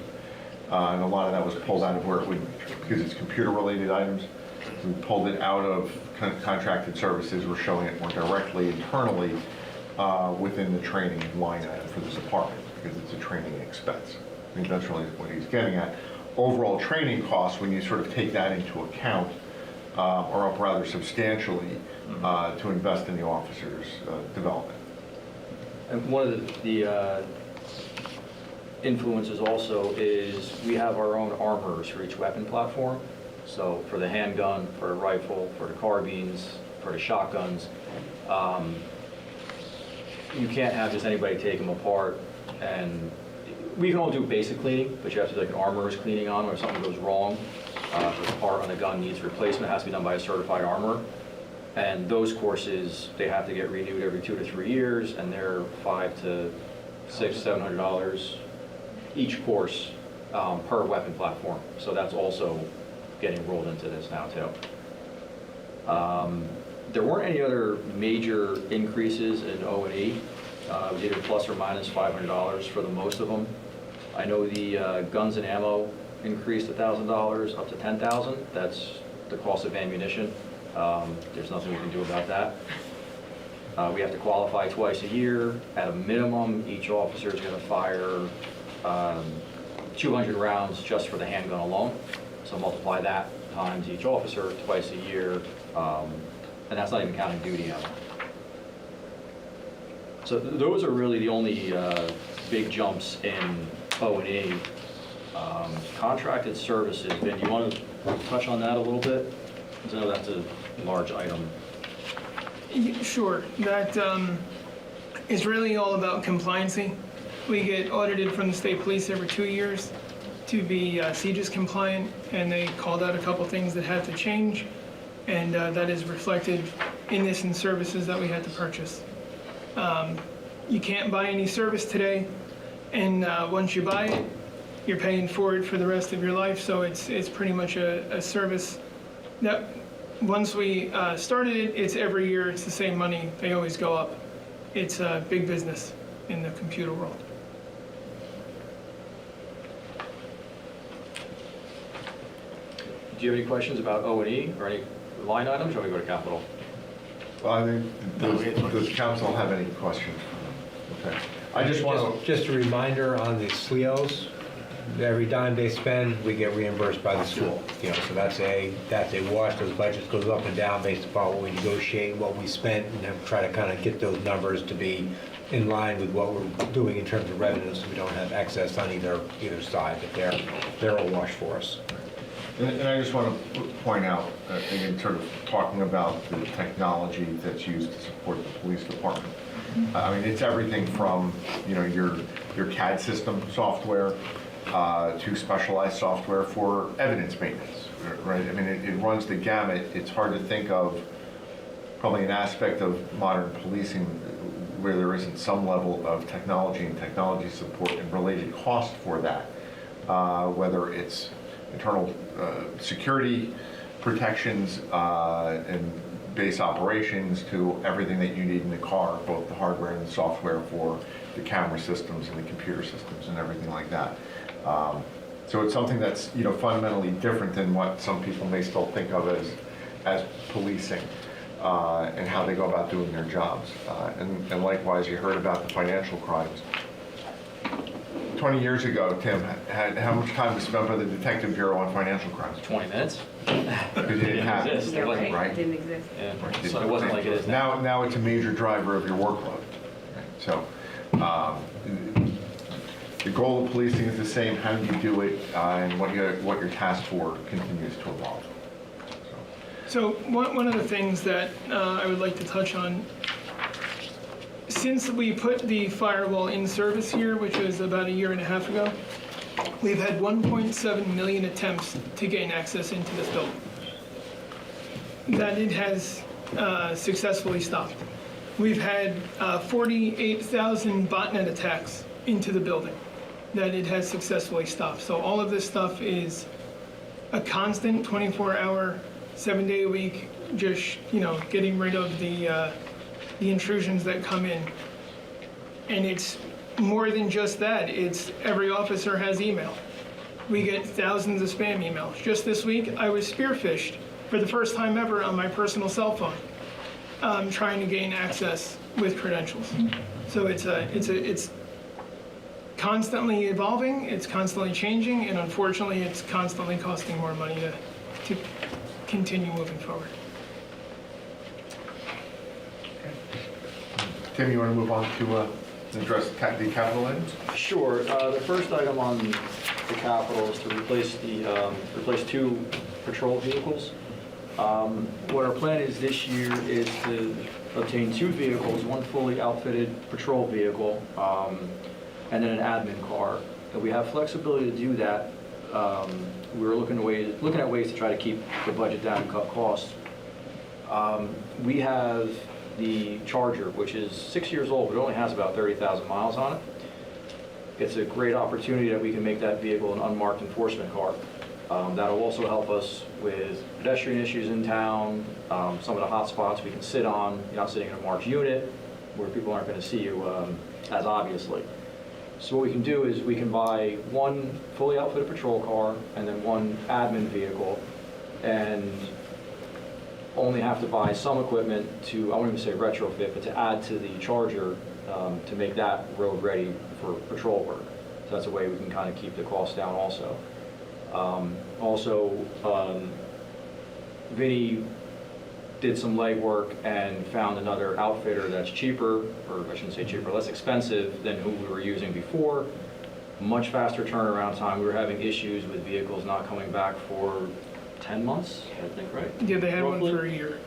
And a lot of that was pulled out of where it would, because it's computer-related items, we pulled it out of contracted services. We're showing it more directly internally within the training line item for this department, because it's a training expense. I think that's really what he's getting at. Overall training costs, when you sort of take that into account, are up rather substantially to invest in the officers' development. And one of the influences also is we have our own armors for each weapon platform. So for the handgun, for the rifle, for the carbines, for the shotguns, you can't have just anybody take them apart. And we can all do basic cleaning, but you have to do like an armorer's cleaning on them if something goes wrong. If a part on the gun needs replacement, it has to be done by a certified armorer. And those courses, they have to get renewed every 2 to 3 years, and they're $500 to $700 each course per weapon platform. So that's also getting rolled into this now too. There weren't any other major increases in O&E. We did a plus or minus $500 for the most of them. I know the guns and ammo increased $1,000 up to $10,000. That's the cost of ammunition. There's nothing we can do about that. We have to qualify twice a year. At a minimum, each officer is going to fire 200 rounds just for the handgun alone. So multiply that times each officer twice a year, and that's not even counting duty ammo. So those are really the only big jumps in O&E. Contracted services, Ben, you want to touch on that a little bit? Because I know that's a large item. Sure. That is really all about compliancy. We get audited from the state police every 2 years to be CJIS compliant, and they called out a couple things that had to change, and that is reflected in this in services that we had to purchase. You can't buy any service today, and once you buy it, you're paying for it for the rest of your life. So it's pretty much a service that once we started it, it's every year, it's the same money. They always go up. It's a big business in the computer world. Do you have any questions about O&E or any line items, or we go to capital? Well, I think, does council have any questions? Okay. I just want to... Just a reminder on the SLEOs, every dime they spend, we get reimbursed by the school. You know, so that's a wash. Those budgets goes up and down based upon what we negotiate, what we spent, and then try to kind of get those numbers to be in line with what we're doing in terms of revenue, so we don't have excess on either side, but they're a wash for us. And I just want to point out, again, sort of talking about the technology that's used to support the police department. I mean, it's everything from, you know, your CAD system software to specialized software for evidence maintenance, right? I mean, it runs the gamut. It's hard to think of probably an aspect of modern policing where there isn't some level of technology and technology support and related cost for that, whether it's internal security protections and base operations to everything that you need in the car, both the hardware and the software for the camera systems and the computer systems and everything like that. So it's something that's, you know, fundamentally different than what some people may still think of as policing and how they go about doing their jobs. And likewise, you heard about the financial crimes. 20 years ago, Tim, how much time was spent by the Detective Bureau on financial crimes? 20 minutes. Because it didn't have exist. it, Right. right? It didn't exist. Yeah. So it wasn't like it is now. Now it's a major driver of your workload. Right? So the goal of policing is the same. How do you do it, and what you're tasked for continues to evolve. So one of the things that I would like to touch on, since we put the firewall in service here, which was about 1.5 years ago, we've had 1.7 million attempts to gain access into this building. That it has successfully stopped. We've had 48,000 botnet attacks into the building that it has successfully stopped. So all of this stuff is a constant 24-hour, 7-day-a-week, just getting rid of the intrusions that come in. And it's more than just that. It's every officer has email. We get thousands of spam emails. Just this week, I was spearphished for the first time ever on my personal cell phone, trying to gain access with credentials. So it's constantly evolving, it's constantly changing, and unfortunately, it's constantly costing more money to continue moving forward. Tim, you want to move on to address the capital items? Sure. The first item on the capital is to replace 2 patrol vehicles. What our plan is this year is to obtain 2 vehicles, 1 fully outfitted patrol vehicle, and then an admin car. If we have flexibility to do that, we're looking at ways to try to keep the budget down and cut costs. We have the Charger, which is 6 years old, but only has about 30,000 miles on it. It's a great opportunity that we can make that vehicle an unmarked enforcement car. That'll also help us with pedestrian issues in town, some of the hot spots we can sit on. You're not sitting in a marked unit where people aren't going to see you as obviously. So what we can do is we can buy 1 fully outfitted patrol car and then 1 admin vehicle, and only have to buy some equipment to, I won't even say retrofit, but to add to the Charger to make that road ready for patrol work. So that's a way we can kind of keep the cost down also. Vinny did some legwork and found another outfitter that's cheaper, or I shouldn't say cheaper, less expensive than who we were using before. Much faster turnaround time. We were having issues with vehicles not coming back for 10 months, I think, right? Yeah, they had Roughly. one for a year.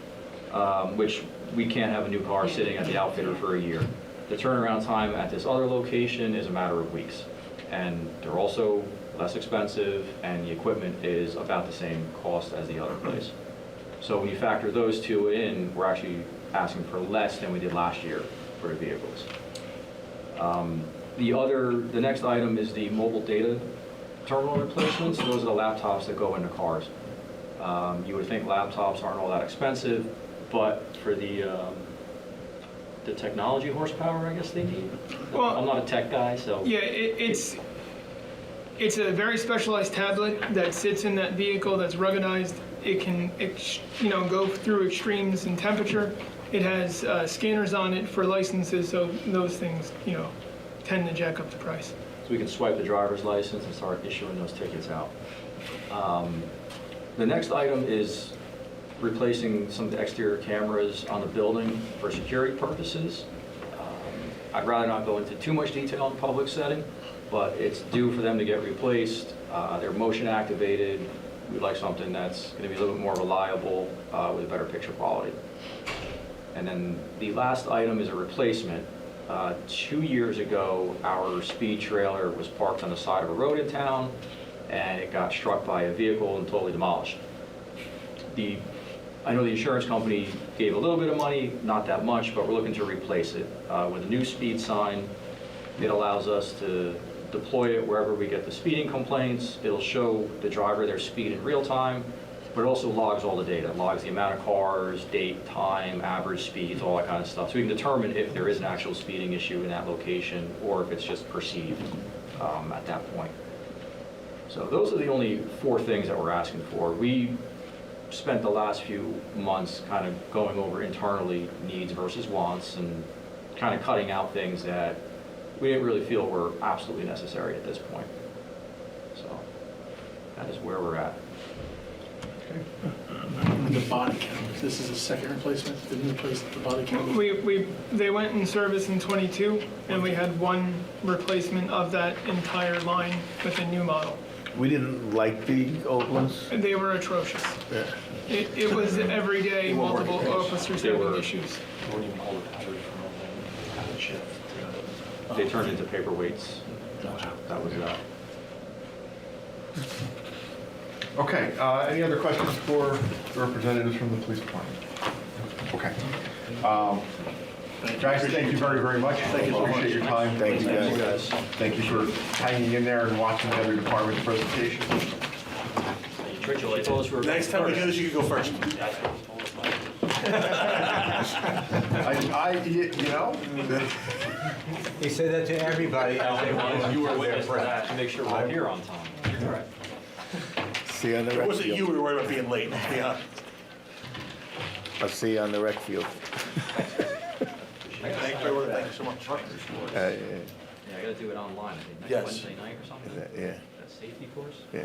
Which we can't have a new car sitting at the outfitter for a year. The turnaround time at this other location is a matter of weeks. And they're also less expensive, and the equipment is about the same cost as the other place. So when you factor those 2 in, we're actually asking for less than we did last year for the vehicles. The next item is the mobile data terminal replacements. Those are the laptops that go into cars. You would think laptops aren't all that expensive, but for the technology horsepower, I guess they need. Well, I'm not a tech guy, so. Yeah, it's a very specialized tablet that sits in that vehicle that's ruggedized. It can, go through extremes in temperature. It has scanners on it for licenses, so those things, tend to jack up the price. So we can swipe the driver's license and start issuing those tickets out. The next item is replacing some of the exterior cameras on the building for security purposes. I'd rather not go into too much detail in public setting, but it's due for them to get replaced. They're motion activated. We'd like something that's going to be a little bit more reliable with better picture quality. And then the last item is a replacement. 2 years ago, our speed trailer was parked on the side of a road in town, and it got struck by a vehicle and totally demolished. I know the insurance company gave a little bit of money, not that much, but we're looking to replace it. With a new speed sign, it allows us to deploy it wherever we get the speeding complaints. It'll show the driver their speed in real time, but it also logs all the data. It logs the amount of cars, date, time, average speeds, all that kind of stuff. So we can determine if there is an actual speeding issue in that location or if it's just perceived at that point. So those are the only 4 things that we're asking for. We spent the last few months kind of going over internally needs versus wants and kind of cutting out things that we didn't really feel were absolutely necessary at this point. So that is where we're at. The body cameras, this is a second replacement, didn't replace the body cameras? They went in service in '22, and we had 1 replacement of that entire line with a new model. We didn't like the old ones. They were atrocious. Yeah. It was every day, multiple officers They having were- issues. They wouldn't even hold a powder from a habit shift. They turned into paperweights. That was that. Okay, any other questions for the representatives from the police department? Okay. Guys, thank you very, very much. Thank you so much. Appreciate your time. Thank you, guys. Thank you for hanging in there and watching the other department's presentation. Churchill, they told us we were. Next time we do this, you can go first. Yeah, I think he told us. You know? He said that to everybody. You were witness to that, to make sure we're here on time. All right. See you on the It rec wasn't you field. we were worried about being late, let's be honest. I'll see you on the rec field. Thank you so much. Yeah, I gotta do it online, I think, Yes. next Wednesday night or something? Yeah, That safety course? yeah.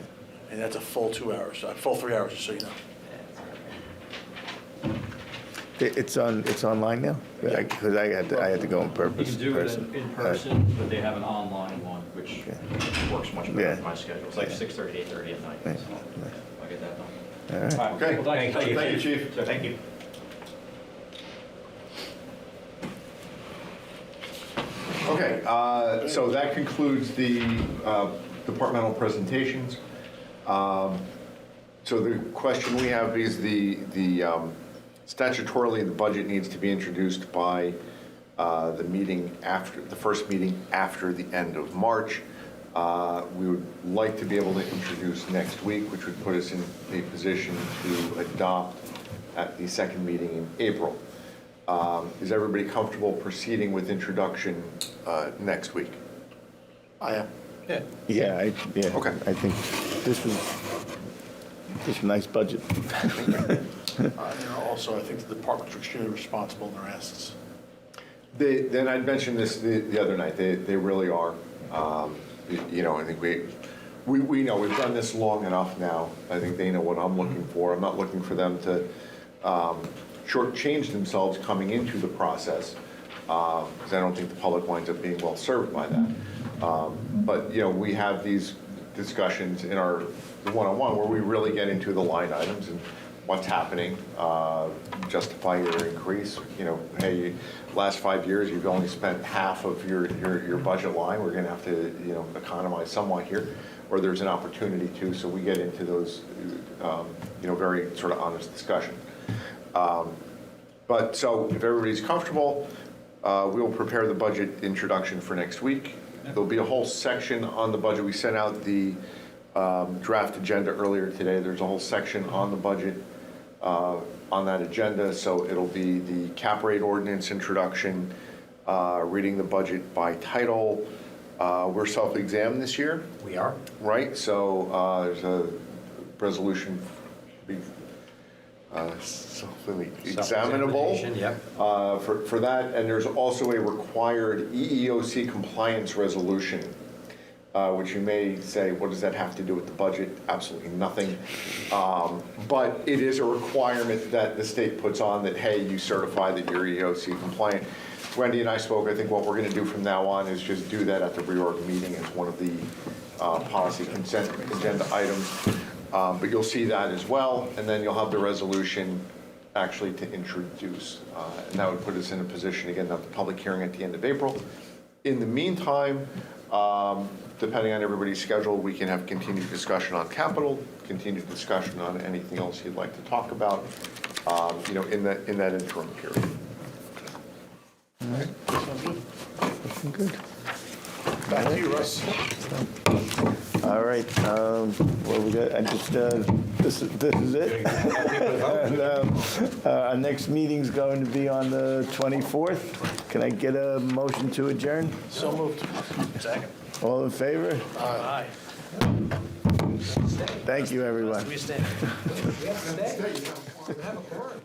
And that's a full 2 hours, full 3 hours, just so you know. It's online now? Because I had to go on You purpose. can do it in person, but they have an online one, which works much better Yeah. with my schedule. It's like 6:30, 8:30 at night, so I'll get that done. All right. All right. Okay. Well, Thank you, Chief. Thank you. Okay, so that concludes the departmental presentations. So the question we have is statutorily, the budget needs to be introduced by the first meeting after the end of March. We would like to be able to introduce next week, which would put us in a position to adopt at the second meeting in April. Is everybody comfortable proceeding with introduction next week? I am. Yeah. Yeah, Okay. I think this was a nice budget. Also, I think the departments are extremely responsible in their asks. Then I'd mentioned this the other night, they really are. I think we know, we've done this long enough now. I think they know what I'm looking for. I'm not looking for them to shortchange themselves coming into the process, because I don't think the public winds up being well served by that. But, we have these discussions in our one-on-one where we really get into the line items and what's happening, justify your increase. Hey, last 5 years, you've only spent half of your budget line. We're gonna have to, economize somewhat here, or there's an opportunity to, so we get into those, very sort of honest discussion. But so if everybody's comfortable, we will prepare the budget introduction for next week. There'll be a whole section on the budget. We sent out the draft agenda earlier today. There's a whole section on the budget on that agenda. So it'll be the cap rate ordinance introduction, reading the budget by title. We're self-examined this year. We are. Right, so there's a resolution examinable Self-examination, yep. for that, and there's also a required EEOC compliance resolution, which you may say, what does that have to do with the budget? Absolutely nothing. But it is a requirement that the state puts on that, hey, you certify that you're EEOC compliant. Wendy and I spoke, I think what we're going to do from now on is just do that at the reorg meeting as one of the policy consent agenda items. But you'll see that as well, and then you'll have the resolution actually to introduce. And that would put us in a position, again, of the public hearing at the end of April. In the meantime, depending on everybody's schedule, we can have continued discussion on capital, continued discussion on anything else you'd like to talk about, in that interim period. All right. Looking good. Back to you, Russ. All right, what we got, this is it. And, our next meeting's going to be on the 24th. Can I get a motion to adjourn? So moved. Second. All in favor? Aye. Thank you, everyone. We stay. We have to stay. We have a quorum.